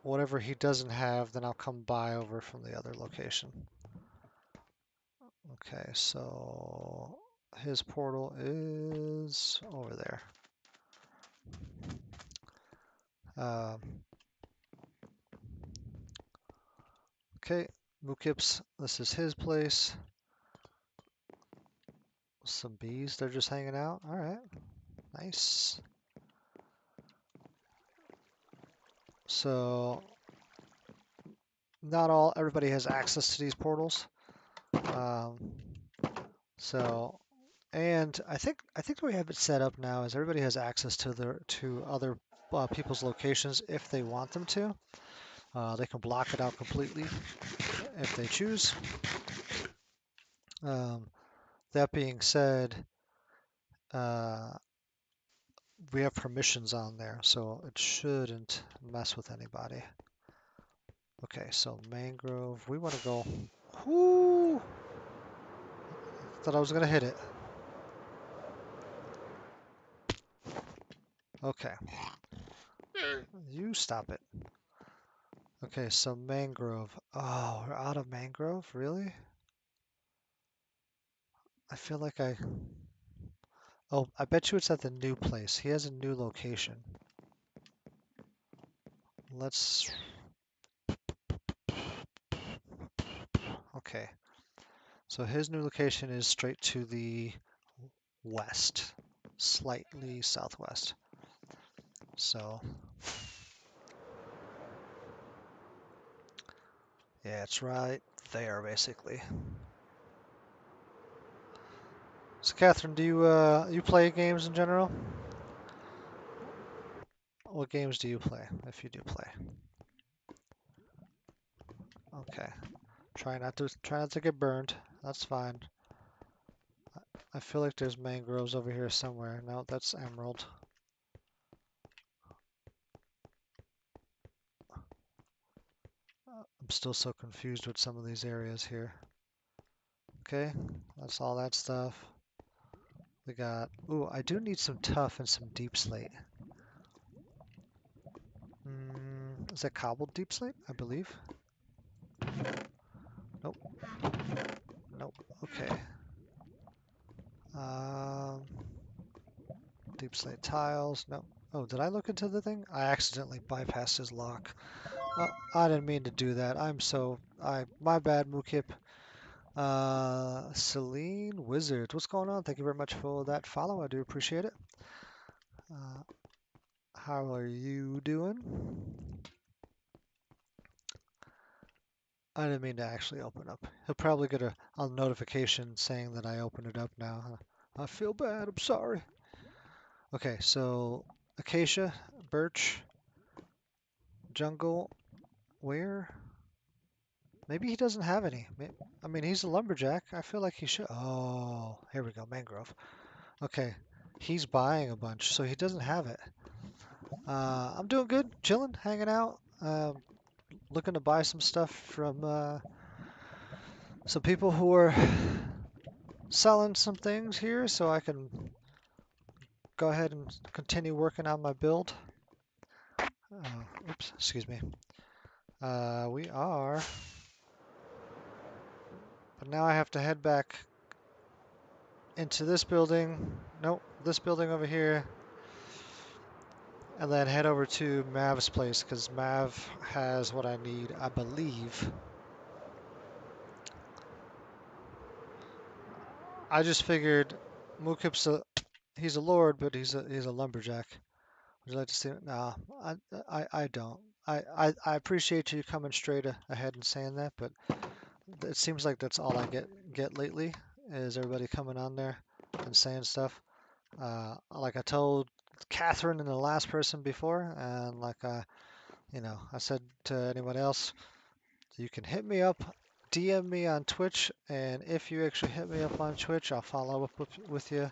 whatever he doesn't have, then I'll come by over from the other location. Okay, so his portal is over there. Um, okay, Mukip's, this is his place. Some bees, they're just hanging out. All right, nice. So not everybody has access to these portals. Um, and I think we have it set up now is everybody has access to other people's locations if they want them to. They can block it out completely if they choose. Um, that being said, uh, we have permissions on there, so it shouldn't mess with anybody. Okay, so mangrove, we want to go. Whoo! Thought I was gonna hit it. Okay, you stop it. Okay, so mangrove. Oh, we're out of mangrove? Really? I feel like I... Oh, I bet you it's at the new place. He has a new location. Let's... Okay. So his new location is straight to the west. Slightly southwest. So... Yeah, it's right there, basically. So, Catherine, do you play games in general? What games do you play, if you do play? Okay. Try not to get burned. That's fine. I feel like there's mangroves over here somewhere. No, that's emerald. I'm still so confused with some of these areas here. Okay, that's all that stuff. We got... Ooh, I do need some tuff and some deep slate. Is that cobbled deep slate? I believe. Nope. Nope. Okay. Um, deep slate tiles. Nope. Oh, did I look into the thing? I accidentally bypassed his lock. Oh, I didn't mean to do that. My bad, Mukip. Celine Wizard, what's going on? Thank you very much for that follow. I do appreciate it. Uh, how are you doing? I didn't mean to actually open up. He'll probably get a notification saying that I opened it up now. I feel bad. I'm sorry. Okay, so acacia, birch, jungle, where? Maybe he doesn't have any. I mean, he's a lumberjack. I feel like he should. Oh, here we go, mangrove. Okay, he's buying a bunch, so he doesn't have it. I'm doing good, chilling, hanging out. Looking to buy some stuff from some people who are selling some things here, so I can go ahead and continue working on my build. Oops, excuse me. We are But now I have to head back into this building. Nope, this building over here. And then head over to Mav's place because Mav has what I need, I believe. I just figured Mukib's he's a lord, but he's a lumberjack. Would you like to see it? No, I don't. I appreciate you coming straight ahead and saying that, but it seems like that's all I get lately is everybody coming on there and saying stuff. Like I told Catherine and the last person before, and like I said to anyone else, you can hit me up, DM me on Twitch, and if you actually hit me up on Twitch, I'll follow up with you,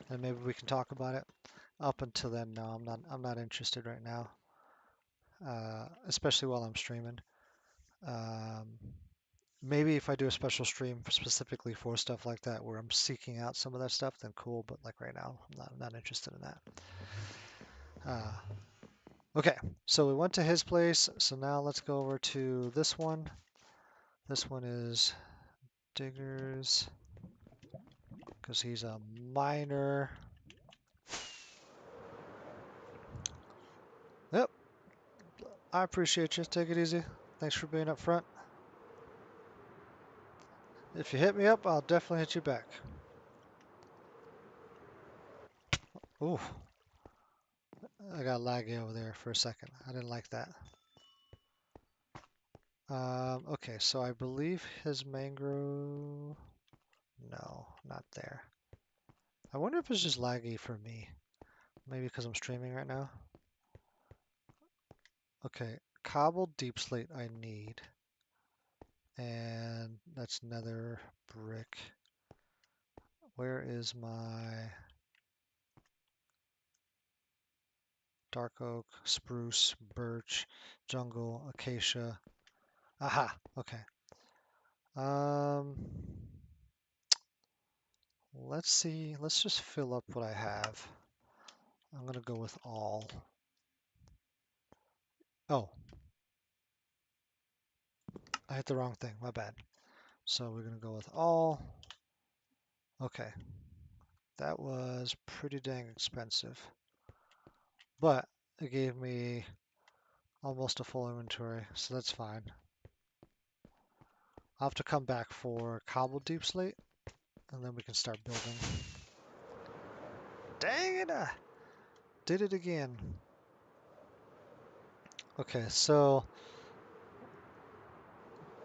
and maybe we can talk about it. Up until then, no, I'm not interested right now, especially while I'm streaming. Um, Maybe if I do a special stream specifically for stuff like that, where I'm seeking out some of that stuff, then cool. But like right now, I'm not interested in that. Uh, okay, so we went to his place. So now let's go over to this one. This one is Diggers, because he's a miner. Yep, I appreciate you. Take it easy. Thanks for being up front. If you hit me up, I'll definitely hit you back. Ooh, I got laggy over there for a second. I didn't like that. Okay, so I believe his mangrove... No, not there. I wonder if it's just laggy for me. Maybe because I'm streaming right now. Okay, cobbled deep slate I need. And that's nether brick. Where is my dark oak, spruce, birch, jungle, acacia? Aha, okay. Um, let's see. Let's just fill up what I have. I'm gonna go with all. Oh, I hit the wrong thing. My bad. So we're gonna go with all. Okay, that was pretty dang expensive, but it gave me almost a full inventory, so that's fine. I'll have to come back for cobbled deep slate, and then we can start building. Dang it! I did it again. Okay, so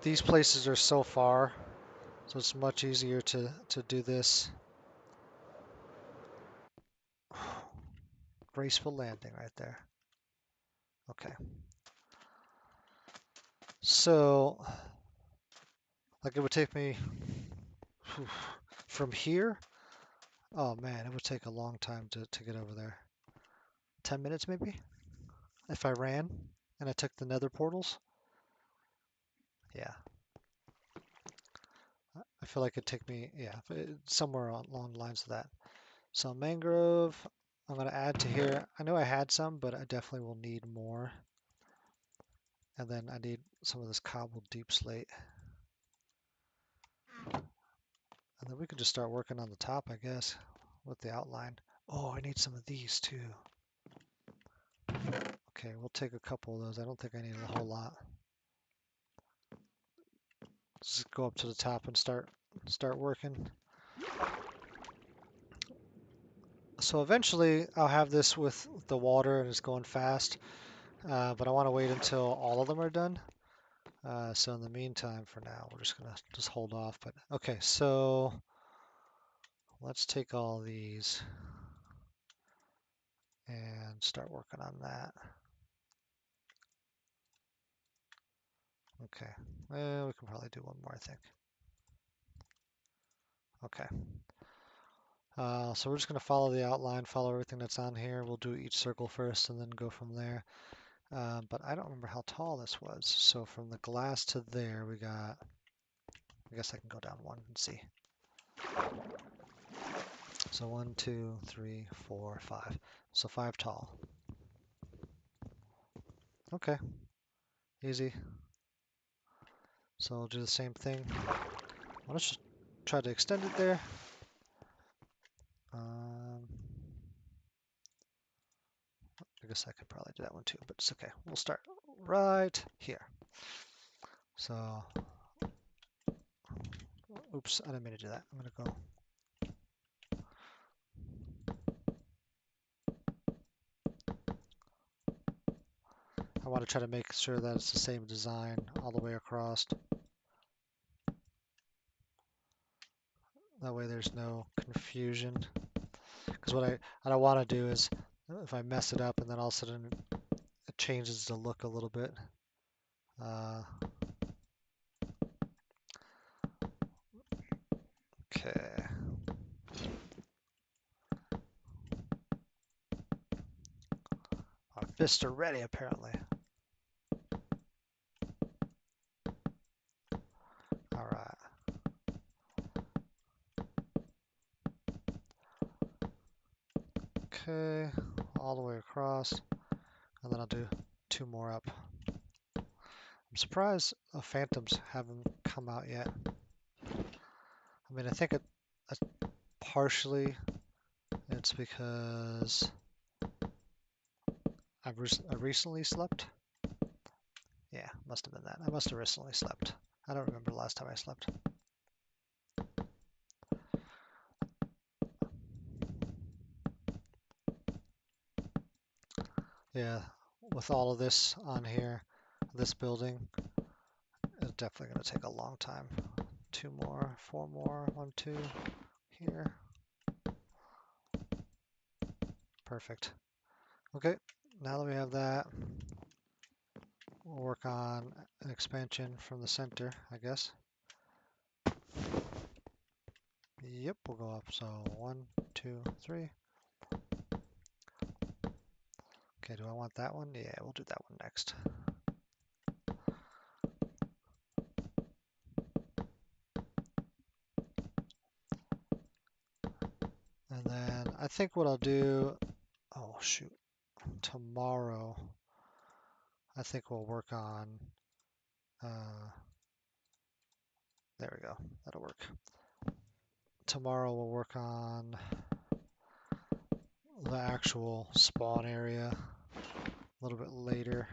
these places are so far, so it's much easier to do this. Graceful landing right there. Okay. So, like it would take me from here. Oh man, it would take a long time to get over there. 10 minutes maybe? If I ran and I took the nether portals. Yeah. I feel like it'd take me, yeah, somewhere along the lines of that. So mangrove, I'm going to add to here. I know I had some, but I definitely will need more. And then I need some of this cobbled deep slate. And then we could just start working on the top, I guess, with the outline. Oh, I need some of these too. Okay, we'll take a couple of those. I don't think I need a whole lot. Just go up to the top and start working. So eventually I'll have this with the water and it's going fast, but I want to wait until all of them are done. So in the meantime, for now, we're just gonna just hold off. But okay, so let's take all these and start working on that. Okay, well, we can probably do one more, I think. Okay. So we're just going to follow the outline, follow everything that's on here. We'll do each circle first and then go from there. But I don't remember how tall this was. So from the glass to there, we got, I guess I can go down one and see. So 1, 2, 3, 4, 5. So 5 tall. Okay, easy. So I'll do the same thing. Let's just try to extend it there. Um, I guess I could probably do that one too, but it's okay. We'll start right here. So, oops, I didn't mean to do that. I'm gonna go. I want to try to make sure that it's the same design all the way across. That way there's no confusion. Because what I don't want to do is if I mess it up and then all of a sudden it changes the look a little bit. Okay. Our fists are ready apparently. All right. Okay, all the way across, and then I'll do two more up. I'm surprised Phantoms haven't come out yet. I mean, I think partially it's because I recently slept. Yeah, must have been that. I must have recently slept. I don't remember the last time I slept. Yeah, with all of this on here, this building, it's definitely going to take a long time. Two more, four more, one, two, here. Perfect. Okay, now that we have that, we'll work on an expansion from the center, I guess. Yep, we'll go up. So 1, 2, 3. Okay, do I want that one? Yeah, we'll do that one next. And then I think what I'll do, oh shoot, tomorrow, I think we'll work on, there we go, that'll work. Tomorrow we'll work on the actual spawn area a little bit later.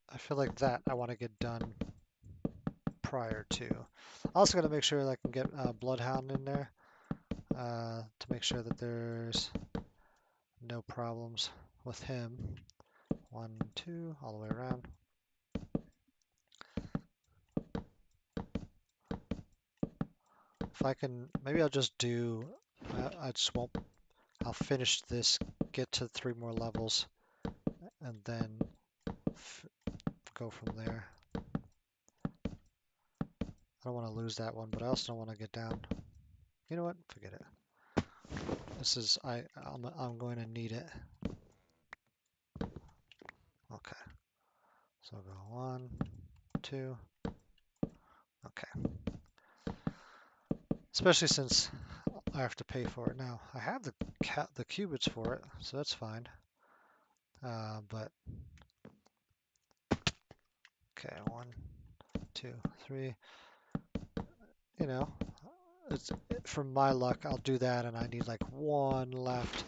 I feel like that I want to get done prior to. Also got to make sure that I can get Bloodhound in there to make sure that there's no problems with him. 1, 2, all the way around. If I can, maybe I'll just do, I just won't, I'll finish this, get to 3 more levels, and then go from there. I don't want to lose that one, but I also don't want to get down. You know what? Forget it. This is, I'm going to need it. Okay. So go 1, 2. Okay. Especially since I have to pay for it now. I have the qubits for it, so that's fine. But okay, 1, 2, 3. You know, it's from my luck, I'll do that, and I need like 1 left,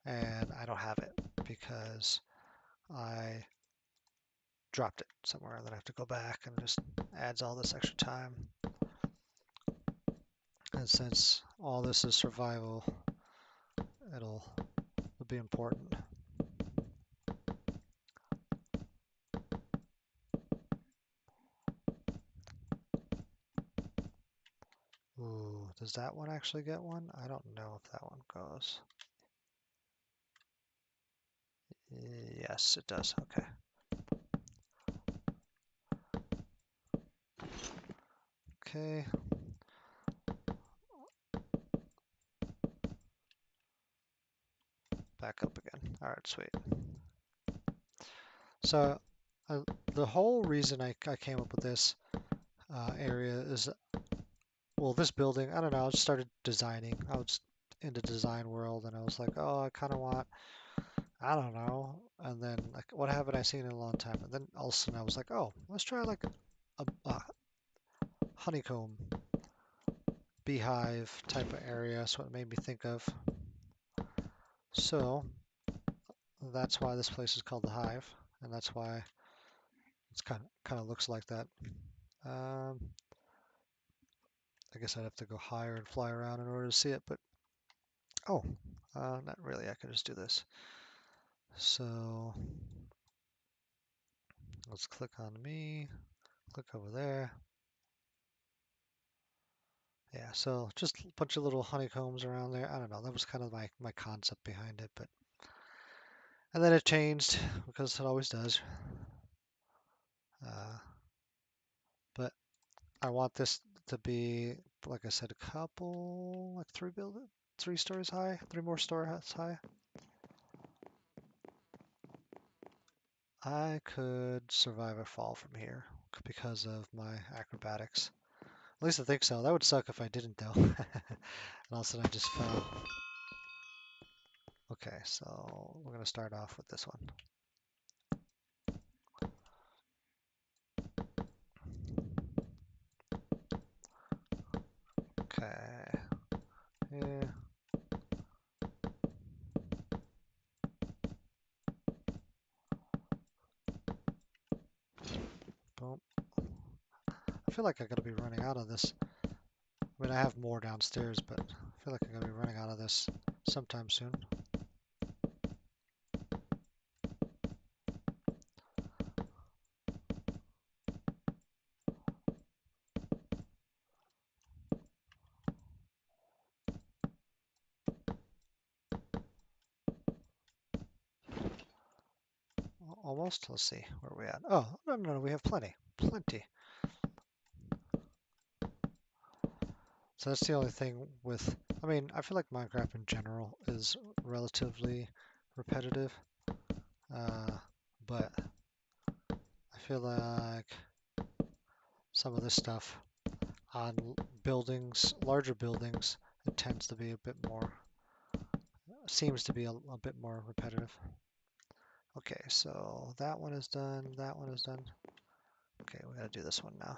and I don't have it because I dropped it somewhere, and then I have to go back and just adds all this extra time. And since all this is survival, it'll be important. Ooh, does that one actually get one? I don't know if that one goes. Yes, it does. Okay. Okay. Back up again. All right, sweet. So the whole reason I came up with this area is, well, this building, I don't know, I just started designing. I was in the design world and I was like, oh, I kind of want I don't know. And then like, what haven't I seen in a long time? And then all of a sudden I was like, oh, let's try like a honeycomb beehive type of area. That's what it made me think of. So that's why this place is called the Hive, and that's why it's kind of looks like that. Um, I guess I'd have to go higher and fly around in order to see it, but oh, not really. I can just do this. So let's click on me, click over there. Yeah, so just a bunch of little honeycombs around there. I don't know. That was kind of my concept behind it, but and then it changed because it always does. Uh, but I want this to be, like I said, a couple, like three stories high, three more stories high. I could survive a fall from here because of my acrobatics. At least I think so. That would suck if I didn't, though. And all of a sudden I just fell. Okay, so we're gonna start off with this one. Okay, yeah. Boom. I feel like I gotta be running out of this. I mean, I have more downstairs, but I feel like I'm gonna be running out of this sometime soon. Almost. Let's see where we at. Oh, no, no, no, we have plenty. Plenty. So that's the only thing with, I mean, I feel like Minecraft in general is relatively repetitive. Uh, but I feel like some of this stuff on buildings, larger buildings, it tends to be a bit more, seems to be a bit more repetitive. Okay, so that one is done, that one is done. Okay, we gotta do this one now.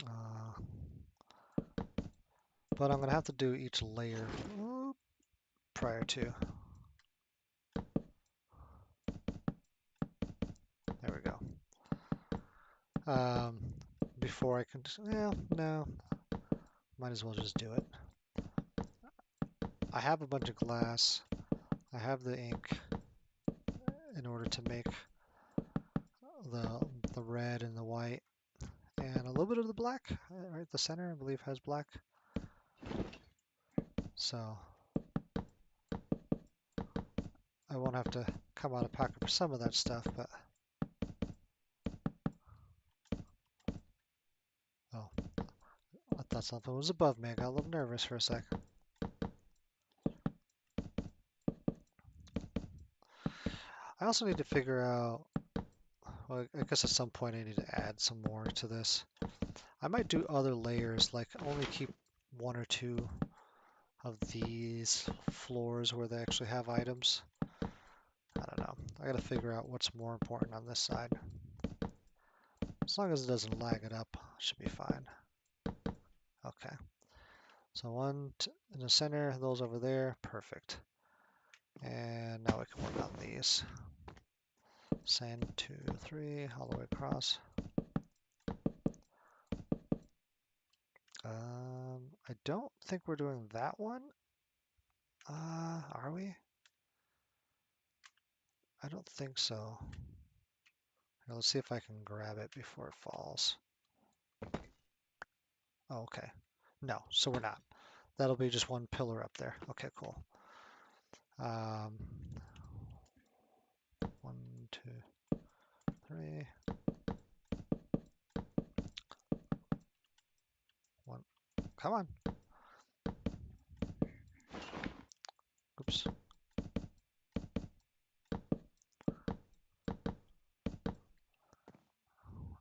Uh, but I'm gonna have to do each layer prior to. There we go. Um, before I can, well, no, might as well just do it. I have a bunch of glass. I have the ink in order to make the red and the white and a little bit of the black. Right, the center I believe has black. So I won't have to come out of pocket for some of that stuff, but oh, I thought something was above me. I got a little nervous for a sec. I also need to figure out, well, I guess at some point I need to add some more to this. I might do other layers, like only keep one or two of these floors where they actually have items. I don't know. I gotta figure out what's more important on this side. As long as it doesn't lag it up, should be fine. Okay. So one in the center, those over there, perfect. And now we can work on these. Sand 2, 3, all the way across. I don't think we're doing that one. Are we? I don't think so. Here, let's see if I can grab it before it falls. Oh, okay. No, so we're not. That'll be just one pillar up there. Okay, cool. 1, 2, 3. 1. Come on. Oops.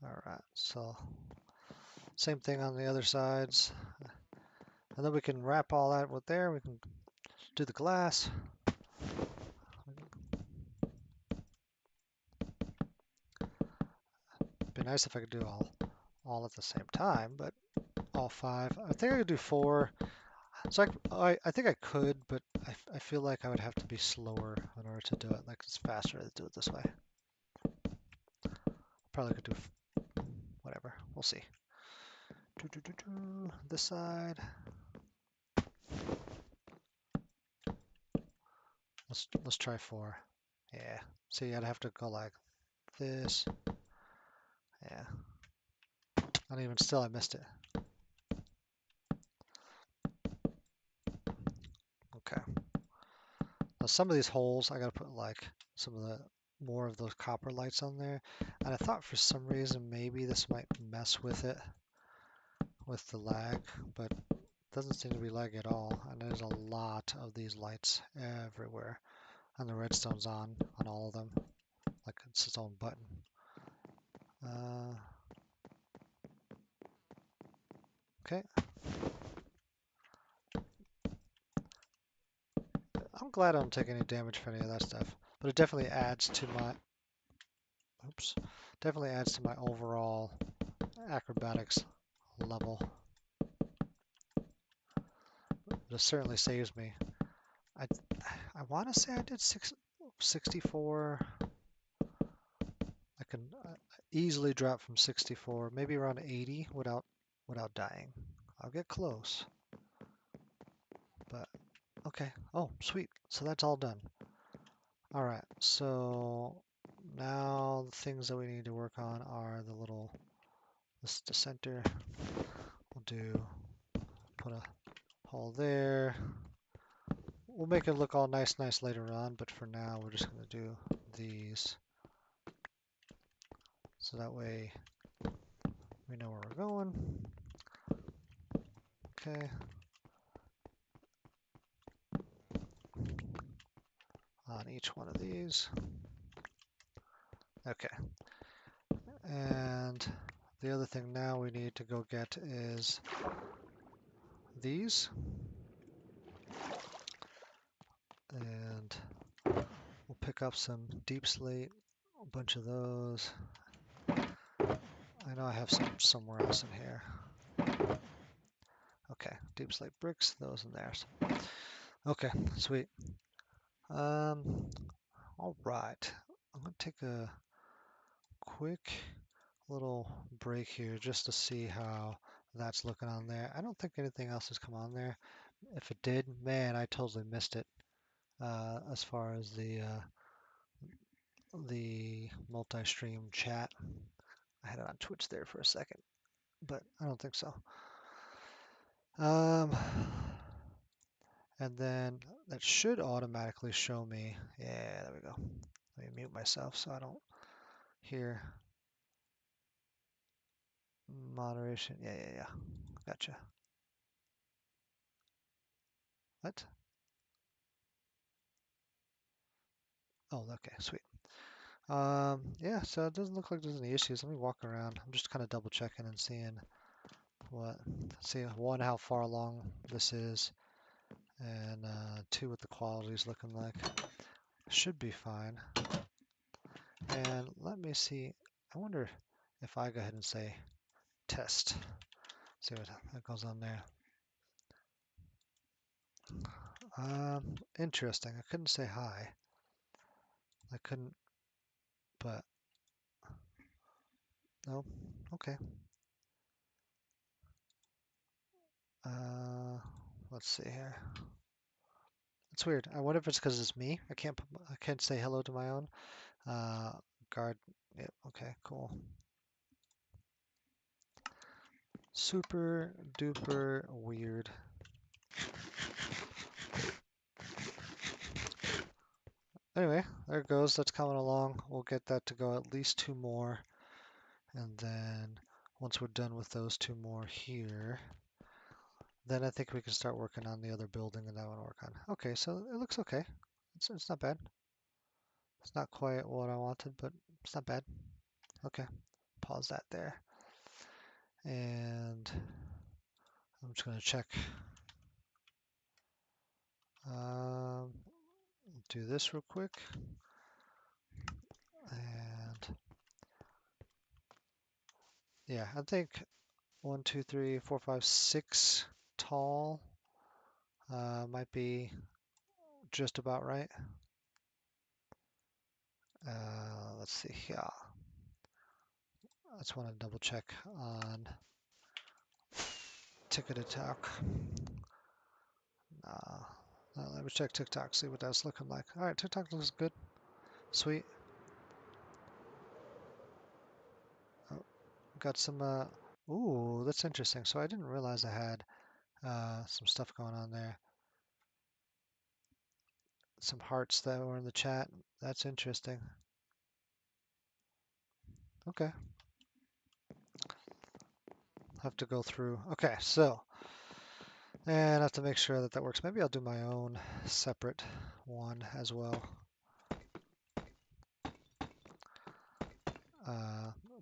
All right. So same thing on the other sides. And then we can wrap all that with there. We can do the glass. Be nice if I could do all at the same time, but all 5. I think I could do 4. So I think I could, but I feel like I would have to be slower in order to do it. Like it's faster to do it this way. Probably could do whatever. We'll see. This side. Let's try 4. Yeah. See, I'd have to go like this. Yeah. And even still, I missed it. Okay. Now some of these holes, I gotta put like some of the more of those copper lights on there. And I thought for some reason maybe this might mess with it, with the lag, but it doesn't seem to be lag at all. And there's a lot of these lights everywhere. And the redstone's on all of them, like it's its own button. Okay. I'm glad I don't take any damage for any of that stuff, but it definitely adds to my, oops, definitely adds to my overall acrobatics level. But it certainly saves me. I want to say I did 64. I can easily drop from 64, maybe around 80 without dying. I'll get close. But okay. Oh, sweet. So that's all done. All right. So now the things that we need to work on are the center. We'll put a hole there. We'll make it look all nice later on, but for now we're just going to do these. So that way we know where we're going. Okay. On each one of these. Okay. And the other thing now we need to go get is these. And we'll pick up some deep slate, a bunch of those. I know I have some somewhere else in here. Okay, deep slate bricks, those in there. Okay, sweet. All right. I'm gonna take a quick little break here just to see how that's looking on there. I don't think anything else has come on there. If it did, man, I totally missed it. As far as the multi-stream chat, I had it on Twitch there for a second, but I don't think so. And then that should automatically show me. Yeah, there we go. Let me mute myself so I don't hear moderation. Yeah. Gotcha. What? Oh, okay, sweet. Yeah, so it doesn't look like there's any issues. Let me walk around. I'm just kind of double checking and seeing see one, how far along this is, and 2, what the quality is looking like. Should be fine. And let me see. I wonder if I go ahead and say test. See what that goes on there. Interesting. I couldn't say hi. I couldn't, but no. Okay. Let's see here. It's weird. I wonder if it's because it's me. I can't say hello to my own. Uh, guard. Yep. Okay. Cool. Super duper weird. Anyway, there it goes. That's coming along. We'll get that to go at least 2 more. And then once we're done with those 2 more here, then I think we can start working on the other building that I want to work on. Okay, so it looks okay. It's not bad. It's not quite what I wanted, but it's not bad. Okay, pause that there. And I'm just going to check Do this real quick. And yeah, I think 1, 2, 3, 4, 5, 6 tall might be just about right. Let's see here. I just want to double check on ticket attack. Let me check TikTok, see what that's looking like. All right, TikTok looks good. Sweet. Oh, got some, ooh, that's interesting. So I didn't realize I had some stuff going on there. Some hearts that were in the chat. That's interesting. Okay. Have to go through. Okay, so, and I have to make sure that that works. Maybe I'll do my own separate one as well.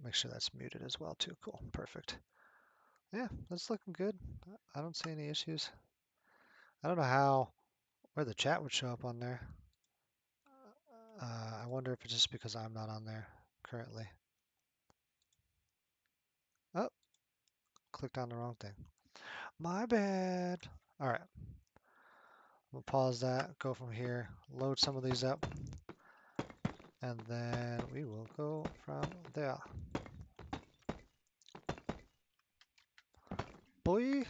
Make sure that's muted as well too. Cool, perfect. Yeah, that's looking good. I don't see any issues. I don't know where the chat would show up on there. I wonder if it's just because I'm not on there currently. Oh, clicked on the wrong thing. My bad. All right. We'll pause that, go from here, load some of these up, and then we will go from there. Boy.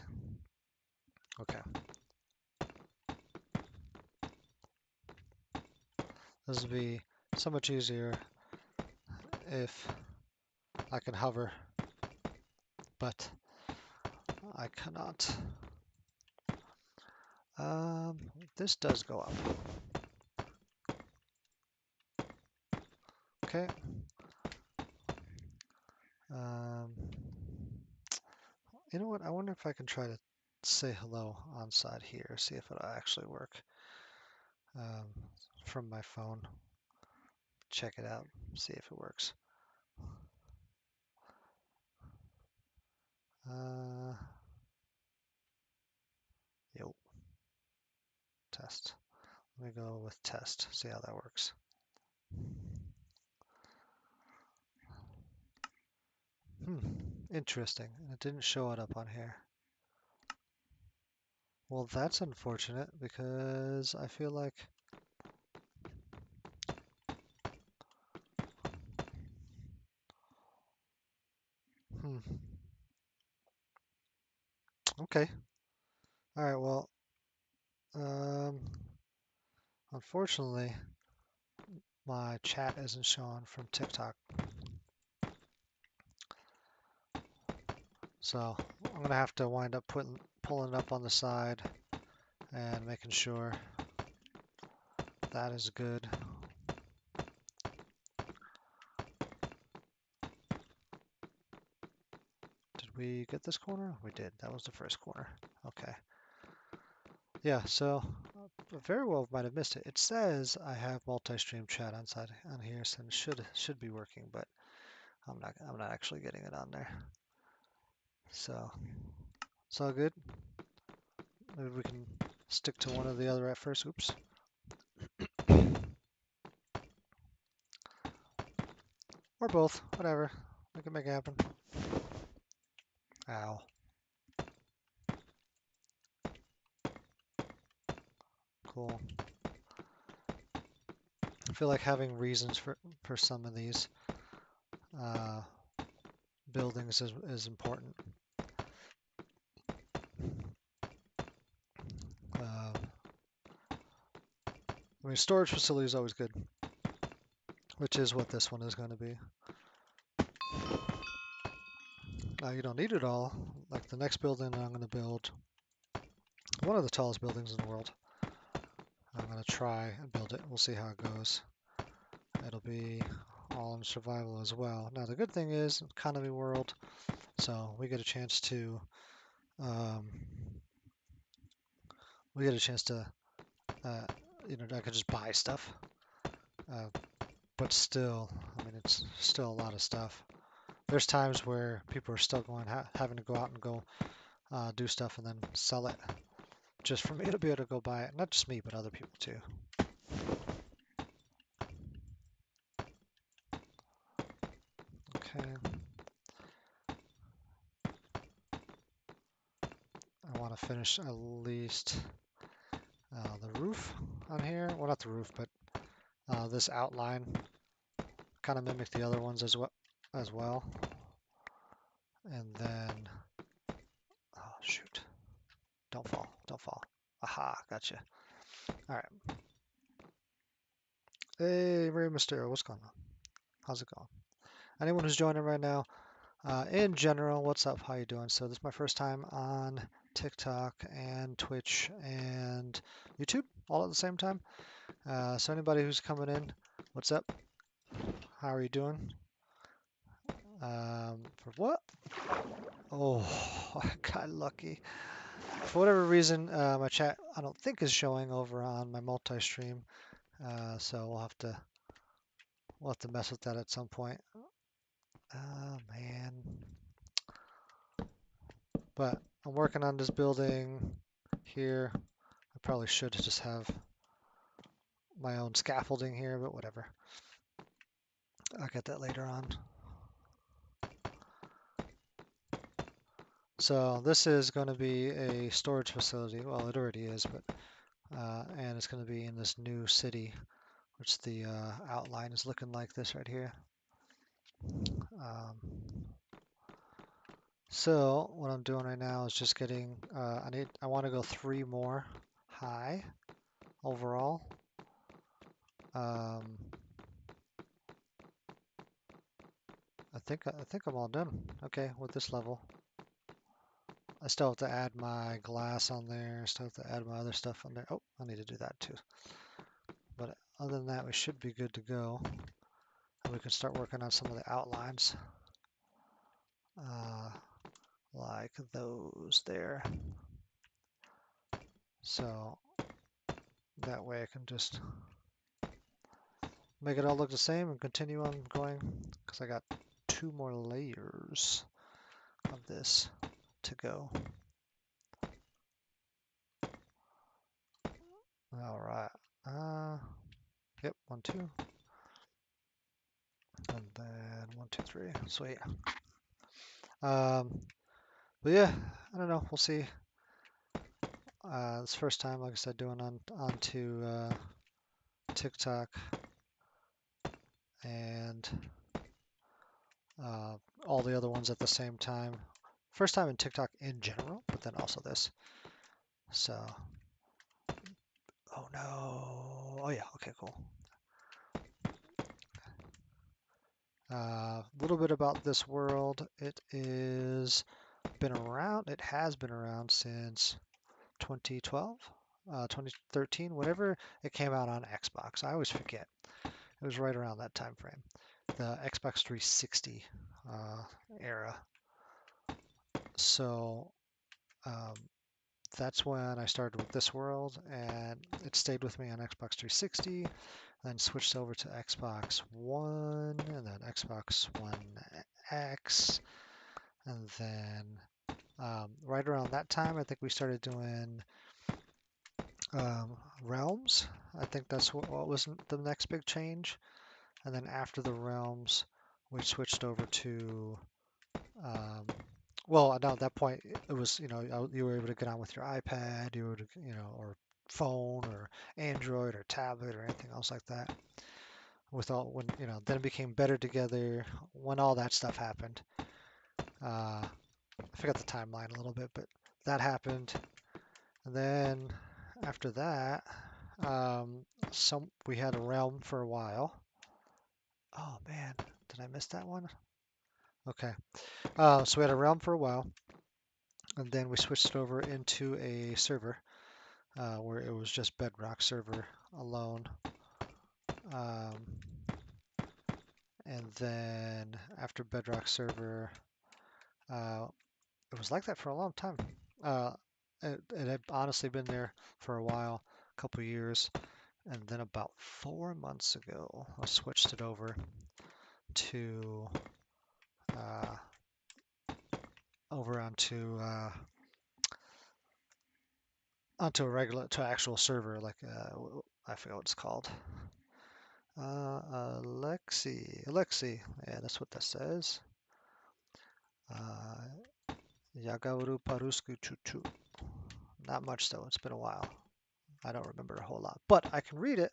Okay. This will be so much easier if I can hover, but I cannot. This does go up. Okay. You know what? I wonder if I can try to say hello on side here, see if it'll actually work from my phone. Check it out, see if it works. Yo, test. Let me go with test, see how that works. Interesting. It didn't show it up on here. Well, that's unfortunate because I feel like okay. All right, well, unfortunately, my chat isn't showing from TikTok. So I'm gonna have to wind up pulling it up on the side and making sure that is good. Did we get this corner? We did. That was the first corner. Okay. Yeah, so very well might have missed it. It says I have multi-stream chat on here, so it should be working, but I'm not actually getting it on there. So it's all good. Maybe we can stick to one or the other at first. Oops. Or both, whatever. We can make it happen. Ow. Cool. I feel like having reasons for some of these buildings is important. I mean, storage facility is always good, which is what this one is going to be. Now you don't need it all. Like the next building I'm going to build, one of the tallest buildings in the world. I'm going to try and build it. We'll see how it goes. It'll be all in survival as well. Now the good thing is economy world, so we get a chance to I could just buy stuff, but still, I mean, it's still a lot of stuff. There's times where people are still having to go out and go do stuff and then sell it. just for me to be able to go buy it. Not just me, but other people too. Okay. I want to finish at least the roof on here. Well, not the roof, but this outline. Kind of mimic the other ones as well. And then, oh shoot, don't fall, don't fall. Aha, gotcha. All right. Hey, Ray Mysterio, what's going on? How's it going? Anyone who's joining right now, in general, what's up? How you doing? So this is my first time on TikTok and Twitch and YouTube all at the same time. So anybody who's coming in, what's up? How are you doing? For what? Oh, I got lucky. For whatever reason, my chat I don't think is showing over on my multi-stream, so we'll have to mess with that at some point. Oh man, but I'm working on this building here. I probably should just have my own scaffolding here, but whatever. I'll get that later on. So this is going to be a storage facility. Well, it already is, but and it's going to be in this new city, which the outline is looking like this right here. Um, so what I'm doing right now is just getting. I want to go 3 more high overall. Um, I think I'm all done. Okay, with this level. I still have to add my glass on there. I still have to add my other stuff on there. Oh, I need to do that too. But other than that, we should be good to go. And we can start working on some of the outlines. Like those there. So that way I can just make it all look the same and continue on going because I got 2 more layers of this to go. All right. Yep, 1, 2. And then 1, 2, 3. Sweet. But yeah, I don't know. We'll see. It's first time, like I said, doing onto TikTok and all the other ones at the same time. First time in TikTok in general, but then also this. So, oh no. Oh yeah, okay, cool. A little bit about this world. It has been around since 2012, 2013, whenever it came out on Xbox. I always forget. It was right around that time frame. The Xbox 360 era. So um, that's when I started with this world, and it stayed with me on Xbox 360, then switched over to Xbox One, and then Xbox One X, and then right around that time, I think we started doing Realms. I think that's what was the next big change, and then after the Realms, we switched over to Um, well, now at that point, it was, you were able to get on with your iPad, or phone or Android or tablet or anything else like that. Then it became better together when all that stuff happened. I forgot the timeline a little bit, but that happened. And then after that, we had a Realm for a while. Oh man, did I miss that one? Okay. So we had a Realm for a while. And then we switched over into a server where it was just Bedrock server alone. Um, and then after Bedrock server, uh, it was like that for a long time. Uh, it had honestly been there for a while, a couple years. And then about 4 months ago, I switched it over to uh, over onto onto a regular, to actual server, like I forget what it's called. Alexi, yeah, that's what that says. Yagauru Parusku Chuchu. Not much though, it's been a while. I don't remember a whole lot, but I can read it.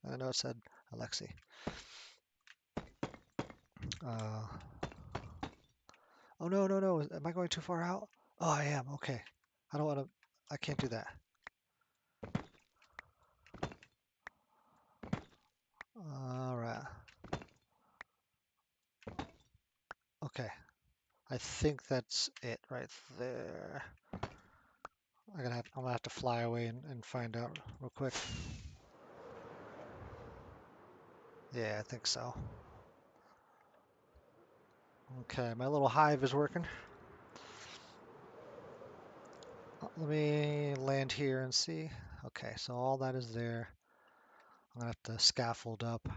I know it said Alexi. Uh, oh no, no, no, am I going too far out? Oh, I am, okay. I don't want to, I can't do that. All right. Okay. I think that's it right there. I'm gonna have to fly away and find out real quick. Yeah, I think so. Okay, my little hive is working. Let me land here and see. Okay, so all that is there. I'm gonna have to scaffold up,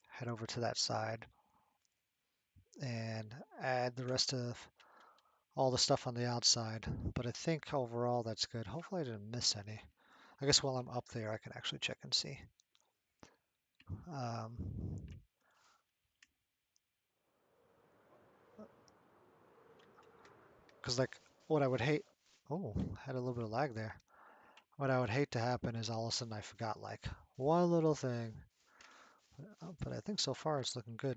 head over to that side, and add the rest of all the stuff on the outside. But I think overall that's good. Hopefully I didn't miss any. I guess while I'm up there, I can actually check and see. Um, because like what I would hate, oh, had a little bit of lag there. What I would hate to happen is all of a sudden I forgot like one little thing. But I think so far it's looking good.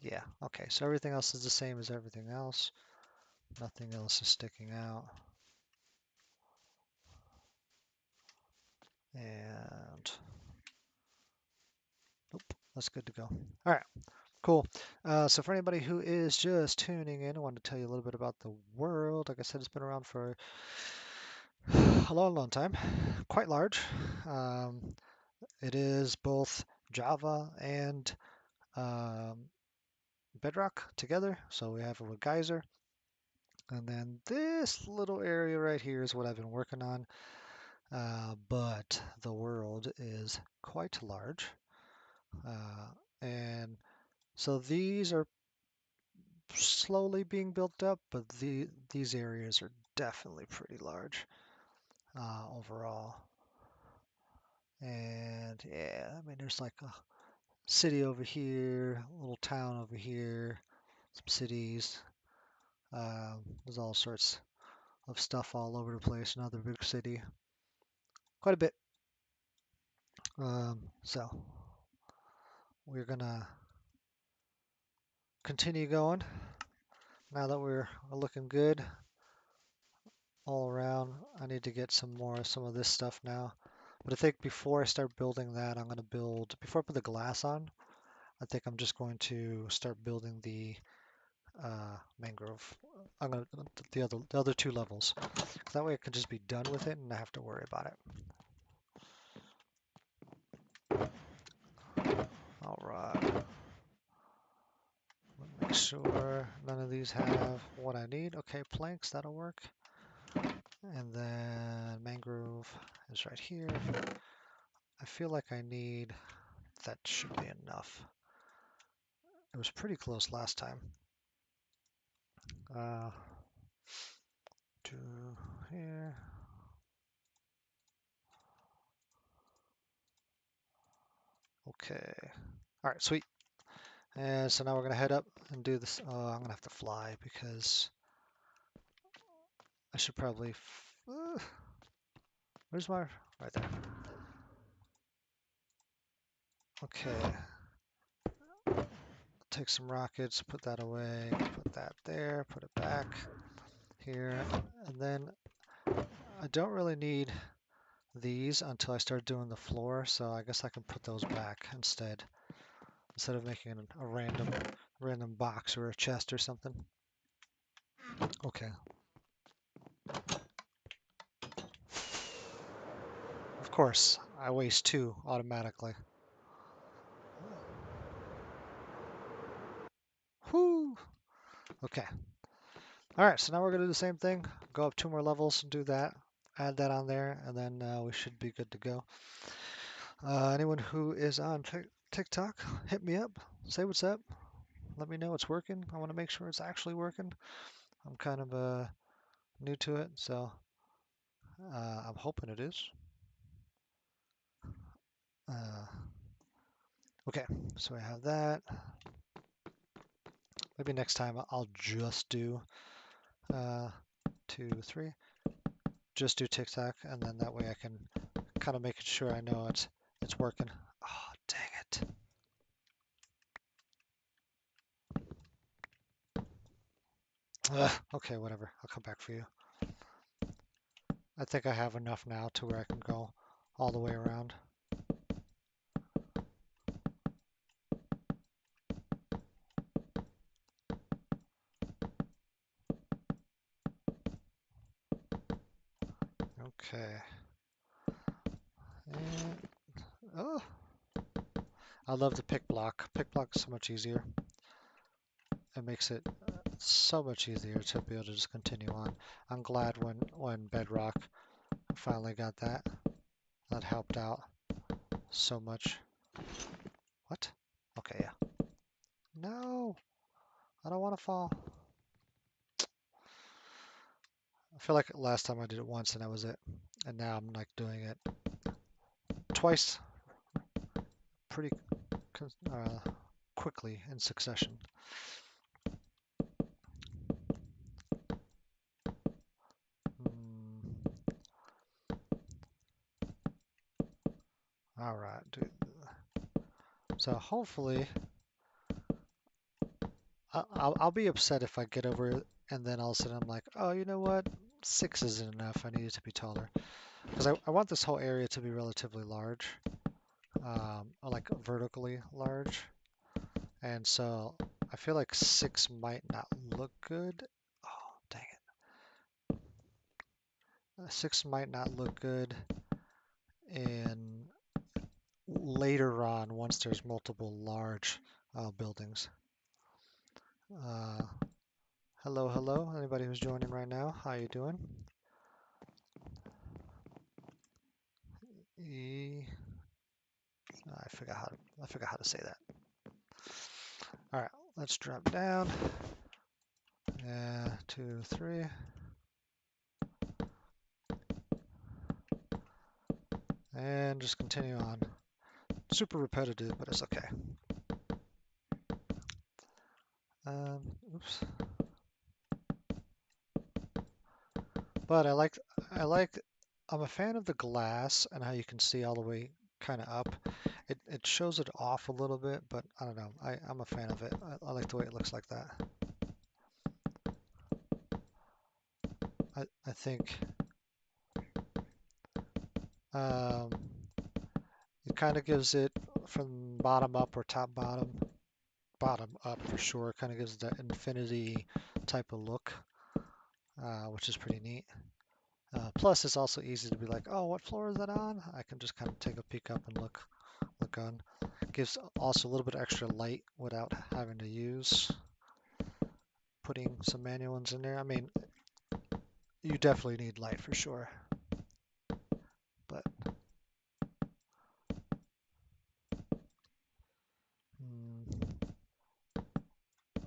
Yeah, okay, so everything else is the same as everything else. Nothing else is sticking out. And nope, that's good to go. All right, cool. So for anybody who is just tuning in, I wanted to tell you a little bit about the world. Like I said, it's been around for a long, long time, quite large. It is both Java and um, Bedrock together. So we have a Geyser. And then this little area right here is what I've been working on. But the world is quite large. And so these are slowly being built up, but these areas are definitely pretty large overall. And yeah, I mean, there's like a city over here, a little town over here, some cities. There's all sorts of stuff all over the place. Another big city, quite a bit. So we're gonna continue going now that we're looking good all around. I need to get some of this stuff now. But I think before I start building that, I'm gonna build, before I put the glass on, I think I'm just going to start building the mangrove. I'm gonna the other two levels. That way I can just be done with it and not have to worry about it. All right. Make sure none of these have what I need. Okay, planks, that'll work. And then mangrove is right here. I feel like I need, that should be enough. It was pretty close last time. To here. Okay. All right, sweet. And so now we're gonna head up and do this. I'm gonna have to fly because I should probably. Where's my? Right there. Okay. Take some rockets, put that away, put that there, put it back here, and then I don't really need these until I start doing the floor, so I guess I can put those back instead of making a random box or a chest or something. Okay. Of course, I waste two automatically. Whoo! Okay. All right, so now we're gonna do the same thing. Go up two more levels and do that. Add that on there, and then we should be good to go. Anyone who is on TikTok, hit me up. Say what's up. Let me know it's working. I want to make sure it's actually working. I'm kind of new to it, so I'm hoping it is. Uh, okay, so I have that. Maybe next time I'll just do 2, 3. Just do TikTok, and then that way I can kind of make sure I know it's working. Oh, dang it. Ugh, okay, whatever. I'll come back for you. I think I have enough now to where I can go all the way around. Okay. And, oh, I love the pick block. Pick block is so much easier. It makes it so much easier to be able to just continue on. I'm glad when Bedrock finally got that. That helped out so much. What? Okay, yeah. No, I don't want to fall. I feel like last time I did it once and that was it. And now I'm like doing it twice pretty quickly in succession. Mm, all right, dude. So hopefully I'll be upset if I get over it and then all of a sudden I'm like, oh, you know what? 6 isn't enough. I need it to be taller. Because I want this whole area to be relatively large, like vertically large. And so I feel like 6 might not look good. Oh, dang it. 6 might not look good in later on once there's multiple large buildings. Uh, hello, hello. Anybody who's joining right now, how you doing? E I forgot how to say that. All right, let's drop down. 2, 3. And just continue on. Super repetitive, but it's okay. Oops. But I'm a fan of the glass and how you can see all the way kind of up. It shows it off a little bit, but I don't know. I'm a fan of it. I like the way it looks like that. I think um, it kind of gives it from bottom up or top bottom up for sure. Kind of gives that infinity type of look, which is pretty neat. Plus, it's also easy to be like, oh, what floor is that on? I can just kind of take a peek up and look on. Gives also a little bit extra light without having to use putting some manual ones in there. I mean, you definitely need light for sure, but mm,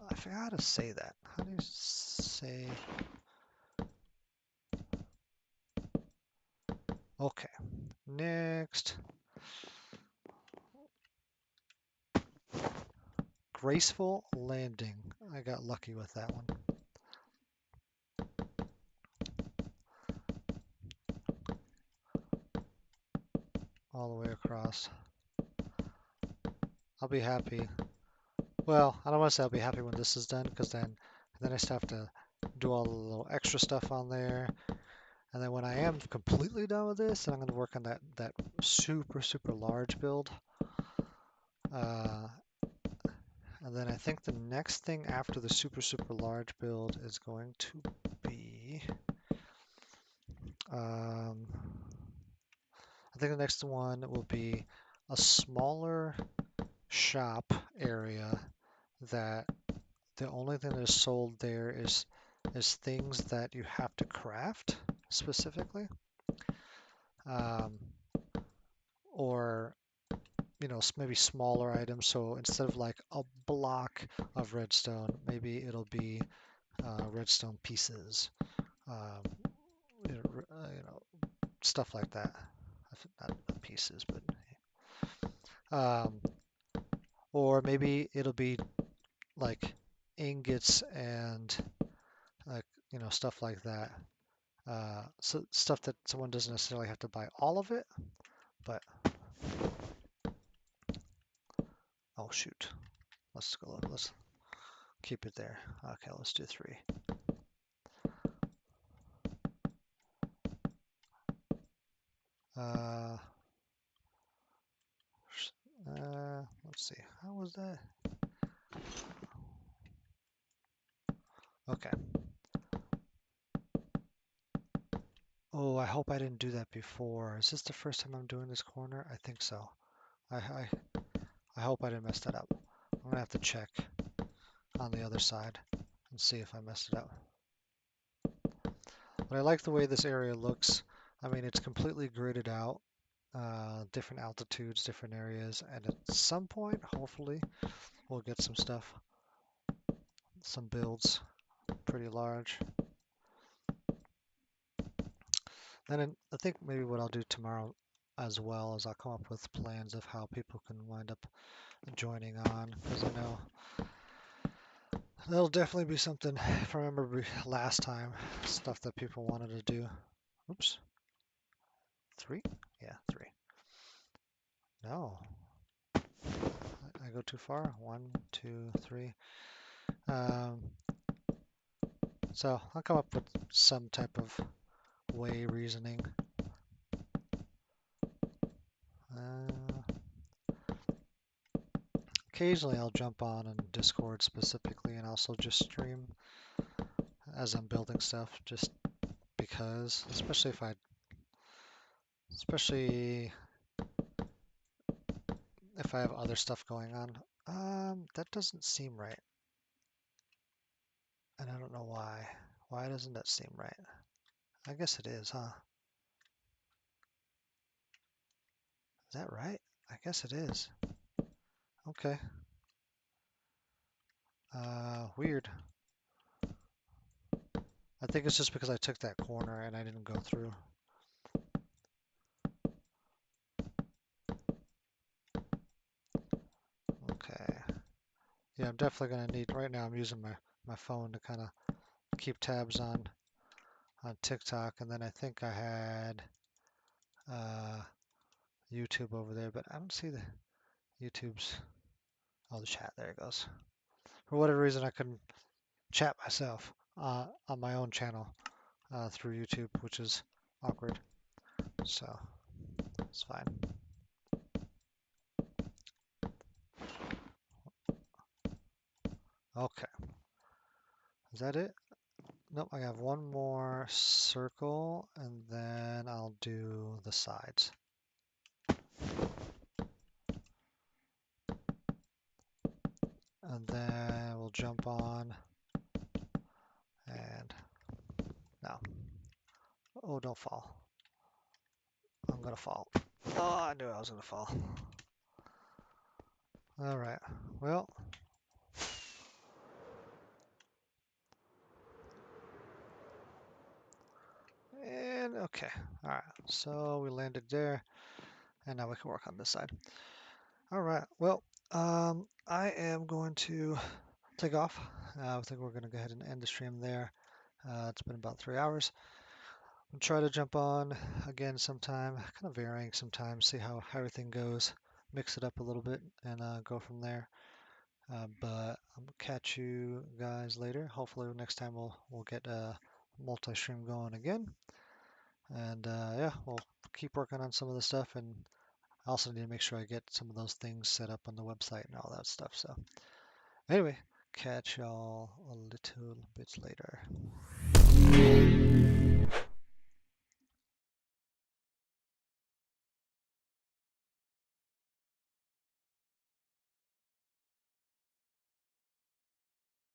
I forgot how to say that. How do you say? Okay, next. Graceful landing. I got lucky with that one. All the way across. I'll be happy. Well, I don't want to say I'll be happy when this is done, because then I still have to do all the little extra stuff on there. And then when I am completely done with this, then I'm going to work on that super, super large build. And then I think the next thing after the super, super large build is going to be, I think the next one will be a smaller shop area that the only thing that is sold there is things that you have to craft specifically, um, or maybe smaller items. So instead of like a block of redstone, maybe it'll be redstone pieces, um, stuff like that. Not pieces, but um, or maybe it'll be like ingots and stuff like that. So stuff that someone doesn't necessarily have to buy all of it, but oh shoot, let's keep it there. Okay, let's do 3. Uh, let's see, how was that? Okay. Oh, I hope I didn't do that before. Is this the first time I'm doing this corner? I think so. I hope I didn't mess that up. I'm gonna have to check on the other side and see if I messed it up. But I like the way this area looks. I mean, it's completely gridded out, different altitudes, different areas, and at some point, hopefully, we'll get some stuff, some builds, pretty large. And I think maybe what I'll do tomorrow as well is I'll come up with plans of how people can wind up joining on, because I know that'll definitely be something, if I remember last time, stuff that people wanted to do. Oops. 3? Yeah, 3. No. I go too far. 1, 2, 3. So I'll come up with some type of way reasoning. Uh, Occasionally I'll jump on in Discord specifically and also just stream as I'm building stuff, just because, especially if I have other stuff going on. That doesn't seem right, and I don't know why. Why doesn't that seem right? I guess it is, huh? Is that right? I guess it is. Okay. Weird. I think it's just because I took that corner and I didn't go through. Okay. Yeah, I'm definitely gonna need, right now I'm using my phone to kind of keep tabs on TikTok, and then I think I had YouTube over there, but I don't see the YouTube's, oh, the chat, there it goes. For whatever reason, I couldn't chat myself on my own channel through YouTube, which is awkward, so it's fine. Okay, is that it? Nope, I have one more circle, and then I'll do the sides. And then we'll jump on, and no. Oh, don't fall. I'm gonna fall. Oh, I knew I was gonna fall. All right, well. And okay, all right, so we landed there, and now we can work on this side. All right, well, I am going to take off. I think we're going to go ahead and end the stream there. It's been about 3 hours. I'll try to jump on again sometime, kind of varying sometimes, see how everything goes, mix it up a little bit, and go from there. But I'll catch you guys later. Hopefully next time we'll get a multi-stream going again. And yeah, we'll keep working on some of the stuff, and I also need to make sure I get some of those things set up on the website and all that stuff. So anyway, catch y'all a little bit later.